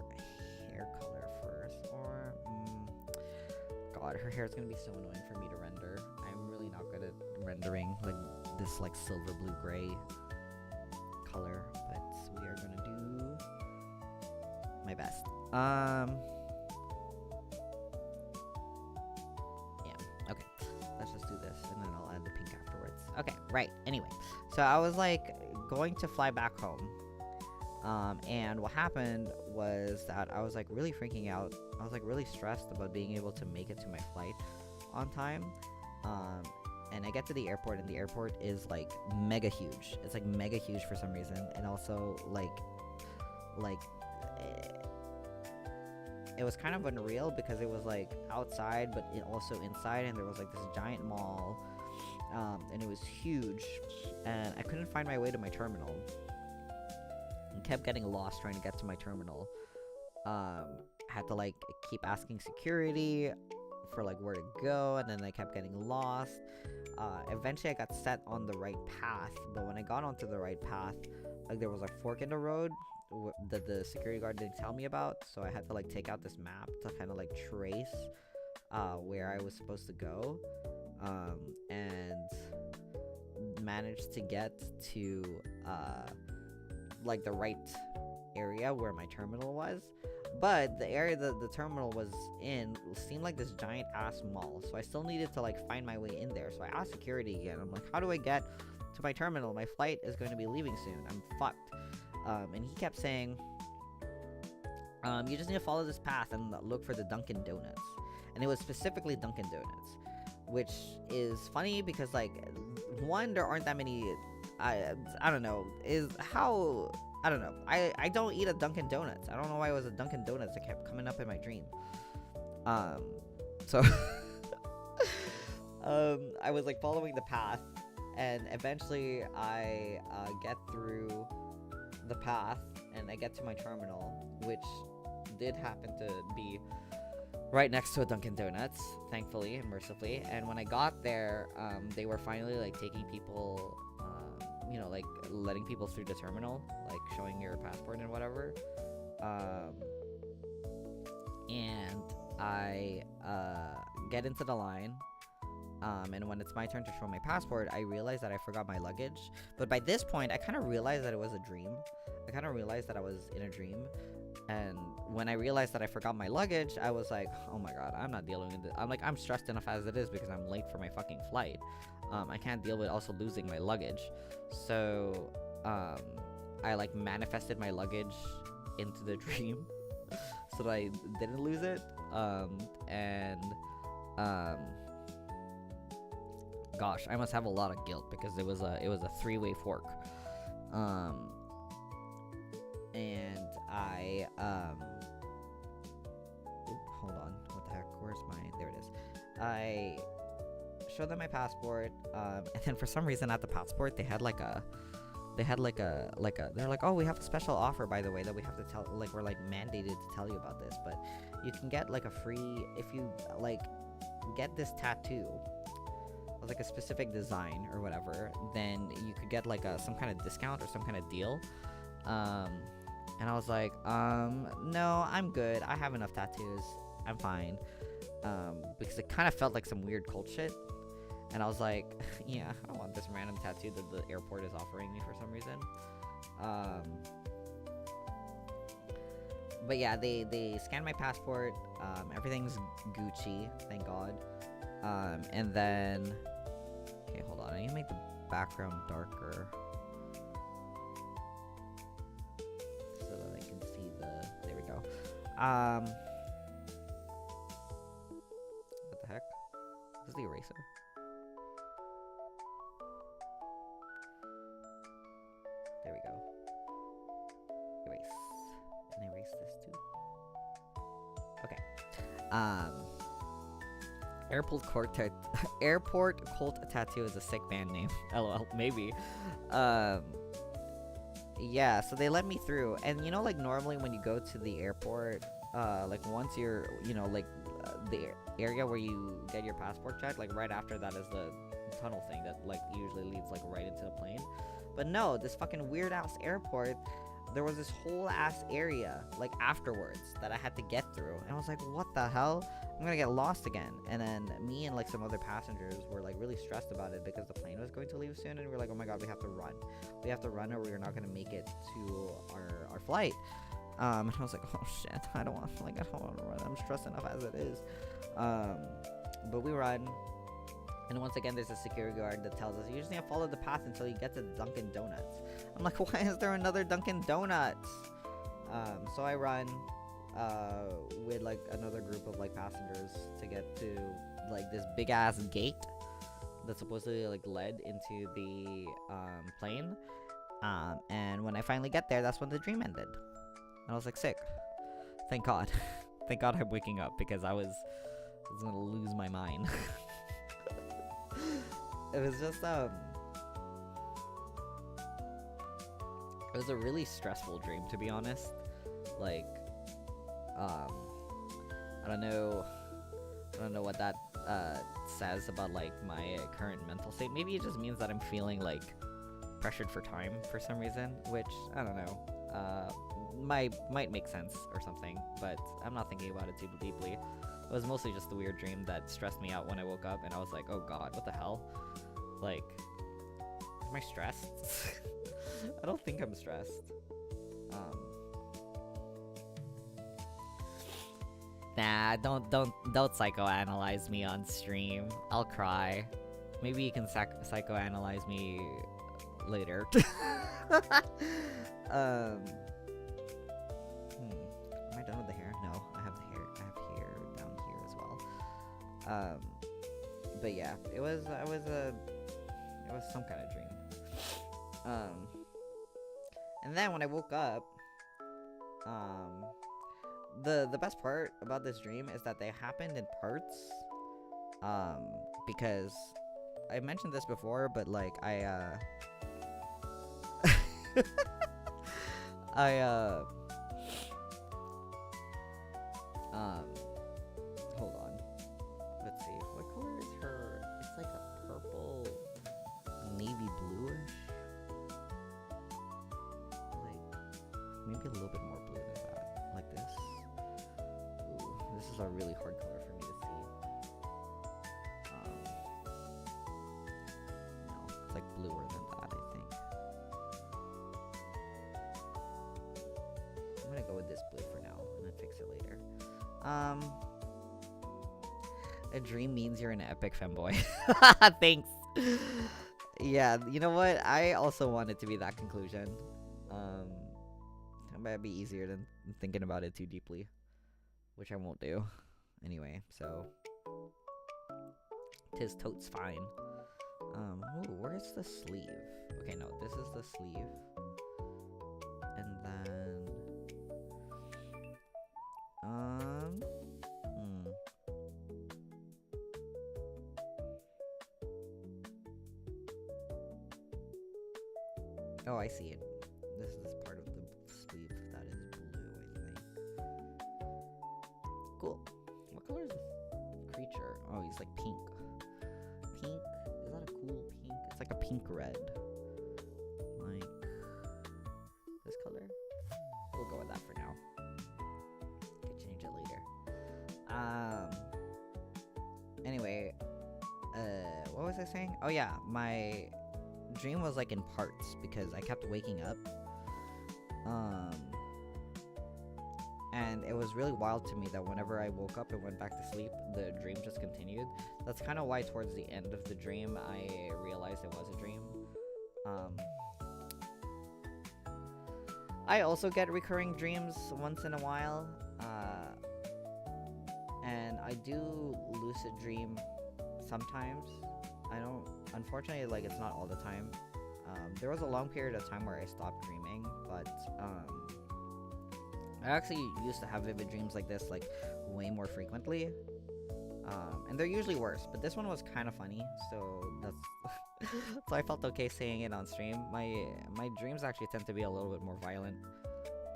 hair color first. Or, God, her hair is gonna be so annoying for me to render. I'm really not good at rendering like this like silver blue gray color, but we are gonna do my best. Yeah, okay, let's just do this and then I'll add the pink afterwards. Okay, right, anyway, so I was like going to fly back home, and what happened was that I was like really freaking out. I was like really stressed about being able to make it to my flight on time. And I get to the airport, and the airport is like mega huge. It's like mega huge for some reason, and also like it was kind of unreal because it was like outside, but it also inside, and there was like this giant mall, and it was huge, and I couldn't find my way to my terminal. And kept getting lost trying to get to my terminal. Had to like keep asking security for like where to go, and then I kept getting lost. Eventually I got set on the right path, but when I got onto the right path, like there was a fork in the road that the security guard didn't tell me about, so I had to like take out this map to kind of like trace where I was supposed to go. And managed to get to like the right area where my terminal was, but the area that the terminal was in seemed like this giant ass mall, so I still needed to like find my way in there. So I asked security again. I'm like, how do I get to my terminal? My flight is going to be leaving soon. I'm fucked. And he kept saying, you just need to follow this path and look for the Dunkin' Donuts. And it was specifically Dunkin' Donuts, which is funny because, like, one, there aren't that many. I don't know. I don't know. I don't eat a Dunkin' Donuts. I don't know why it was a Dunkin' Donuts that kept coming up in my dream. So I was like following the path, and eventually I get through the path and I get to my terminal, which did happen to be right next to a Dunkin' Donuts, thankfully and mercifully. And when I got there, they were finally like taking people, like letting people through the terminal, like showing your passport and whatever. And I get into the line. And when it's my turn to show my passport, I realized that I forgot my luggage. But by this point, I kind of realized that it was a dream. I kind of realized that I was in a dream. And when I realized that I forgot my luggage, I was like, oh my god, I'm not dealing with it. I'm stressed enough as it is because I'm late for my fucking flight. I can't deal with also losing my luggage. So, I like manifested my luggage into the dream so that I didn't lose it. Gosh, I must have a lot of guilt because it was a three-way fork. And I hold on, what the heck, where's my, there it is. I showed them my passport, and then for some reason at the passport they're like, oh, we have a special offer, by the way, that we have to tell, like, we're like mandated to tell you about this, but you can get like a free, if you like get this tattoo of like a specific design or whatever, then you could get like some kind of discount or some kind of deal. And I was like, no, I'm good. I have enough tattoos. I'm fine. Because it kind of felt like some weird cult shit. And I was like, yeah, I want this random tattoo that the airport is offering me for some reason. But yeah, they scanned my passport. Everything's Gucci, thank God. And then, okay, hold on. I need to make the background darker so that I can see the. There we go. What the heck? Is this the eraser? There we go. Erase. Can I erase this too? Okay. Airport Cult Tattoo is a sick band name. LOL, maybe. Yeah, so they let me through. And like normally when you go to the airport, like once you're, the area where you get your passport checked, like right after that is the tunnel thing that like usually leads like right into the plane. But no, this fucking weird ass airport, there was this whole ass area like afterwards that I had to get through, and I was like, what the hell? I'm gonna get lost again. And then me and like some other passengers were like really stressed about it because the plane was going to leave soon, and we were like, oh my god, we have to run or we're not gonna make it to our flight. And I was like, oh shit, I don't want to run, I'm stressed enough as it is. But we run. And once again, there's a security guard that tells us, you just need to follow the path until you get to Dunkin' Donuts. I'm like, why is there another Dunkin' Donuts? So I run with like another group of like passengers to get to like this big ass gate that's supposedly like led into the plane. And when I finally get there, that's when the dream ended. And I was like, sick. Thank God. Thank God I'm waking up because I was gonna lose my mind. It was just it was a really stressful dream, to be honest. Like I don't know what that says about like my current mental state. Maybe it just means that I'm feeling like pressured for time for some reason, which I don't know, might make sense or something, but I'm not thinking about it too deeply. It was mostly just the weird dream that stressed me out when I woke up, and I was like, oh god, what the hell? Like, Am I stressed? I don't think I'm stressed. Nah, don't psychoanalyze me on stream. I'll cry. Maybe you can psychoanalyze me later. Am I done with the hair? No, I have the hair. I have hair down here as well. But yeah, it was some kind of dream. And then when I woke up, the best part about this dream is that they happened in parts. Because I mentioned this before, but like hold on. Let's see. What color is her? It's like a purple, navy bluish. Like maybe a little bit more blue than that. Like this. Ooh, this is a really hard color for me to see. No, it's like bluer than that, I think. I'm gonna go with this blue for now and then fix it later. A dream means you're an epic femboy. Thanks. Yeah, you know what? I also want it to be that conclusion. It might be easier than thinking about it too deeply, which I won't do. Anyway, so tis totes fine. Ooh, where's the sleeve? Okay, no, this is the sleeve. And then oh, I see it. This is part of the sleeve that is blue, I think. Cool. What color is this creature? Oh, he's like pink. Pink? Is that a cool pink? It's like a pink red. Like this color? We'll go with that for now. Can change it later. Anyway, what was I saying? Oh yeah, my dream was like in parts because I kept waking up. And it was really wild to me that whenever I woke up and went back to sleep, the dream just continued. That's kind of why towards the end of the dream, I realized it was a dream. I also get recurring dreams once in a while. And I do lucid dream sometimes. I don't, unfortunately, like, it's not all the time. There was a long period of time where I stopped dreaming, but I actually used to have vivid dreams like this, like, way more frequently. And they're usually worse, but this one was kind of funny, so that's so I felt okay saying it on stream. My dreams actually tend to be a little bit more violent,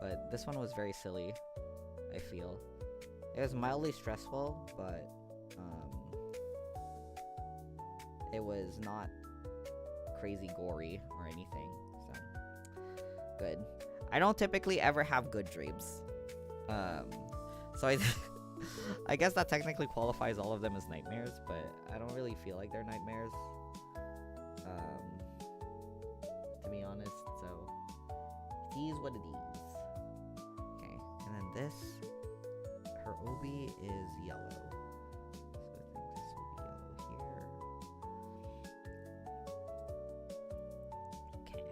but this one was very silly, I feel. It was mildly stressful, but it was not crazy gory or anything, so good. I don't typically ever have good dreams, so I guess that technically qualifies all of them as nightmares, but I don't really feel like they're nightmares, to be honest, so it is what it is. Okay, and then this, her obi is yellow. So I think this will be yellow here. Okay.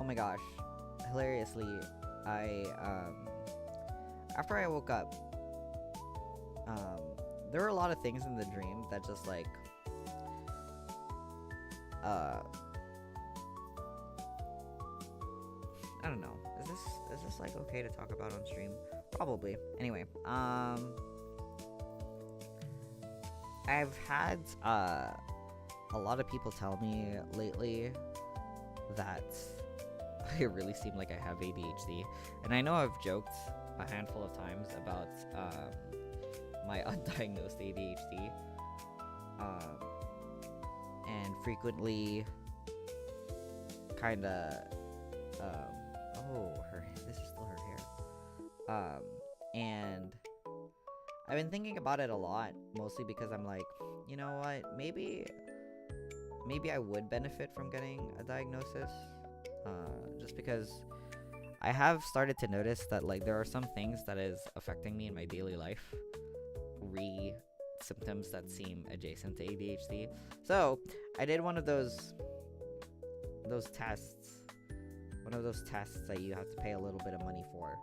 Oh my gosh. Hilariously, I after I woke up, there were a lot of things in the dream that just like I don't know. Is this like okay to talk about on stream? Probably. Anyway, I've had a lot of people tell me lately that I really seem like I have ADHD, and I know I've joked a handful of times about my undiagnosed ADHD, and frequently kind of oh, this is still her hair, and I've been thinking about it a lot, mostly because I'm like, you know what? Maybe I would benefit from getting a diagnosis. Just because I have started to notice that like there are some things that is affecting me in my daily life, symptoms that seem adjacent to ADHD. So I did one of those tests, that you have to pay a little bit of money for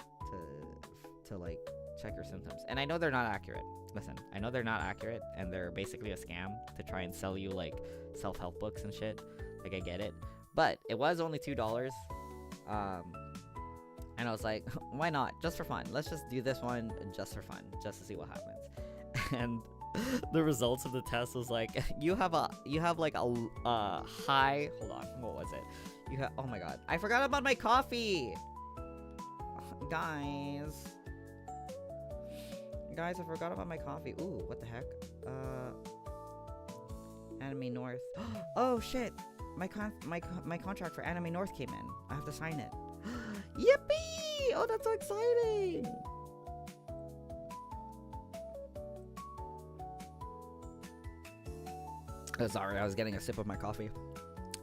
to like check your symptoms. And I know they're not accurate. Listen, I know they're not accurate, and they're basically a scam to try and sell you like self-help books and shit. Like, I get it, but it was only $2. And I was like, why not? Just for fun. Let's just do this one just for fun, just to see what happens. And the results of the test was like, you have like a high. Hold on, what was it? Oh my god, I forgot about my coffee, guys, I forgot about my coffee. Ooh, what the heck? Anime North. Oh shit, my contract for Anime North came in. I have to sign it. Yippee! Oh, that's so exciting. Oh, sorry, I was getting a sip of my coffee.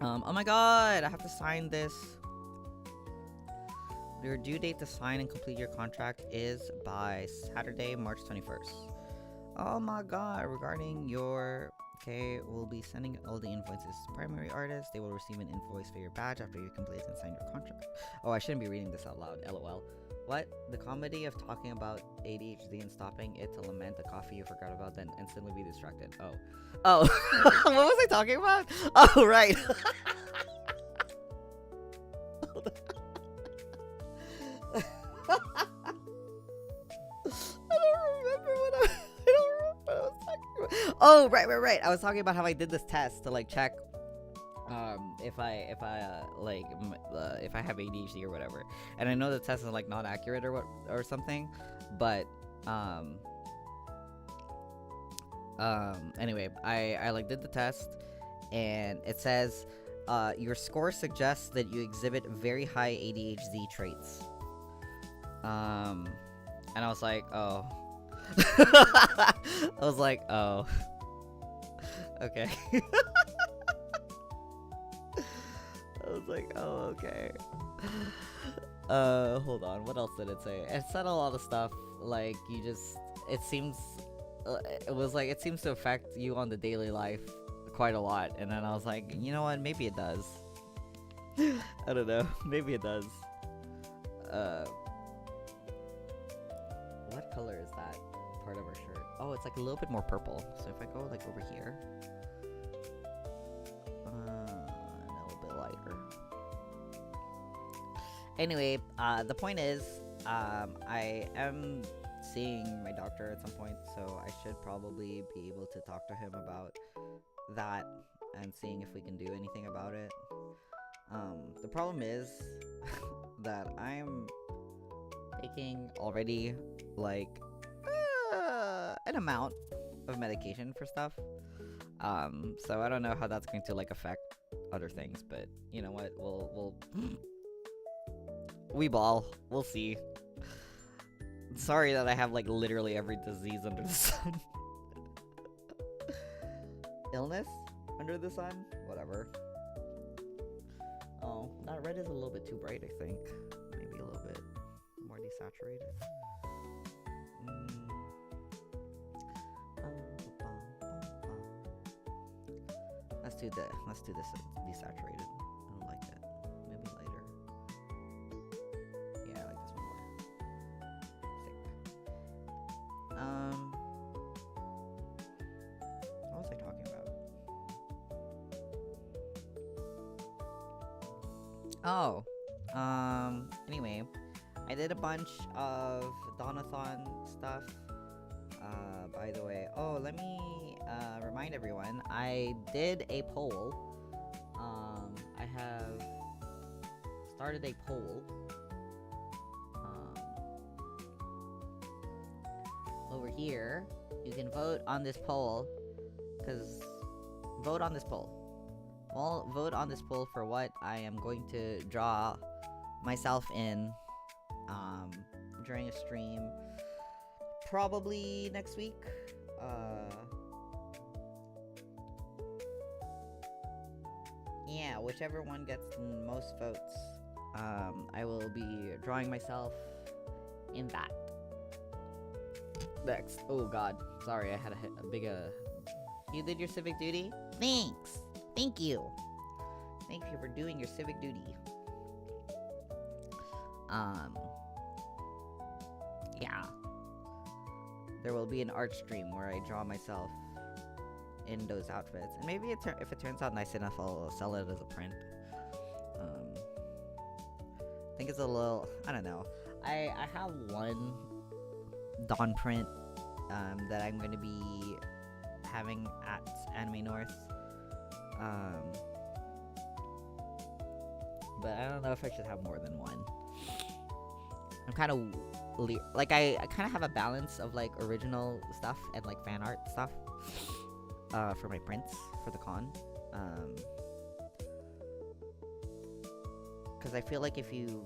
Oh my god, I have to sign this. Your due date to sign and complete your contract is by Saturday, March 21st. Oh my god, regarding your... Okay, we'll be sending all the invoices to primary artists. They will receive an invoice for your badge after you complete and sign your contract. Oh, I shouldn't be reading this out loud, lol. What? The comedy of talking about ADHD and stopping it to lament the coffee you forgot about, then instantly be distracted. Oh. What was I talking about? Oh, right. Oh, right. I was talking about how I did this test to like check if I have ADHD or whatever. And I know the test is like not accurate or something, but anyway, I like did the test, and it says your score suggests that you exhibit very high ADHD traits. And I was like, oh. I was like, oh. Okay. I was like, oh, okay. Hold on. What else did it say? It said a lot of stuff. Like, it seems to affect you on the daily life quite a lot. And then I was like, you know what? Maybe it does. I don't know. Maybe it does. What color is that part of our shirt? Oh, it's like a little bit more purple. So if I go like over here, a little bit lighter. Anyway, the point is, I am seeing my doctor at some point, so I should probably be able to talk to him about that and seeing if we can do anything about it. The problem is that I'm taking already like an amount of medication for stuff. So I don't know how that's going to like affect other things, but you know what? We'll see. Sorry that I have like literally every disease under the sun. Illness under the sun? Whatever. Oh, that red is a little bit too bright, I think. Maybe a little bit more desaturated. Let's do this desaturated. I don't like that. Maybe lighter. Yeah, I like this one more. What was I talking about? Oh. Anyway, I did a bunch of DAWNATHON stuff. By the way, let me remind everyone, I did a poll. I have started a poll over here. You can vote on this poll, vote on this poll for what I am going to draw myself in during a stream probably next week. Yeah, whichever one gets the most votes, I will be drawing myself in that. Next. Oh God, sorry, I had a big You did your civic duty? Thanks. Thank you. Thank you for doing your civic duty. Yeah. There will be an art stream where I draw myself in those outfits, and maybe if it turns out nice enough, I'll sell it as a print. I think it's a little, I don't know. I have one Dawn print that I'm going to be having at Anime North. But I don't know if I should have more than one. I'm kind of like I kind of have a balance of like original stuff and like fan art stuff for my prints for the con. Because I feel like if you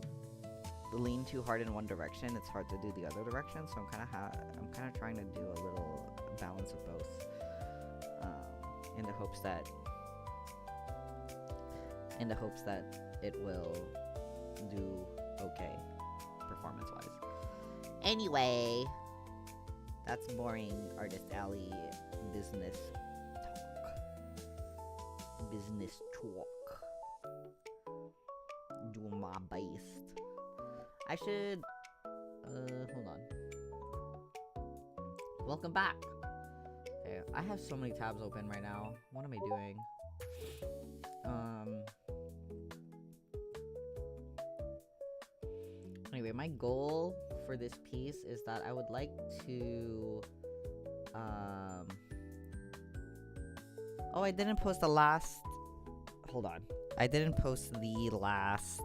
lean too hard in one direction, it's hard to do the other direction. So I'm kind of trying to do a little balance of both, in the hopes that it will do okay performance-wise. Anyway, that's boring Artist Alley business talk. Do my best. I should hold on. Welcome back. Okay, I have so many tabs open right now. What am I doing? Anyway, my goal for this piece is that I would like to oh, I didn't post the last, hold on. I didn't post the last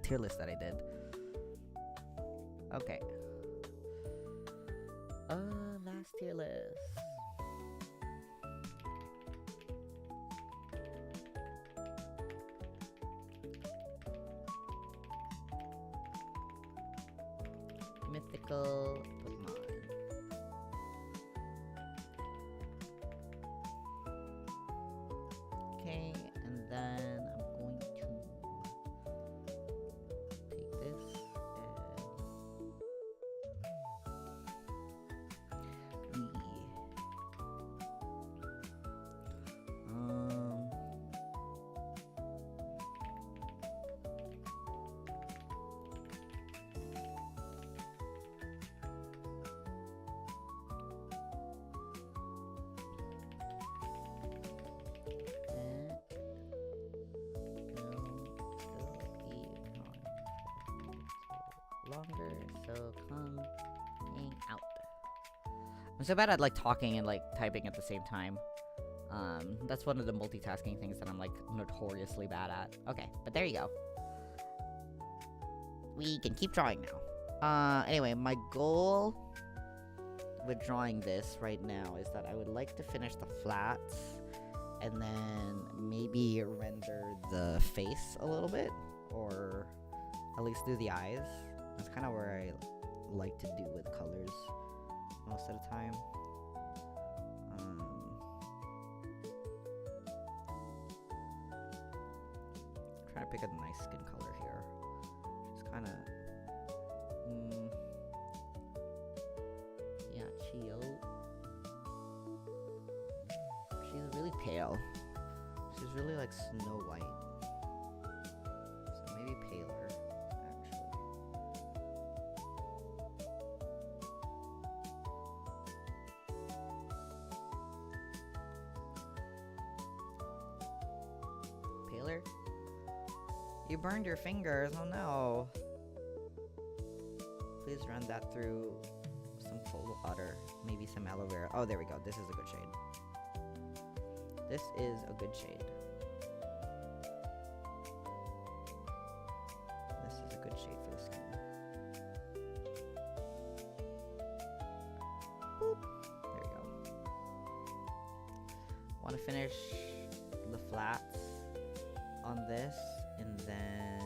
tier list that I did. Okay. Last tier list. Mythical Pokemon. Okay, and then I'm going to take this and longer, so come hang out. I'm so bad at like talking and like typing at the same time. That's one of the multitasking things that I'm like notoriously bad at. Okay, but there you go. We can keep drawing now. Anyway, my goal with drawing this right now is that I would like to finish the flats and then maybe render the face a little bit, or at least do the eyes. That's kind of where I like to do with colors most of the time. Trying to pick a nice skin color here. Just kind of, yeah, Chio. She's really pale. She's really like Snow White. So maybe paler. You burned your fingers, oh no. Please run that through some cold water, maybe some aloe vera. Oh, there we go. This is a good shade. This is a good shade. This is a good shade for the skin. Boop. There we go. Want to finish the flats on this, and then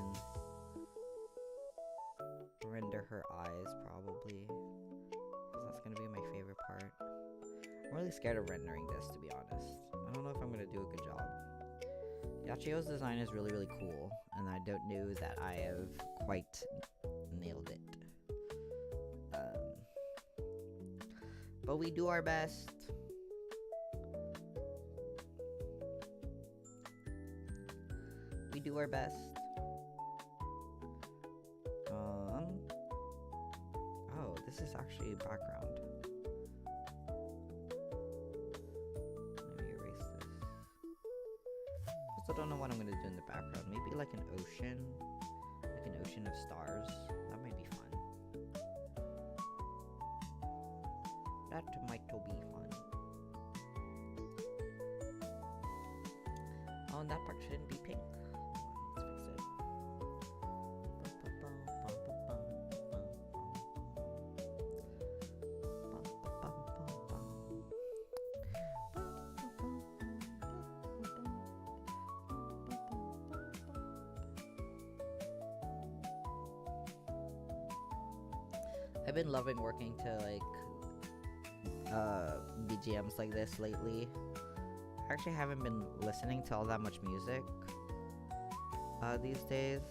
render her eyes probably really scared of rendering this, to be honest. I don't know if I'm gonna do a good job. Yachio's design is really, really cool, and I don't know that I have quite nailed it. But we do our best. We do our best. Oh, this is actually background. Let me erase this. Also don't know what I'm gonna do in the background. Maybe like an ocean. Like an ocean of stars. That might be fun. That might be fun. Oh, and that part shouldn't be pink. Let's fix it. I've been loving working to like BGMs like this lately. I actually haven't been listening to all that much music these days,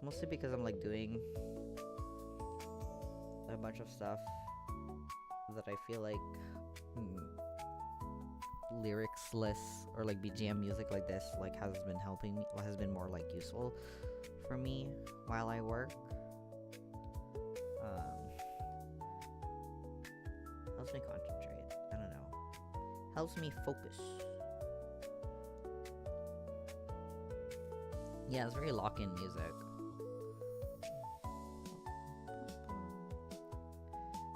mostly because I'm like doing a bunch of stuff that I feel like lyricsless or like BGM music like this like has been helping me, has been more like useful for me while I work. Helps me concentrate. I don't know. Helps me focus. Yeah, it's very lock-in music.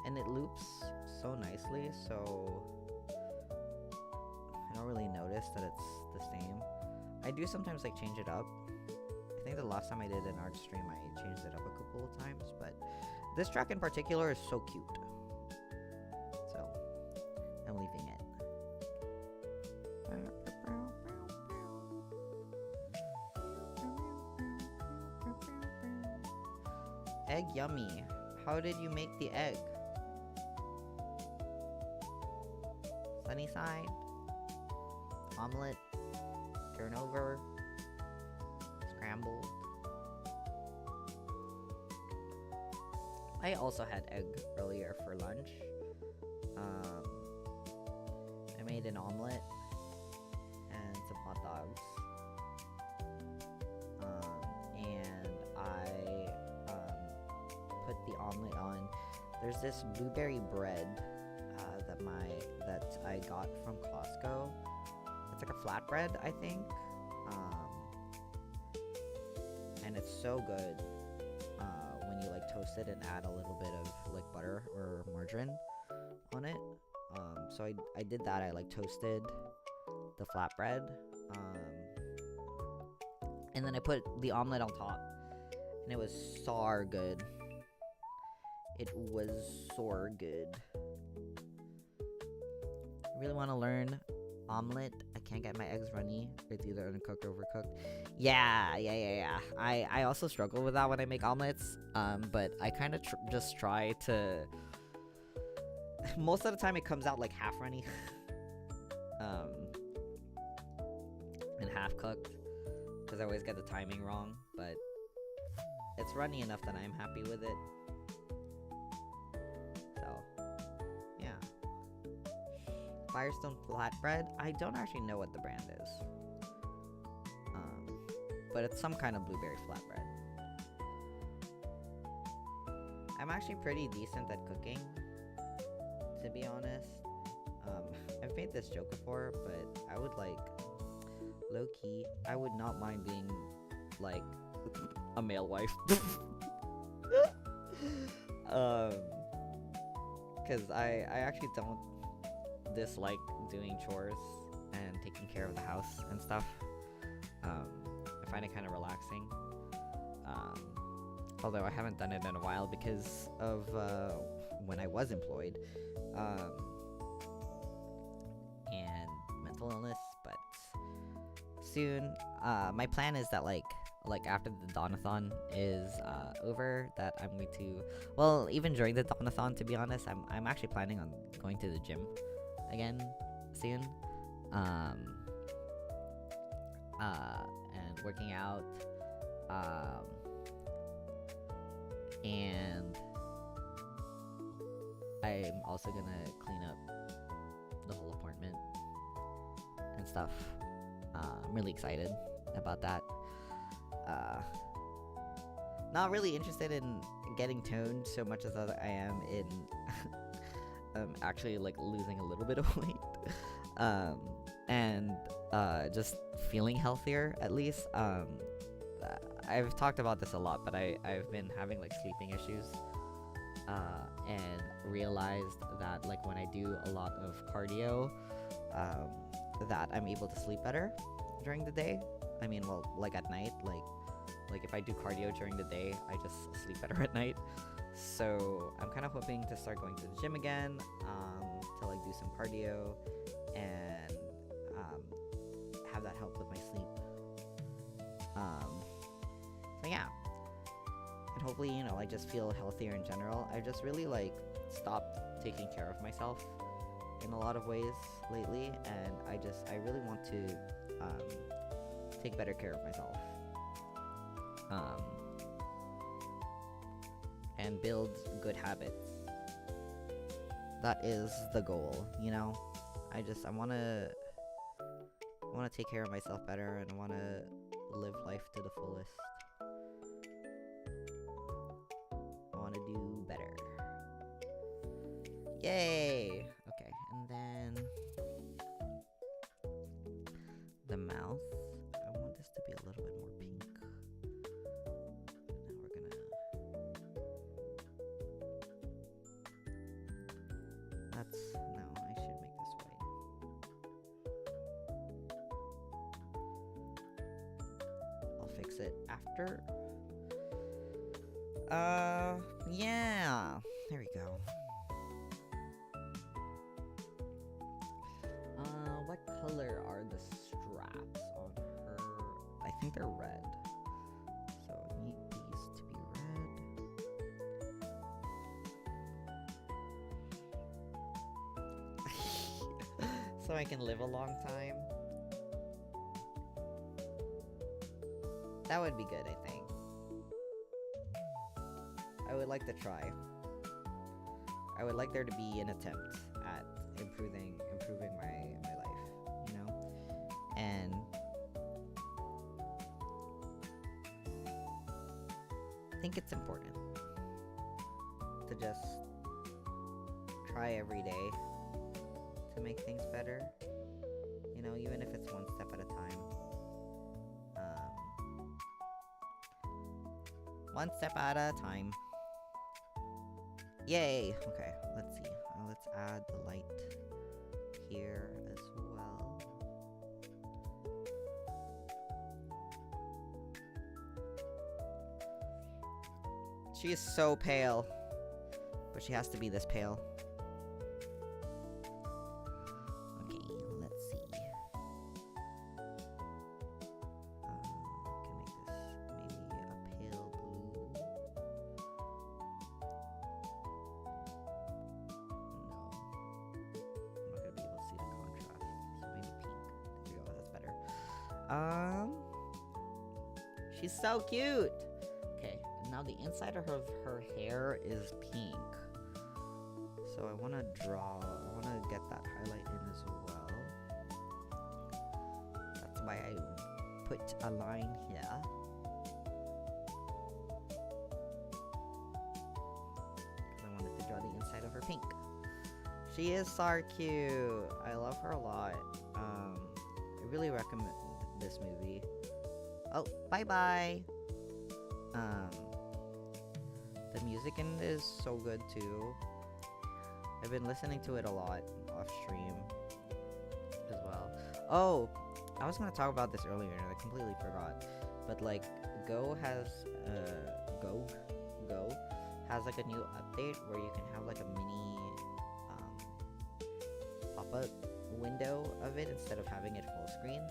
And it loops so nicely, so I don't really notice that it's the same. I do sometimes like change it up. I think the last time I did an art stream I changed it up a couple of times, but this track in particular is so cute. So I'm leaving it. Egg yummy. How did you make the egg? Sunny side, omelet, turnover, scrambled. I also had egg earlier for lunch. I made an omelet and some hot dogs. And I put the omelet on. There's this blueberry bread that I got from Costco. It's like a flatbread, I think. And it's so good when you like toast it and add a little bit of like butter or margarine on it. So I did that. I like toasted the flatbread, and then I put the omelet on top, and it was so good. It was so good. I really want to learn omelet. I can't get my eggs runny. It's either uncooked or overcooked. Yeah. I also struggle with that when I make omelets. But I kind of just try to. Most of the time, it comes out like half runny, and half cooked, because I always get the timing wrong. But it's runny enough that I'm happy with it. Firestone flatbread. I don't actually know what the brand is, but it's some kind of blueberry flatbread. I'm actually pretty decent at cooking, to be honest. I've made this joke before, but I would like, low-key, I would not mind being like a male wife. Because I actually don't dislike doing chores and taking care of the house and stuff. I find it kind of relaxing. Although I haven't done it in a while because of when I was employed and mental illness. But soon, my plan is that like after the DAWNATHON is over, that I'm going to, well, even during the DAWNATHON, to be honest, I'm actually planning on going to the gym again soon. And working out. And I'm also gonna clean up the whole apartment and stuff. I'm really excited about that. Not really interested in getting toned so much as I am in actually like losing a little bit of weight. And just feeling healthier at least. I've talked about this a lot, but I've been having like sleeping issues, and realized that like when I do a lot of cardio, that I'm able to sleep better during the day. I mean, well, like at night, like if I do cardio during the day, I just sleep better at night. So I'm kind of hoping to start going to the gym again, to like do some cardio and have that help with my sleep. So yeah, and hopefully, you know, I just feel healthier in general. I just really like stopped taking care of myself in a lot of ways lately, and I really want to take better care of myself, and build good habits. That is the goal, you know. I want to take care of myself better, and I want to live life to the fullest. I want to do better. Yay! Okay, and then the mouth. I want this to be a little bit more pink. Now we're gonna. No, I should make this white. I'll fix it after. Yeah. There we go. What color are the straps on her? I think they're red. So I need these to be red. So I can live a long time. That would be good, I think. I would like to try. I would like there to be an attempt at improving my life, you know? And I think it's important to just try every day to make things better, you know, even if it's one step at a time. One step at a time. Yay! Okay, let's see. Let's add the light here as well. She is so pale, but she has to be this pale. Okay, let's see. Can make this maybe a pale blue. She's so cute. Okay, and now the inside of her hair is pink. So I want to get that highlight in as well. That's why I put a line here. Because I wanted to draw the inside of her pink. She is so cute. I love her a lot. I really recommend this movie. Oh, bye-bye. The music in it is so good too. I've been listening to it a lot off stream as well. Oh, I was gonna talk about this earlier and I completely forgot. But like, Go has like a new update where you can have like a mini pop-up window of it instead of having it full screen.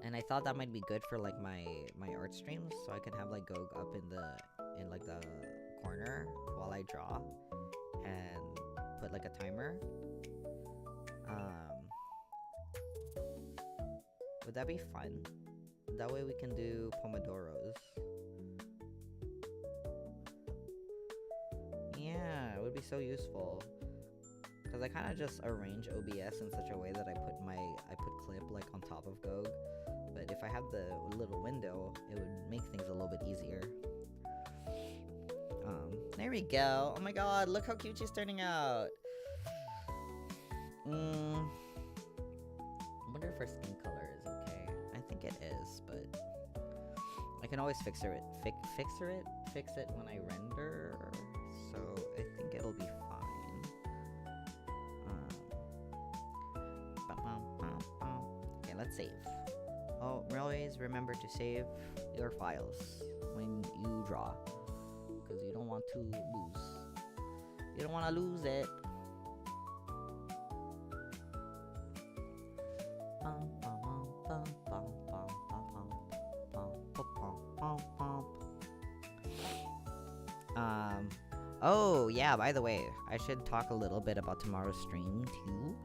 And I thought that might be good for like my art streams, so I can have like Go up in like the corner while I draw, and put like a timer. Would that be fun? That way we can do pomodoros. Yeah, it would be so useful. Cause I kind of just arrange OBS in such a way that I put clip like on top of Gog. But if I had the little window, it would make things a little bit easier. There we go. Oh my god, look how cute she's turning out. I wonder if her skin color is okay. I think it is, but I can always fix it when I render. So I think it'll be fine. Okay, let's save. Oh, always remember to save your files when you draw, because you don't want to lose. You don't want to lose it. Oh yeah, by the way, I should talk a little bit about tomorrow's stream too.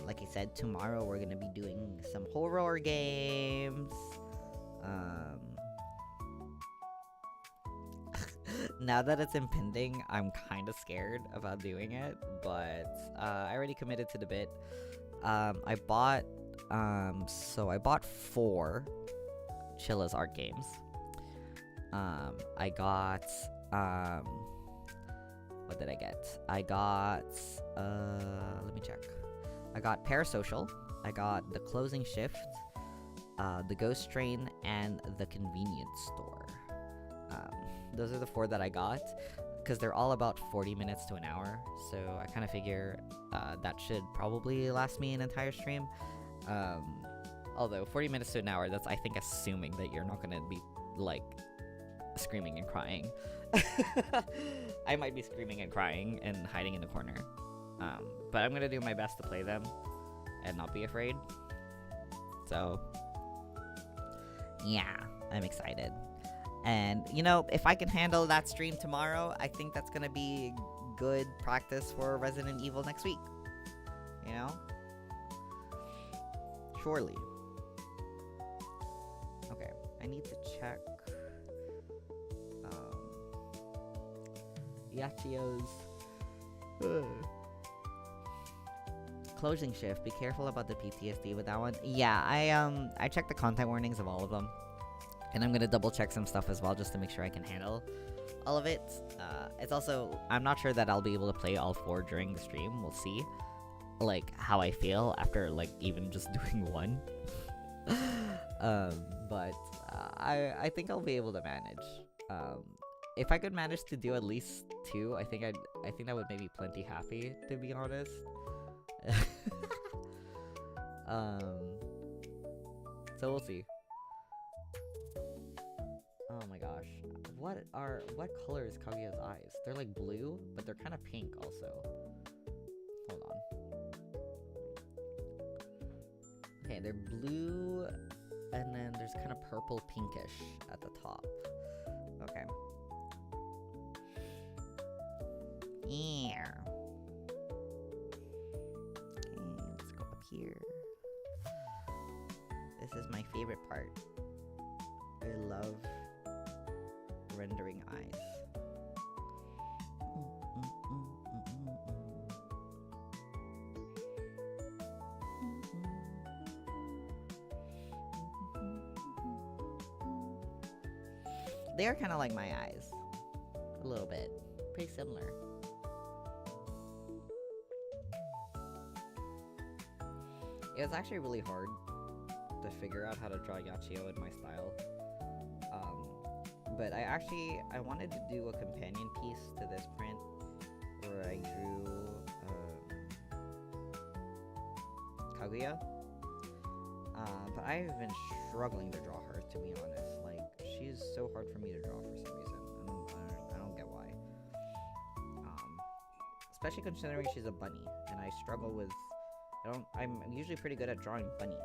Like I said, tomorrow we're gonna be doing some horror games. Now that it's impending, I'm kind of scared about doing it, but I already committed to the bit. I bought 4 Chilla's art games. I got what did I get? I got let me check. I got Parasocial, I got The Closing Shift, The Ghost Train, and The Convenience Store. Those are the 4 that I got, because they're all about 40 minutes to an hour, so I kind of figure that should probably last me an entire stream. Although 40 minutes to an hour, that's I think assuming that you're not gonna be like screaming and crying. I might be screaming and crying and hiding in the corner, but I'm gonna do my best to play them and not be afraid. So yeah, I'm excited. And you know, if I can handle that stream tomorrow, I think that's gonna be good practice for Resident Evil next week. You know? Surely. Okay, I need to check Yachio's Closing Shift. Be careful about the PTSD with that one. Yeah, I checked the content warnings of all of them, and I'm gonna double check some stuff as well just to make sure I can handle all of it. It's also, I'm not sure that I'll be able to play all 4 during the stream. We'll see like how I feel after like even just doing one. But I think I'll be able to manage. If I could manage to do at least 2, I think that would make me plenty happy, to be honest. So we'll see. Oh my gosh. What color is Kaguya's eyes? They're like blue, but they're kind of pink also. Hold on. Okay, they're blue, and then there's kind of purple pinkish at the top. Okay. Yeah. Okay, let's go up here. This is my favorite part. I love rendering eyes. They are kind of like my eyes. A little bit. Pretty similar. It was actually really hard to figure out how to draw Yachio in my style. But I wanted to do a companion piece to this print where I drew Kaguya. But I've been struggling to draw her, to be honest. Like, she's so hard for me to draw for some reason. I don't get why. Especially considering she's a bunny, and I struggle with. I'm usually pretty good at drawing bunnies.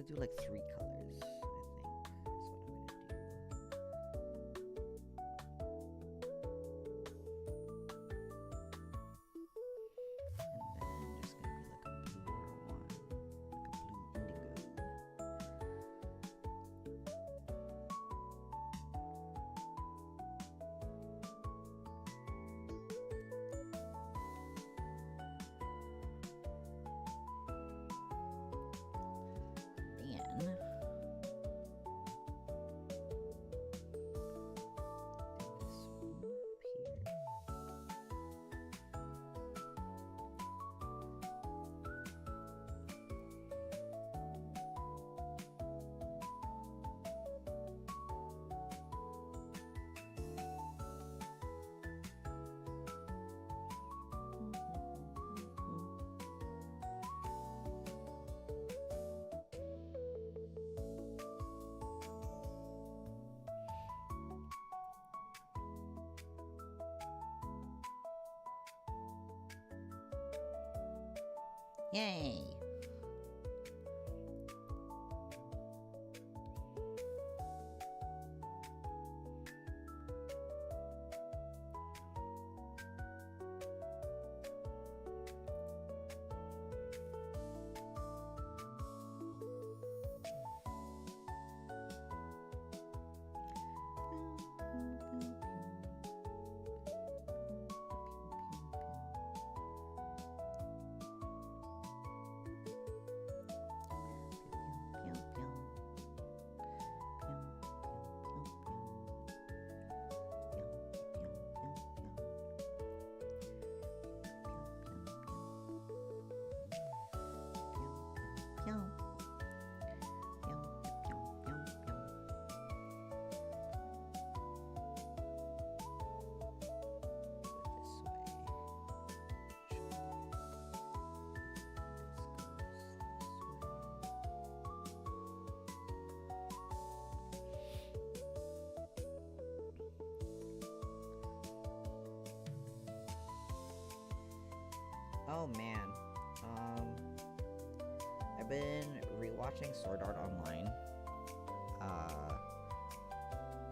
do like 3 colors, I think, is what I'm gonna do. And then there's gonna be like a bluer one, like a blue indigo. Then this one up here. Yay! Oh man, I've been rewatching Sword Art Online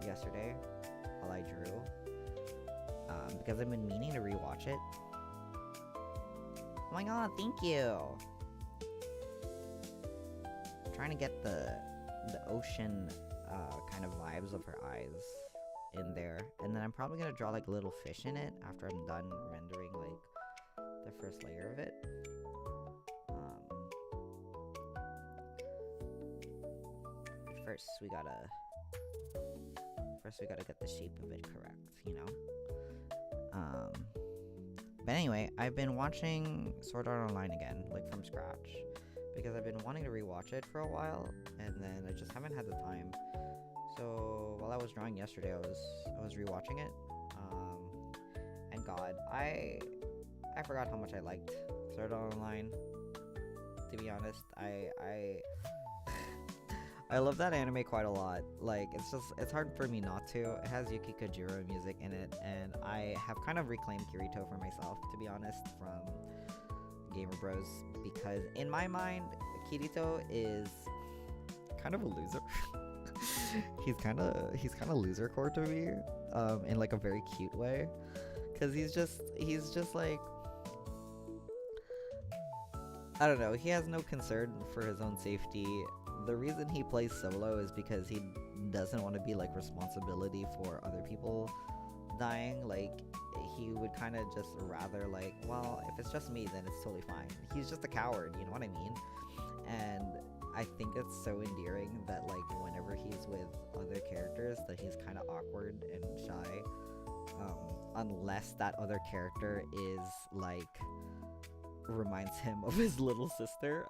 yesterday while I drew because I've been meaning to rewatch it. Oh my god, thank you! I'm trying to get the ocean kind of vibes of her eyes in there, and then I'm probably gonna draw like a little fish in it after I'm done rendering like the first layer of it. First we gotta get the shape of it correct, you know? But anyway, I've been watching Sword Art Online again, like from scratch, because I've been wanting to rewatch it for a while, and then I just haven't had the time. So while I was drawing yesterday, I was rewatching it, and God, I forgot how much I liked Sword Art Online. To be honest, I love that anime quite a lot. Like, it's hard for me not to. It has Yuki Kojiro music in it, and I have kind of reclaimed Kirito for myself, to be honest, from Gamer Bros, because in my mind, Kirito is kind of a loser. he's kind of loser core to me, in like a very cute way, because he's just like, I don't know, he has no concern for his own safety. The reason he plays solo is because he doesn't want to be like responsibility for other people dying. Like, he would kind of just rather like, well, if it's just me, then it's totally fine. He's just a coward, you know what I mean? And I think it's so endearing that like whenever he's with other characters that he's kind of awkward and shy, unless that other character is like reminds him of his little sister,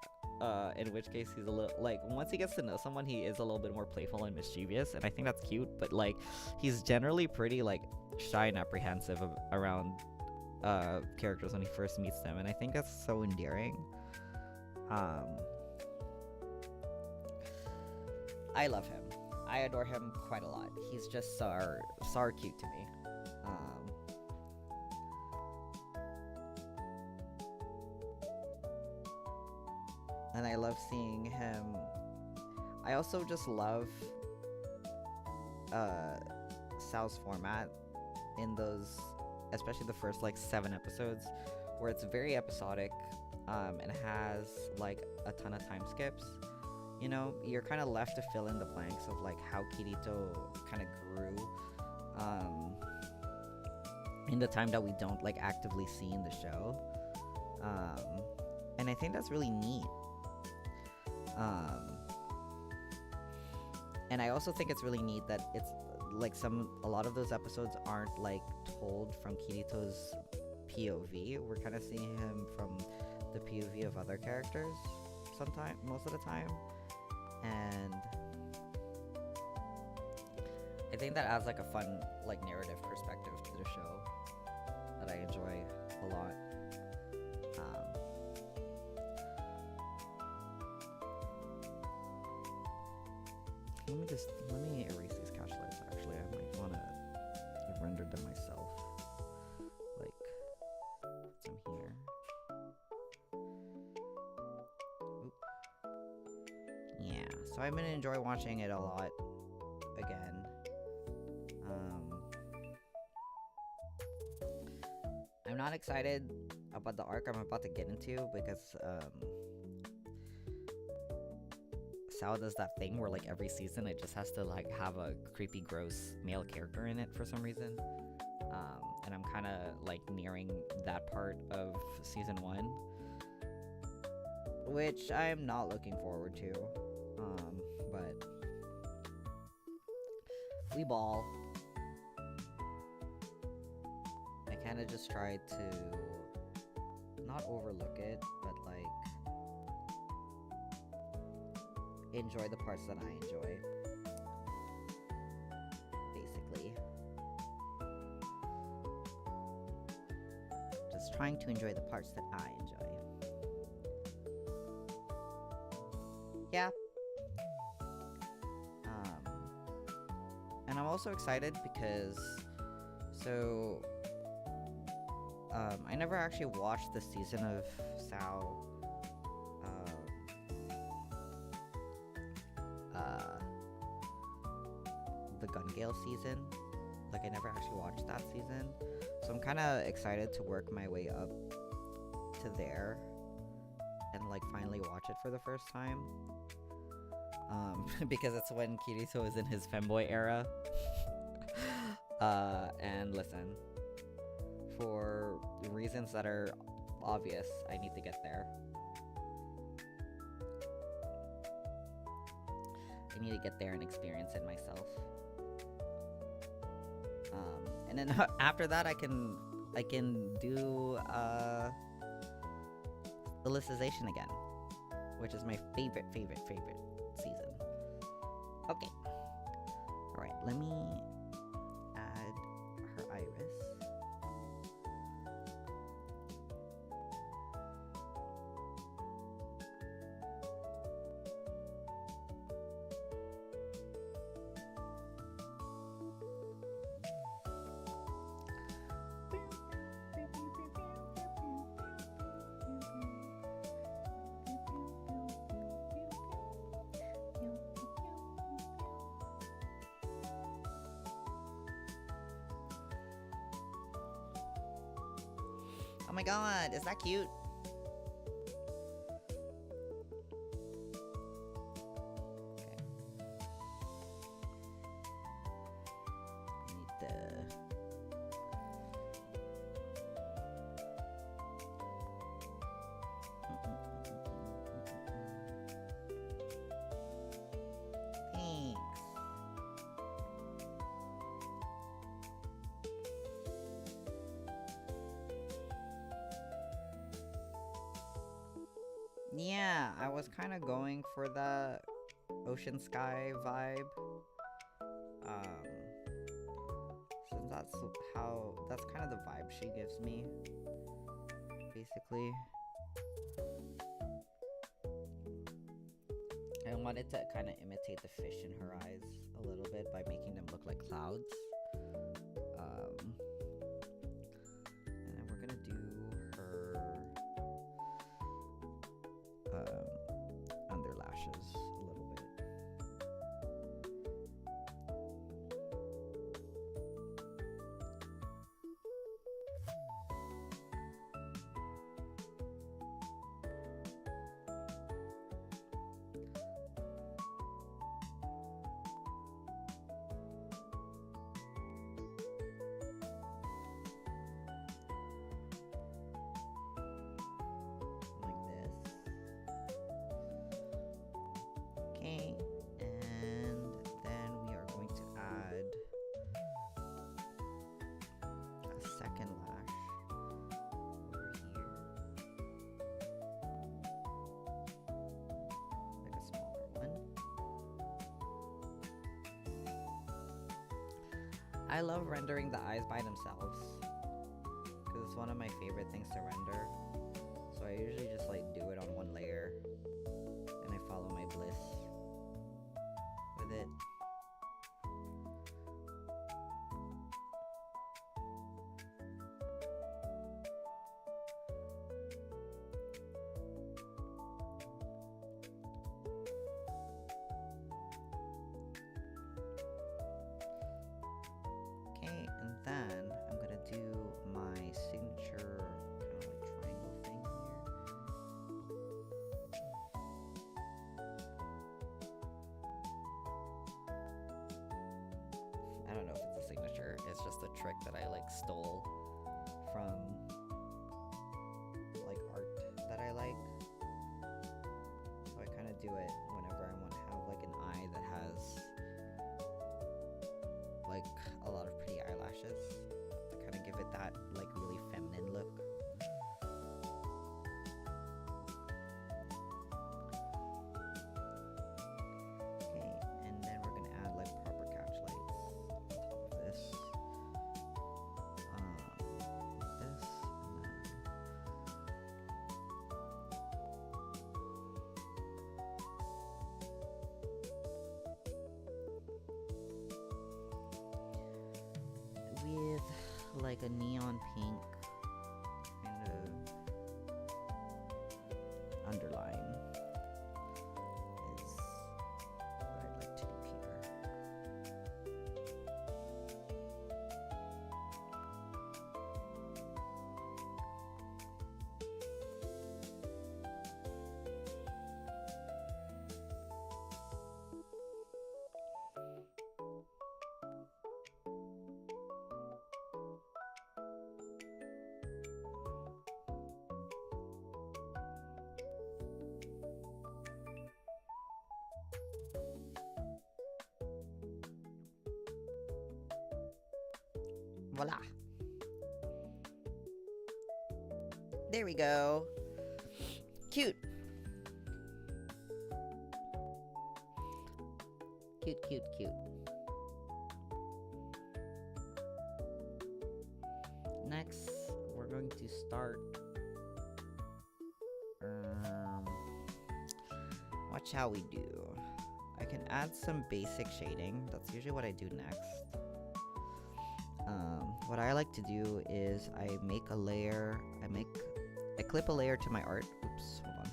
in which case he's a little like, once he gets to know someone, he is a little bit more playful and mischievous, and I think that's cute. But like, he's generally pretty like shy and apprehensive around characters when he first meets them, and I think that's so endearing. I love him. I adore him quite a lot. He's just so cute to me. And I love seeing him I also just love Sal's format in those, especially the first like 7 episodes, where it's very episodic, and has like a ton of time skips. You know, you're kind of left to fill in the blanks of like how Kirito kind of grew in the time that we don't like actively see in the show. And I think that's really neat. And I also think it's really neat that it's like a lot of those episodes aren't like told from Kirito's POV. We're kind of seeing him from the POV of other characters most of the time. And I think that adds like a fun like narrative perspective to the show that I enjoy a lot. Let me erase these cache lights. Actually, I might want to render them myself. Like, put some here. Oop. Yeah, so I've been enjoying watching it a lot again. I'm not excited about the arc I'm about to get into because Sal does that thing where like every season it just has to like have a creepy gross male character in it for some reason, and I'm kind of like nearing that part of season 1, which I'm not looking forward to, but we ball. I kind of just tried to not overlook it, but like enjoy the parts that I enjoy, basically. Just trying to enjoy the parts that I enjoy. Yeah. And I'm also excited because I never actually watched the season of Sao the Gun Gale season. Like, I never actually watched that season, so I'm kind of excited to work my way up to there and like finally watch it for the first time, because it's when Kirito is in his femboy era. And listen, for reasons that are obvious, I need to get there. I need to get there and experience it myself. And then after that, I can do solicitation again, which is my favorite season. Okay. All right. Let me add her iris. Oh my god, is that cute? Okay. Need the... Thanks. Yeah, I was kind of going for the ocean sky vibe. Since that's kind of the vibe she gives me, basically. I wanted to kind of imitate the fish in her eyes a little bit by making them look like clouds. And then we're gonna do her under lashes a little bit. I love rendering the eyes by themselves because it's one of my favorite things to render. So I usually just like do it on one layer and I follow my bliss with it. Okay, and then I'm gonna do my signature kind of like triangle thing here. I don't know if it's a signature, it's just a trick that I like stole from like art that I like. So I kind of do it whenever I want to have like an eye that has like a lot of pretty eyelashes to kind of give it that like really feminine look. Okay, and then we're gonna add like proper catch lights on top of this. Like this, and then with like a neon pink kind of underline is what I'd like to do here. Voila. There we go. Cute. Cute, cute, cute. Next, we're going to start. What shall we do? I can add some basic shading. That's usually what I do next. What I like to do is I make a layer. I clip a layer to my art. Oops, hold on.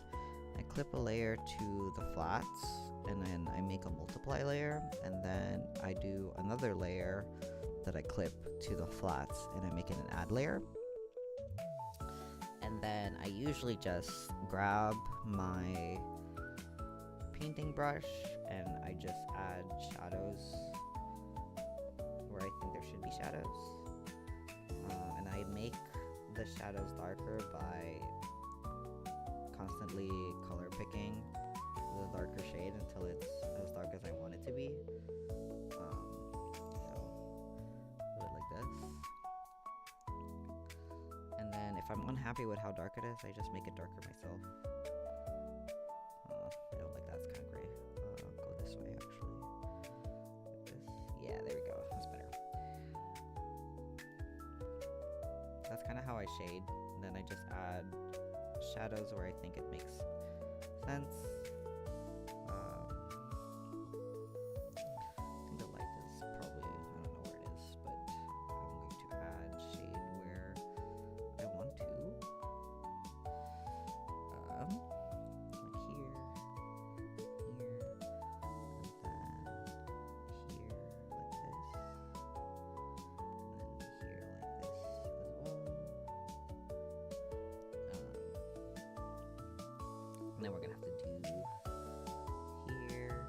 I clip a layer to the flats, and then I make a multiply layer, and then I do another layer that I clip to the flats, and I make it an add layer. And then I usually just grab my painting brush and I just add shadows where I think there should be shadows. And I make the shadows darker by constantly color picking the darker shade until it's as dark as I want it to be. So do it like this. And then if I'm unhappy with how dark it is, I just make it darker myself. I don't like that, it's kind of gray. Go this way actually. Like this. Yeah, there we go, that's better. That's kind of how I shade. And then I just add shadows where I think it makes sense. I think the light is probably, I don't know where it is, but I'm going to add shade where I want to. Like here, and then here like this, and then here like this as well. And then we're gonna have to do here.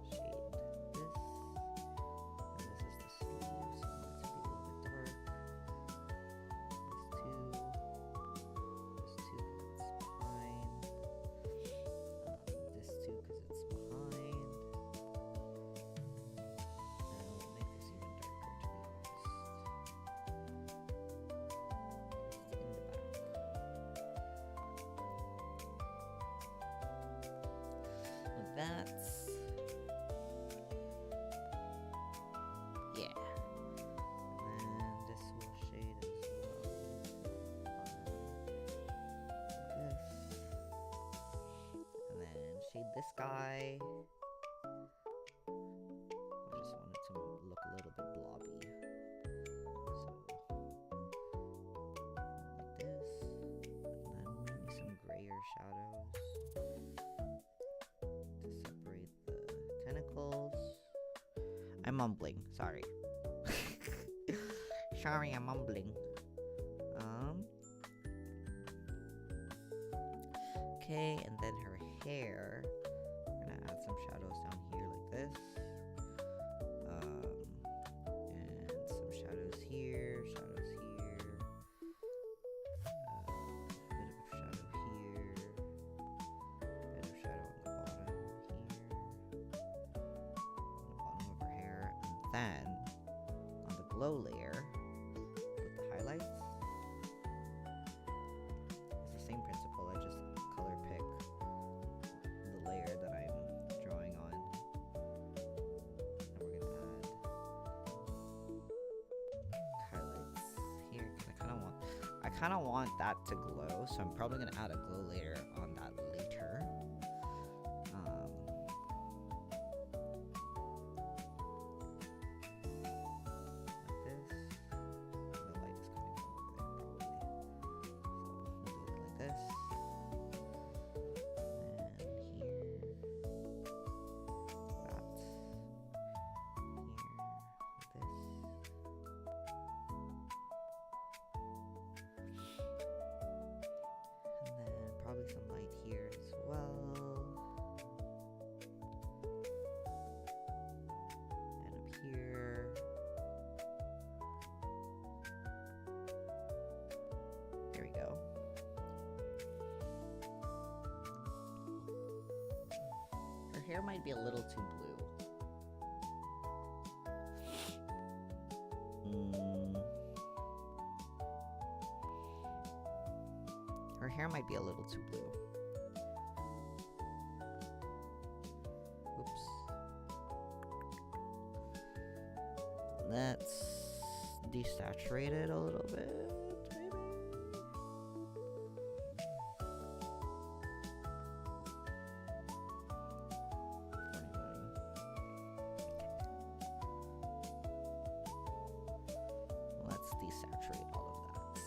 Shade this. And this is the sleeve, so I want it to be a little bit dark. This two, because it's behind. This two, because it's behind. And we'll make this even darker, to be honest. I'm mumbling. Sorry. Sorry, I'm mumbling. Okay, and then her hair. I'm gonna add some shadows down here like this. And some shadows here, shadows here. A bit of shadow here. A bit of shadow on the bottom here. On the bottom of her hair. And then on the glow layer with the highlights. It's the same principle, I just color pick the layer that I'm drawing on. And we're gonna add highlights here, because I kinda want that to glow, so I'm probably gonna add a glow layer on that later. Like this. The light is coming from over there, probably. So we'll do it like this. And here. That. Here. This. And then probably some light here as well. And up here. There we go. Her hair might be a little too blue. Her hair might be a little too blue. Oops. Let's desaturate it a little bit, maybe. Let's desaturate all of that.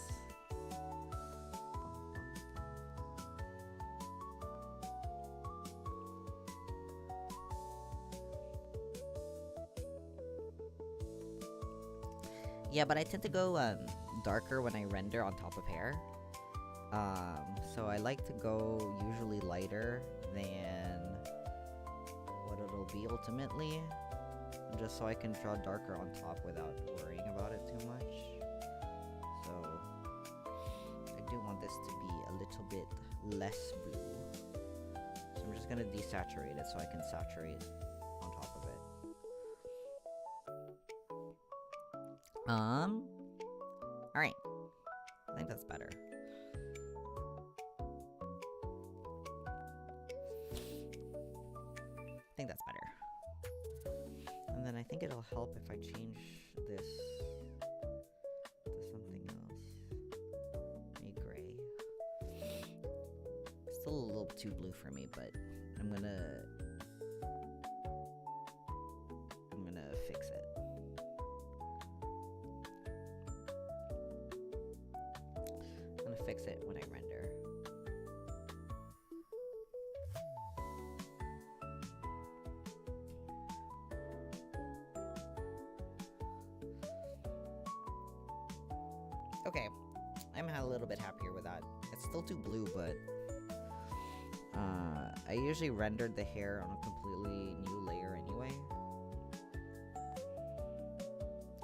Yeah, but I tend to go darker when I render on top of hair. So I like to go usually lighter than what it'll be ultimately, just so I can draw darker on top without worrying about it too much. So I do want this to be a little bit less blue. So I'm just gonna desaturate it so I can saturate on top of it. Alright. I think that's better. I think that's better. And then I think it'll help if I change this to something else. Maybe gray. Still a little too blue for me, but I'm gonna fix it. I'm gonna fix it when I render. Okay, I'm a little bit happier with that. It's still too blue, but I usually rendered the hair on a completely new layer anyway,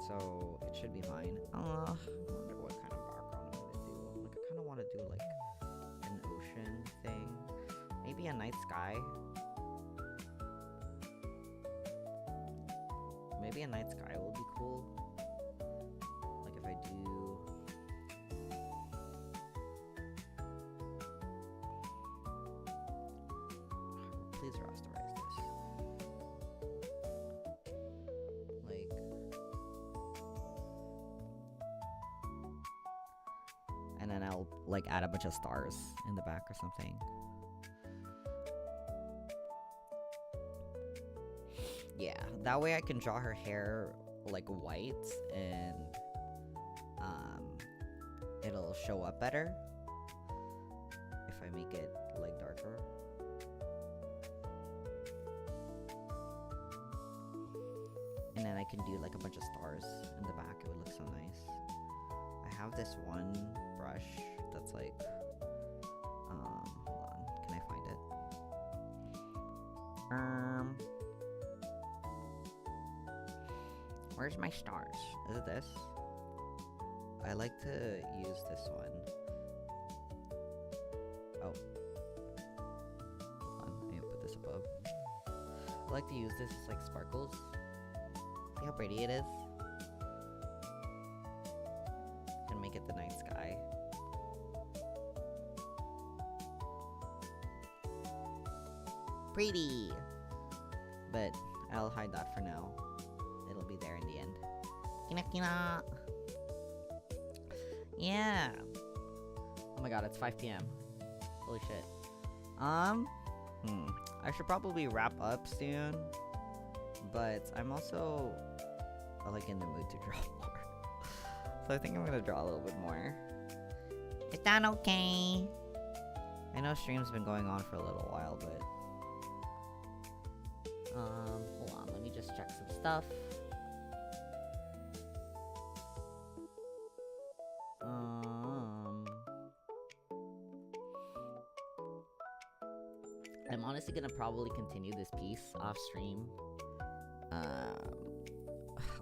so it should be fine. I wonder what kind of background I'm gonna do. Like, I kind of want to do like an ocean thing, maybe a night sky. Maybe a night sky will be cool. Like if I do. Please rasterize this. Like, and then I'll like add a bunch of stars in the back or something. Yeah, that way I can draw her hair like white and it'll show up better if I make it like darker. And then I can do like a bunch of stars in the back. It would look so nice. I have this one brush that's like, hold on, can I find it? Where's my stars? Is it this? I like to use this one. Oh. Hold on, I need to put this above. I like to use this as like sparkles. See how pretty it is? And make it the night sky. Pretty! But I'll hide that for now. It'll be there in the end. Kina kina! Yeah! Oh my god, it's 5 p.m. Holy shit. I should probably wrap up soon. But I'm also like in the mood to draw more. So I think I'm gonna draw a little bit more. Is that okay? I know stream's been going on for a little while, but hold on, let me just check some stuff. I'm honestly gonna probably continue this piece off stream.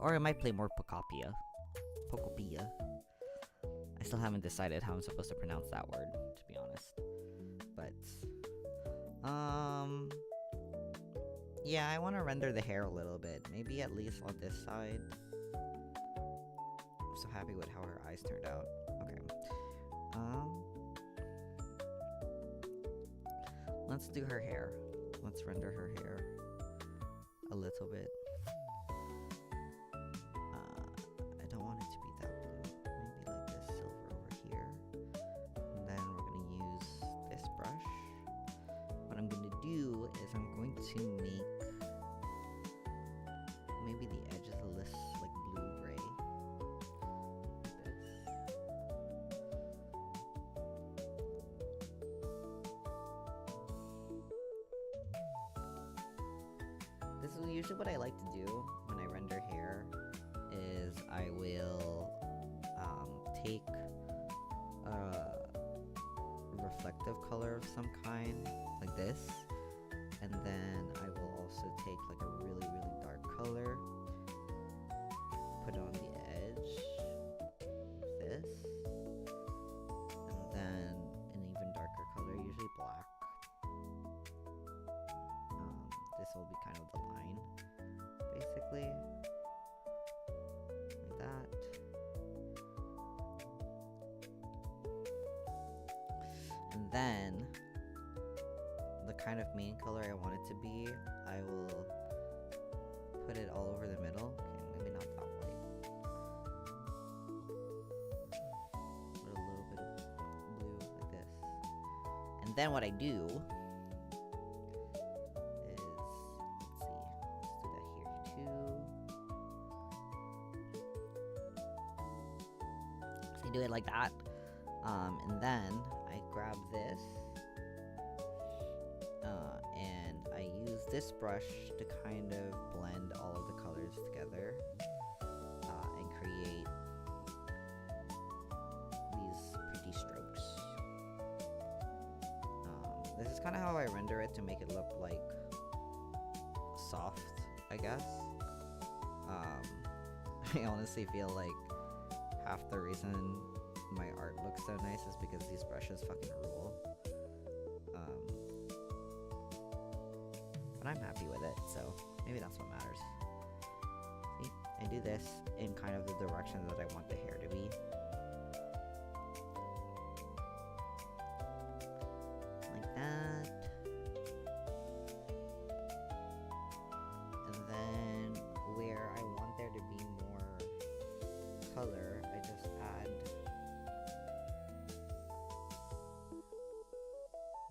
Or I might play more Pocopia. Pocopia. I still haven't decided how I'm supposed to pronounce that word, to be honest. But, yeah, I want to render the hair a little bit. Maybe at least on this side. I'm so happy with how her eyes turned out. Okay. Let's do her hair. Let's render her hair a little bit. I don't want it to be that blue. Maybe like this silver over here. And then we're gonna use this brush. What I'm gonna do is I'm going to make maybe the edges a little like blue-gray. Like this. This is usually what I like to do when I render hair, is I will take a reflective color of some kind, like this, and then I will also take like a really, really dark color, put it on the edge, this, and then an even darker color, usually black. This will be kind of the line, basically, like that. And then, the kind of main color I want it to be, I will put it all over the middle. Okay, maybe not that white. Put a little bit of blue, like this. And then what I do do it like that, and then I grab this, and I use this brush to kind of blend all of the colors together, and create these pretty strokes. This is kind of how I render it to make it look like soft, I guess. I honestly feel like half the reason my art looks so nice is because these brushes fucking rule. But I'm happy with it, so maybe that's what matters. See, I do this in kind of the direction that I want the hair to be. Like that. And then where I want there to be more color, I just add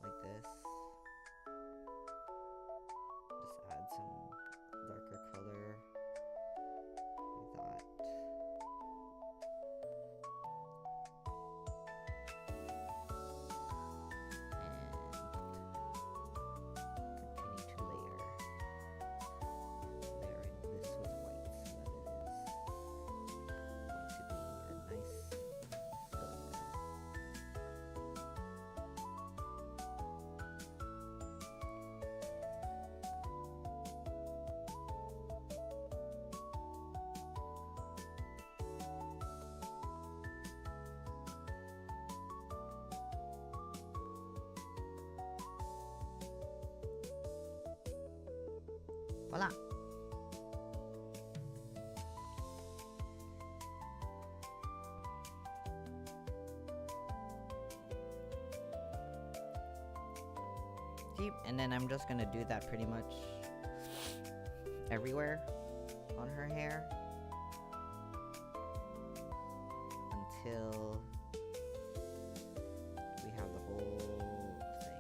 like this. Just add some darker color like that. And continue to layering this with whites. Voila. See, and then I'm just gonna do that pretty much everywhere on her hair until we have the whole thing.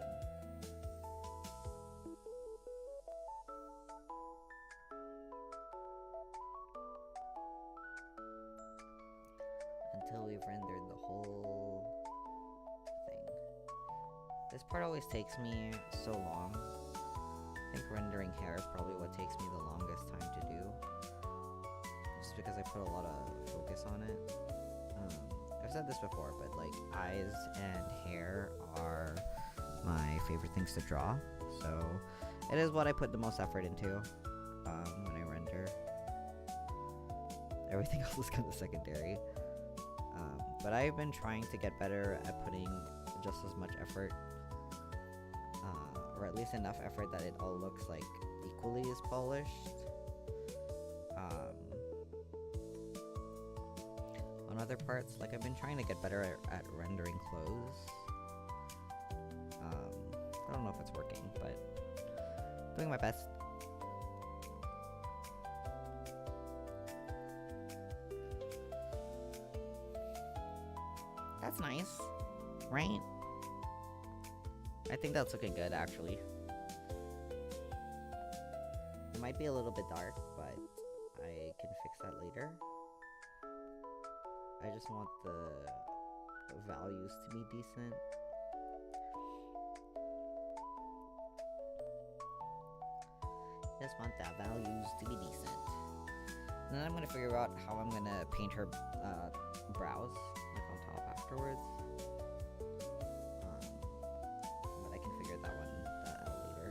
Until we've rendered the whole thing. This part always takes me so long. I think rendering hair is probably what takes me the longest time to do. Just because I put a lot of focus on it. I've said this before, but like eyes and hair are my favorite things to draw. So it is what I put the most effort into when I render. Everything else is kind of secondary. But I've been trying to get better at putting just as much effort, or at least enough effort that it all looks like equally as polished. On other parts, like I've been trying to get better at rendering clothes. I don't know if it's working, but doing my best. That's nice, right? I think that's looking good, actually. It might be a little bit dark, but I can fix that later. I just want the values to be decent. Just want the values to be decent. And then I'm gonna figure out how I'm gonna paint her brows, like on top afterwards. But I can figure that out later.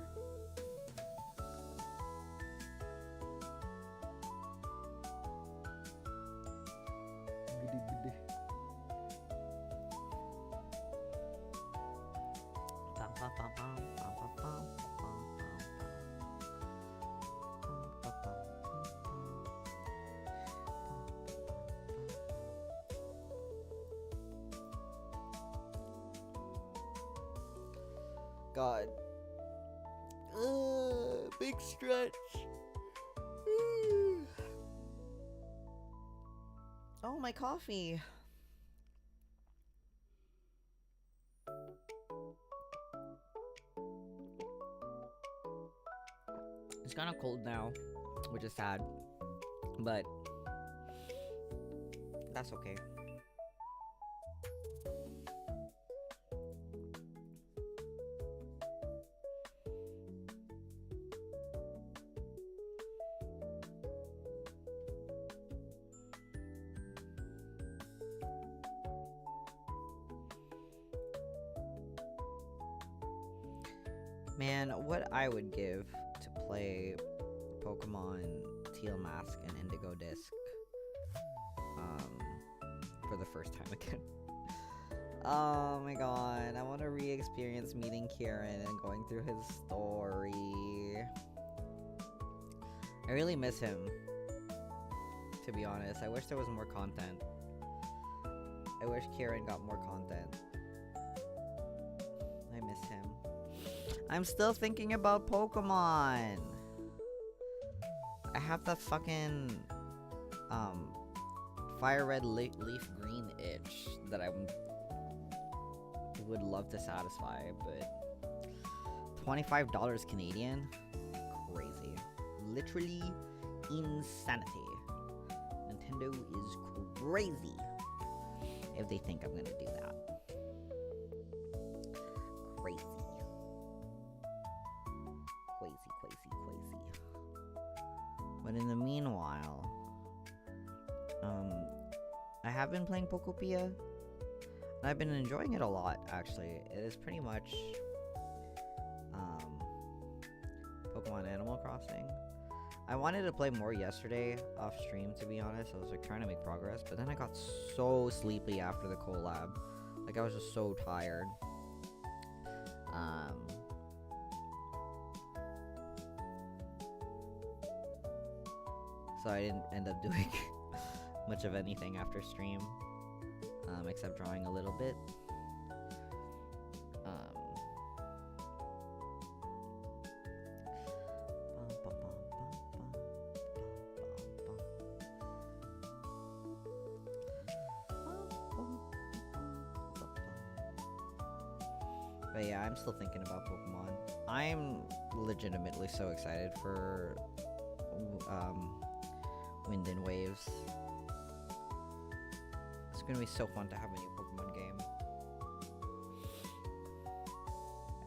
God. Big stretch. Oh, my coffee. It's kind of cold now, which is sad, but that's okay. Man, what I would give to play Pokemon Teal Mask and Indigo Disc for the first time again. Oh my god, I want to re-experience meeting Kieran and going through his story. I really miss him, to be honest. I wish there was more content. I wish Kieran got more content. I miss him. I'm still thinking about Pokemon. I have that fucking fire red leaf green itch that I would love to satisfy, but $25 Canadian? Crazy. Literally insanity. Nintendo is crazy if they think I'm gonna do that. Crazy. Crazy. But in the meanwhile, I have been playing Pokopia, and I've been enjoying it a lot, actually. It is pretty much Pokemon Animal Crossing. I wanted to play more yesterday off stream, to be honest. I was like trying to make progress, but then I got so sleepy after the collab. Like I was just so tired. so I didn't end up doing much of anything after stream, except drawing a little bit. But yeah, I'm still thinking about Pokemon. I'm legitimately so excited for Wind and Waves. It's gonna be so fun to have a new Pokemon game.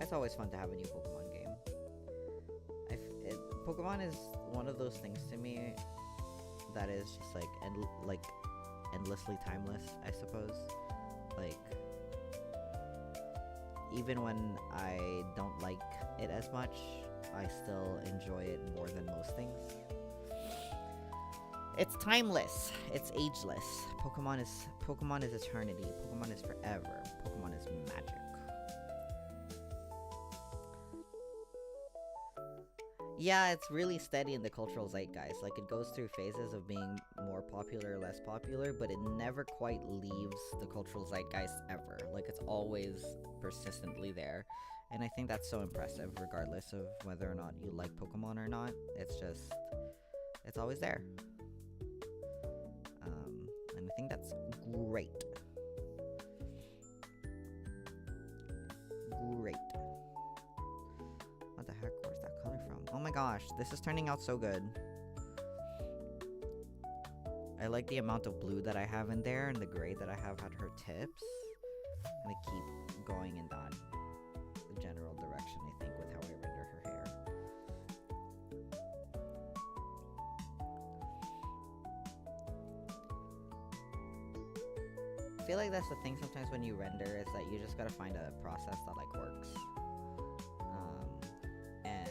It's always fun to have a new Pokemon game. Pokemon is one of those things to me that is just like endlessly timeless, I suppose. Like, even when I don't like it as much, I still enjoy it more than most things. It's timeless. It's ageless. Pokemon is eternity. Pokemon is forever. Pokemon is magic. Yeah, it's really steady in the cultural zeitgeist. Like, it goes through phases of being more popular, less popular, but it never quite leaves the cultural zeitgeist ever. Like, it's always persistently there. And I think that's so impressive, regardless of whether or not you like Pokemon or not. It's always there. And I think that's great. Great. What the heck? Where's that color from? Oh my gosh, this is turning out so good. I like the amount of blue that I have in there and the gray that I have at her tips. I'm gonna keep going in that general direction, I think, with how I render her hair. I feel like that's the thing sometimes when you render, is that you just gotta find a process that like works. And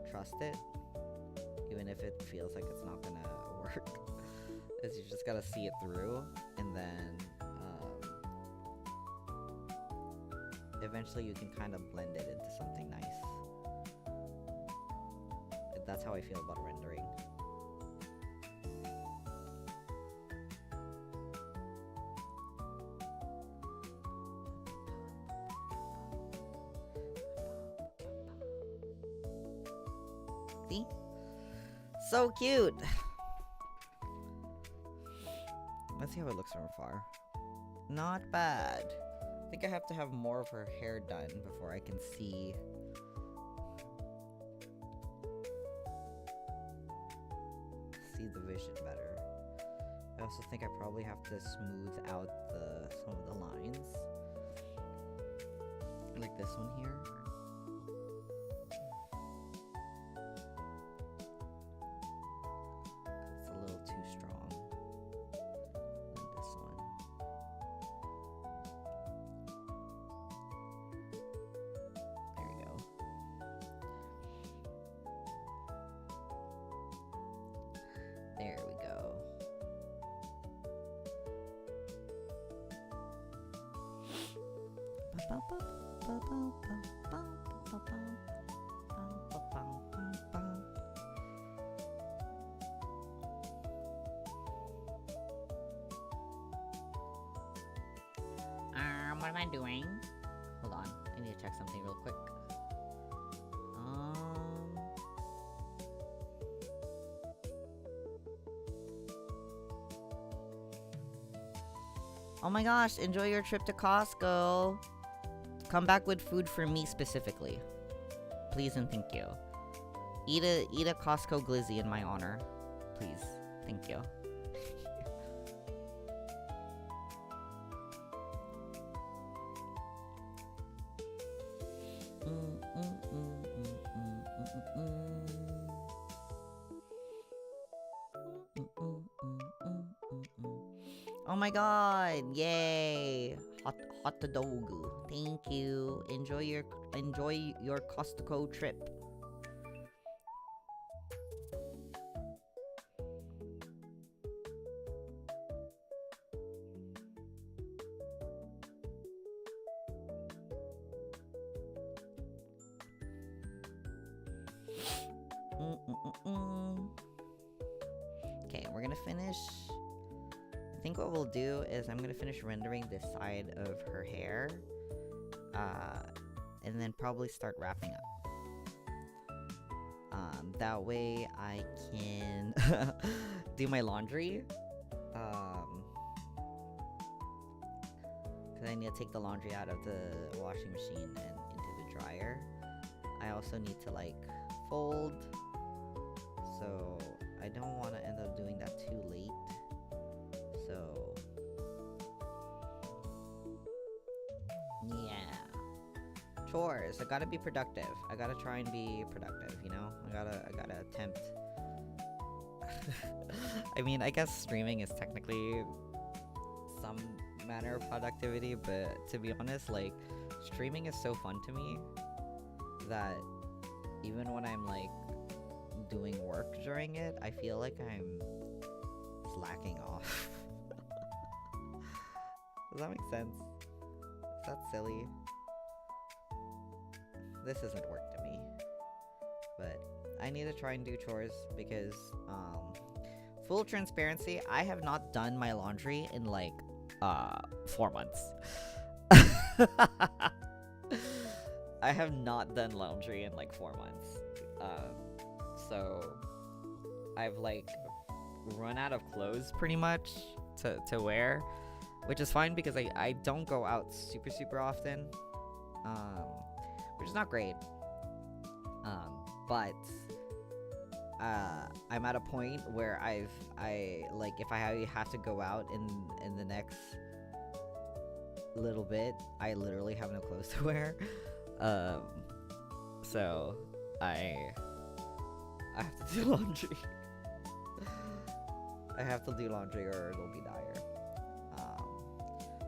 trust it, even if it feels like it's not gonna work. Is you just gotta see it through, and then eventually you can kind of blend it into something nice. That's how I feel about rendering. See? So cute! Let's see how it looks from afar. Not bad. I think I have to have more of her hair done before I can see the vision better. I also think I probably have to smooth out some of the lines. Like this one here. It's a little too strong. And this one. There we go. There we go. What am I doing? Hold on, I need to check something real quick. Oh my gosh, enjoy your trip to Costco. Come back with food for me specifically. Please and thank you. Eat a Costco glizzy in my honor. Please. Thank you. Oh my god, yay! Hot dog. Thank you. Enjoy your Costco trip. we're gonna finish. I think what we'll do is I'm gonna finish rendering this side of her hair, and then probably start wrapping up. That way I can do my laundry. Because I need to take the laundry out of the washing machine and into the dryer. I also need to like fold, so I don't want to end up doing that too late. So yeah, chores. I gotta be productive. I gotta try and be productive, you know? I gotta attempt. I mean, I guess streaming is technically some manner of productivity, but to be honest, like, streaming is so fun to me that even when I'm like doing work during it, I feel like I'm slacking off. Does that make sense? Is that silly? This isn't work to me, but I need to try and do chores because, full transparency, I have not done my laundry in like 4 months. I have not done laundry in like 4 months. So I've like run out of clothes pretty much to wear, which is fine because I don't go out super often, which is not great. But I'm at a point where I like, if I have to go out in the next little bit, I literally have no clothes to wear. So I have to do laundry. I have to do laundry or it'll be dire.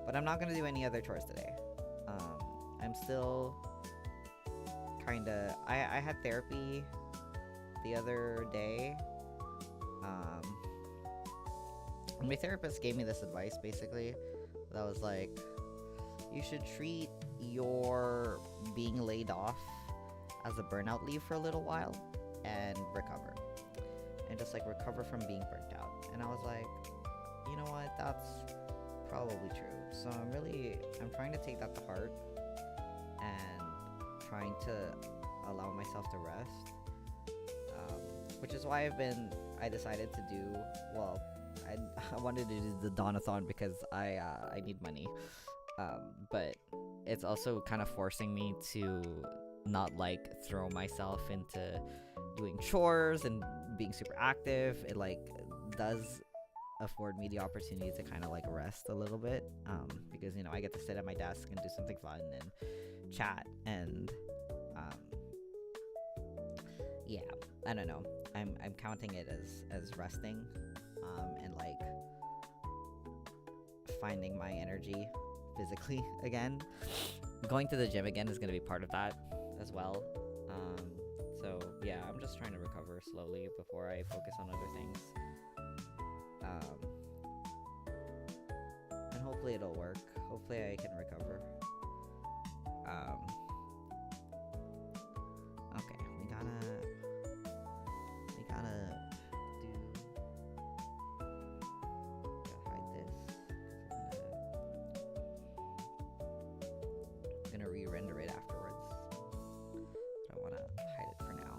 But I'm not gonna do any other chores today. I'm still kinda. I had therapy the other day. And my therapist gave me this advice basically. That was like, you should treat your being laid off as a burnout leave for a little while and recover. And just like recover from being burnt out. And I was like, you know what? That's probably true. So I'm trying to take that to heart and trying to allow myself to rest. Which is why I decided to do, well, I wanted to do the DAWNATHON because I need money. But it's also kind of forcing me to not like throw myself into doing chores and being super active. It like does afford me the opportunity to kind of like rest a little bit, because, you know, I get to sit at my desk and do something fun and chat and yeah, I don't know. I'm counting it as resting, and like finding my energy physically again. Going to the gym again is gonna be part of that as well. So yeah, I'm just trying to recover slowly before I focus on other things. And hopefully it'll work. Hopefully I can recover. Okay, we gotta do. Gotta hide this. I'm gonna re-render it afterwards. But I wanna hide it for now.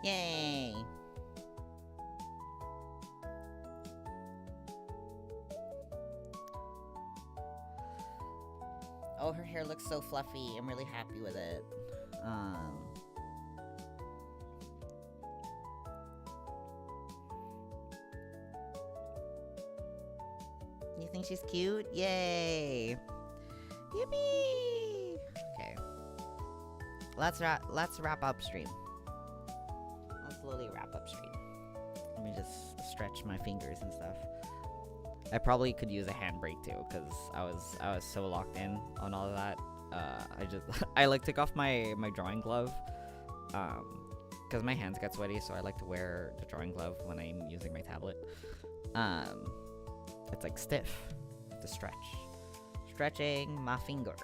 Yay! Oh, her hair looks so fluffy. I'm really happy with it. You think she's cute? Yay! Yippee! Okay. Let's wrap up stream. Let's slowly wrap up stream. Let me just stretch my fingers and stuff. I probably could use a handbrake too, because I was so locked in on all of that. I like took off my drawing glove, because my hands get sweaty, so I like to wear the drawing glove when I'm using my tablet. It's like stiff to stretch. Stretching my fingers.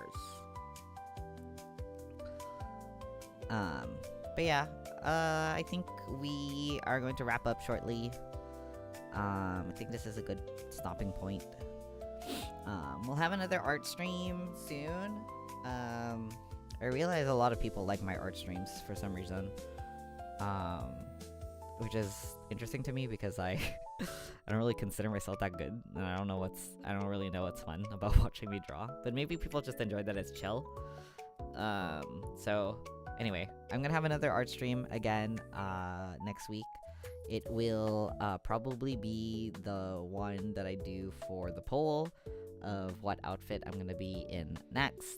But yeah, I think we are going to wrap up shortly. I think this is a good stopping point. We'll have another art stream soon. I realize a lot of people like my art streams for some reason. Which is interesting to me because I don't really consider myself that good, and I don't really know what's fun about watching me draw. But maybe people just enjoy that it's chill. So anyway, I'm gonna have another art stream again next week. It will probably be the one that I do for the poll of what outfit I'm gonna be in next.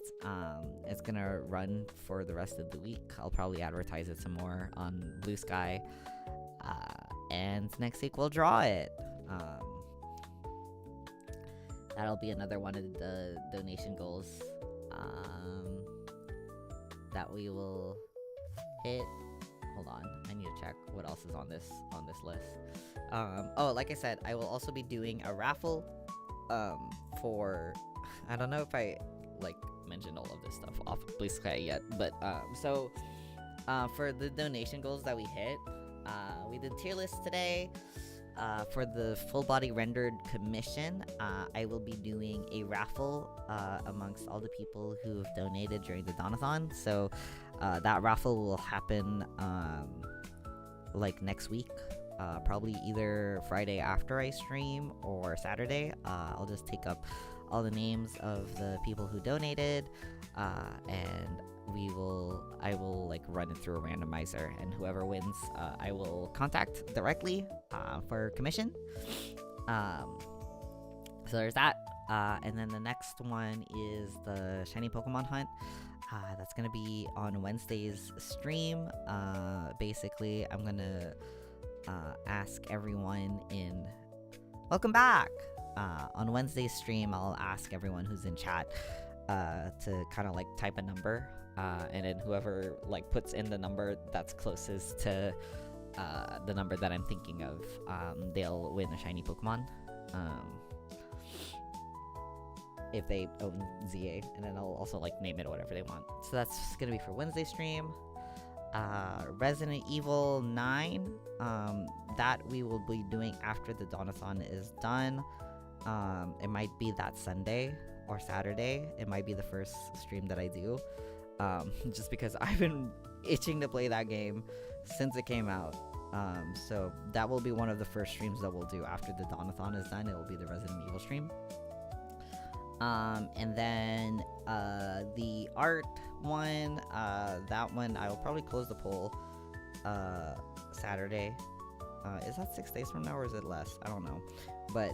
It's gonna run for the rest of the week. I'll probably advertise it some more on Blue Sky. And next week we'll draw it. That'll be another one of the donation goals that we will hit. Hold on, I need to check what else is on this list. Oh, like I said, I will also be doing a raffle for, I don't know if I mentioned all of this stuff off Blue Sky yet, but so for the donation goals that we hit, we did tier lists today. For the full body rendered commission, I will be doing a raffle amongst all the people who have donated during the DAWNATHON. So that raffle will happen next week, probably either Friday after I stream or Saturday. I'll just take up all the names of the people who donated, and I will run it through a randomizer, and whoever wins, I will contact directly for commission. So there's that. And then the next one is the shiny Pokemon hunt. That's gonna be on Wednesday's stream. Basically, I'm gonna ask everyone in. Welcome back. On Wednesday's stream, I'll ask everyone who's in chat to kind of type a number, and then whoever puts in the number that's closest to the number that I'm thinking of, they'll win a shiny Pokemon. If they own ZA, and then I'll also name it whatever they want. So that's gonna be for Wednesday stream. Resident Evil 9, that we will be doing after the DAWNATHON is done. It might be that Sunday or Saturday. It might be the first stream that I do, just because I've been itching to play that game since it came out. So that will be one of the first streams that we'll do after the DAWNATHON is done. It will be the Resident Evil stream. And then the art one, that one I will probably close the poll Saturday. Is that 6 days from now or is it less? I don't know, but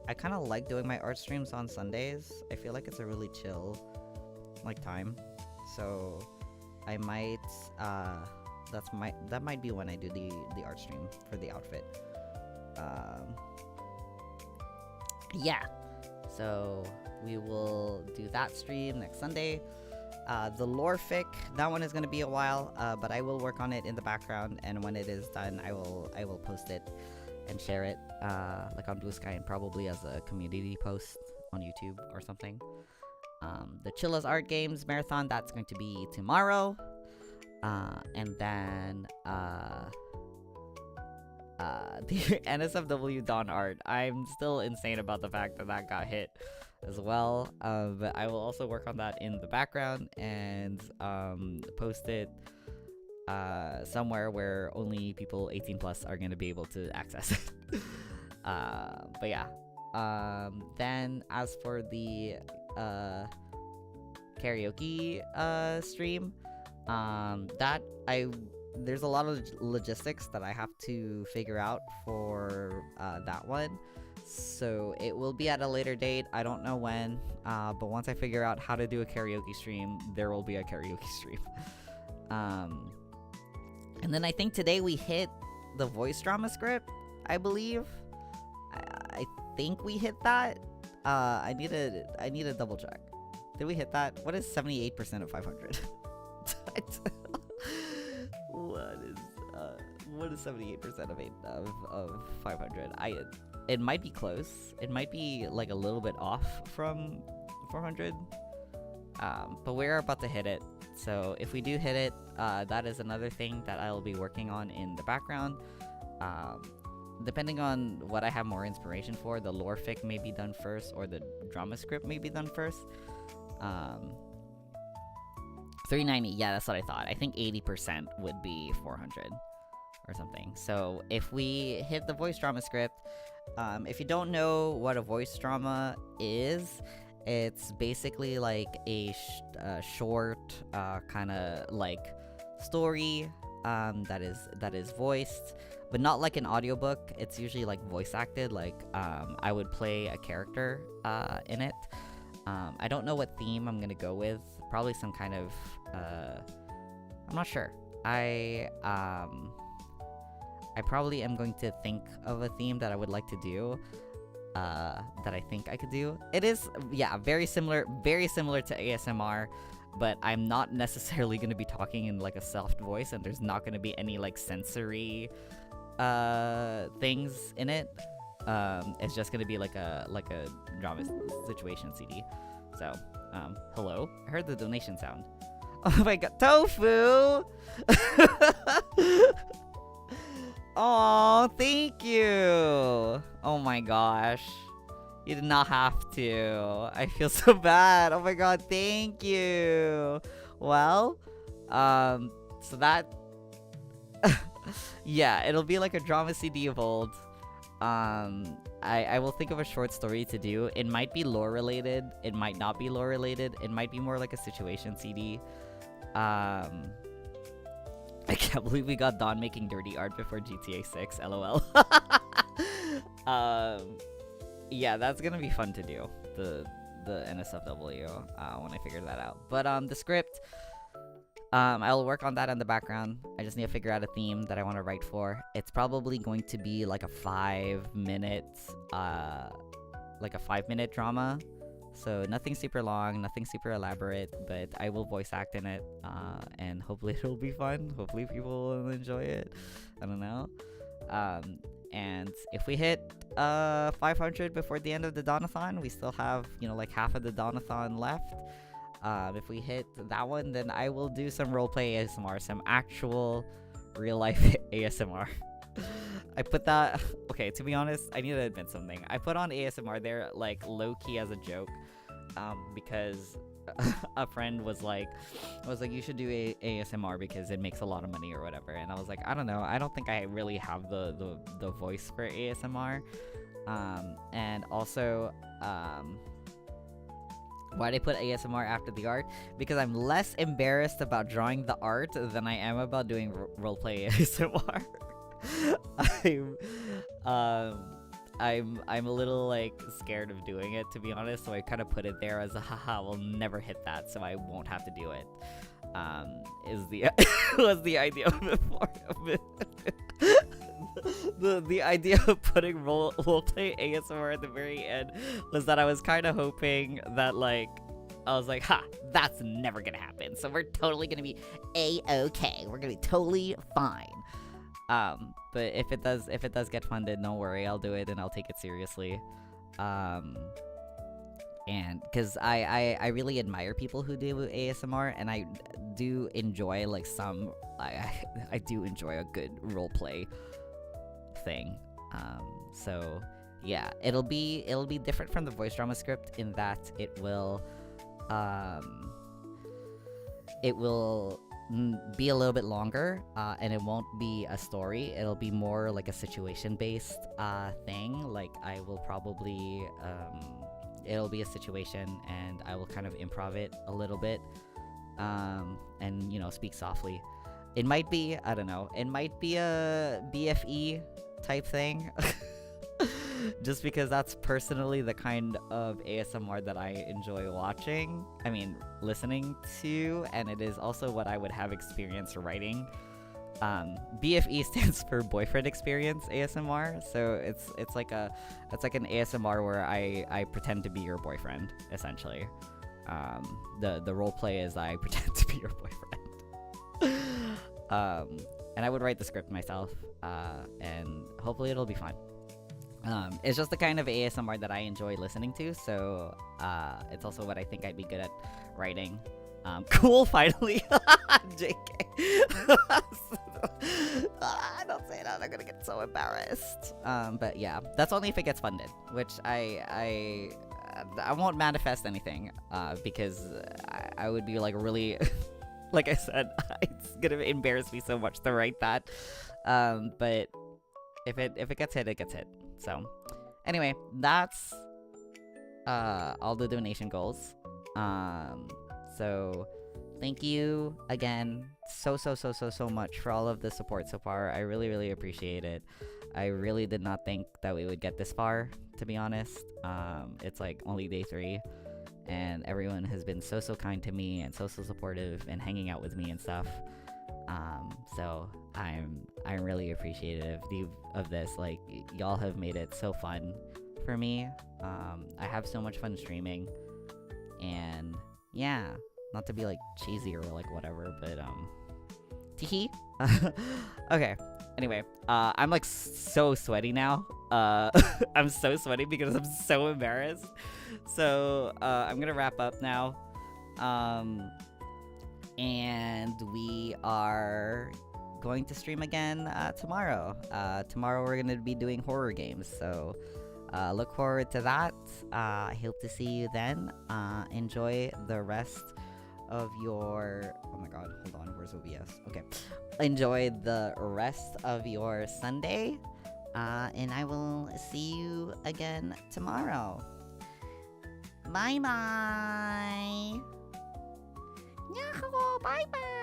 I kind of like doing my art streams on Sundays. I feel like it's a really chill time, so I might that might be when I do the art stream for the outfit. Yeah, so we will do that stream next Sunday. The lore fic, that one is going to be a while, but I will work on it in the background, and when it is done, I will post it and share it on Blue Sky, and probably as a community post on YouTube or something. The Chilla's Art Games Marathon, that's going to be tomorrow. And then the NSFW Dawn art, I'm still insane about the fact that got hit as well, but I will also work on that in the background and post it somewhere where only people 18 plus are going to be able to access it. But yeah, then as for the karaoke stream. There's a lot of logistics that I have to figure out for that one. So it will be at a later date. I don't know when, but once I figure out how to do a karaoke stream, there will be a karaoke stream. And then I think today we hit the voice drama script, I believe. I think we hit that. I need to double check. Did we hit that? What is 78% of 500? What is 78% of 500? It might be close. It might be like a little bit off from 400. But we're about to hit it. So if we do hit it, that is another thing that I'll be working on in the background. Depending on what I have more inspiration for, the lore fic may be done first, or the drama script may be done first. 390, yeah, that's what I thought. I think 80% would be 400 or something. So if we hit the voice drama script, if you don't know what a voice drama is, it's basically like a short kind of like story that is voiced, but not like an audiobook. It's usually like voice acted. Like I would play a character in it. I don't know what theme I'm gonna go with. Probably some kind of I'm not sure. I probably am going to think of a theme that I would like to do. That I think I could do. It is, yeah, very similar to ASMR, but I'm not necessarily going to be talking in like a soft voice, and there's not going to be any like sensory things in it. It's just going to be like a drama situation CD. So, hello. I heard the donation sound. Oh my god, Tofu! Oh, thank you. Oh my gosh. You did not have to. I feel so bad. Oh my god, thank you. Well, so that yeah, it'll be like a drama CD of old. I will think of a short story to do. It might be lore related. It might not be lore related. It might be more like a situation CD. I can't believe we got Dawn making dirty art before GTA 6, lol. Yeah, that's gonna be fun to do, the NSFW, when I figure that out. But, the script, I'll work on that in the background. I just need to figure out a theme that I want to write for. It's probably going to be like a 5-minute drama. So nothing super long, nothing super elaborate, but I will voice act in it, and hopefully it'll be fun. Hopefully people will enjoy it. I don't know. And if we hit 500 before the end of the Dawnathon, we still have, like half of the Dawnathon left. If we hit that one, then I will do some roleplay ASMR, some actual real life ASMR. I put that, okay, to be honest, I need to admit something. I put on ASMR there, like, low-key as a joke, because a friend was like, you should do ASMR because it makes a lot of money or whatever, and I was like, I don't know, I don't think I really have the voice for ASMR, and also, why'd I put ASMR after the art? Because I'm less embarrassed about drawing the art than I am about doing roleplay ASMR. I'm a little like scared of doing it, to be honest, so I kind of put it there as a haha, we'll never hit that, so I won't have to do it. Was the idea before the idea of putting roleplay ASMR at the very end was that I was kind of hoping that, like, I was like, ha, that's never gonna happen, so we're totally gonna be A-okay, we're gonna be totally fine. But if it does get funded, don't worry, I'll do it and I'll take it seriously. And because I really admire people who do ASMR, and I do enjoy like I do enjoy a good roleplay thing. So yeah, it'll be different from the voice drama script in that it will be a little bit longer, and it won't be a story. It'll be more like a situation based thing. Like I will probably it'll be a situation, and I will kind of improv it a little bit, and speak softly. It might be, I don't know, it might be a BFE type thing. Just because that's personally the kind of ASMR that I enjoy listening to, and it is also what I would have experience writing. BFE stands for boyfriend experience ASMR, so it's like an ASMR where I pretend to be your boyfriend, essentially. The role play is I pretend to be your boyfriend. And I would write the script myself, and hopefully it'll be fun. It's just the kind of ASMR that I enjoy listening to, so it's also what I think I'd be good at writing. Cool, finally. JK. Don't say that, I'm gonna get so embarrassed. But yeah, that's only if it gets funded, which I won't manifest anything, because I would be like really, like I said, it's gonna embarrass me so much to write that. But if it gets hit, it gets hit. So anyway, that's all the donation goals. So thank you again so much for all of the support so far. I really appreciate it. I really did not think that we would get this far, to be honest. It's like only day 3, and everyone has been so kind to me and so supportive and hanging out with me and stuff. So I'm really appreciative of this. Like, y'all have made it so fun for me. I have so much fun streaming, and yeah, not to be like cheesy or like whatever, but teehee. Okay. Anyway, I'm like so sweaty now. I'm so sweaty because I'm so embarrassed. So I'm gonna wrap up now. And we are going to stream again tomorrow. Tomorrow we're gonna be doing horror games, so look forward to that. I hope to see you then. Enjoy the rest of your... Oh my god, hold on, where's OBS? Okay. Enjoy the rest of your Sunday, and I will see you again tomorrow. Bye-bye! Bye-bye!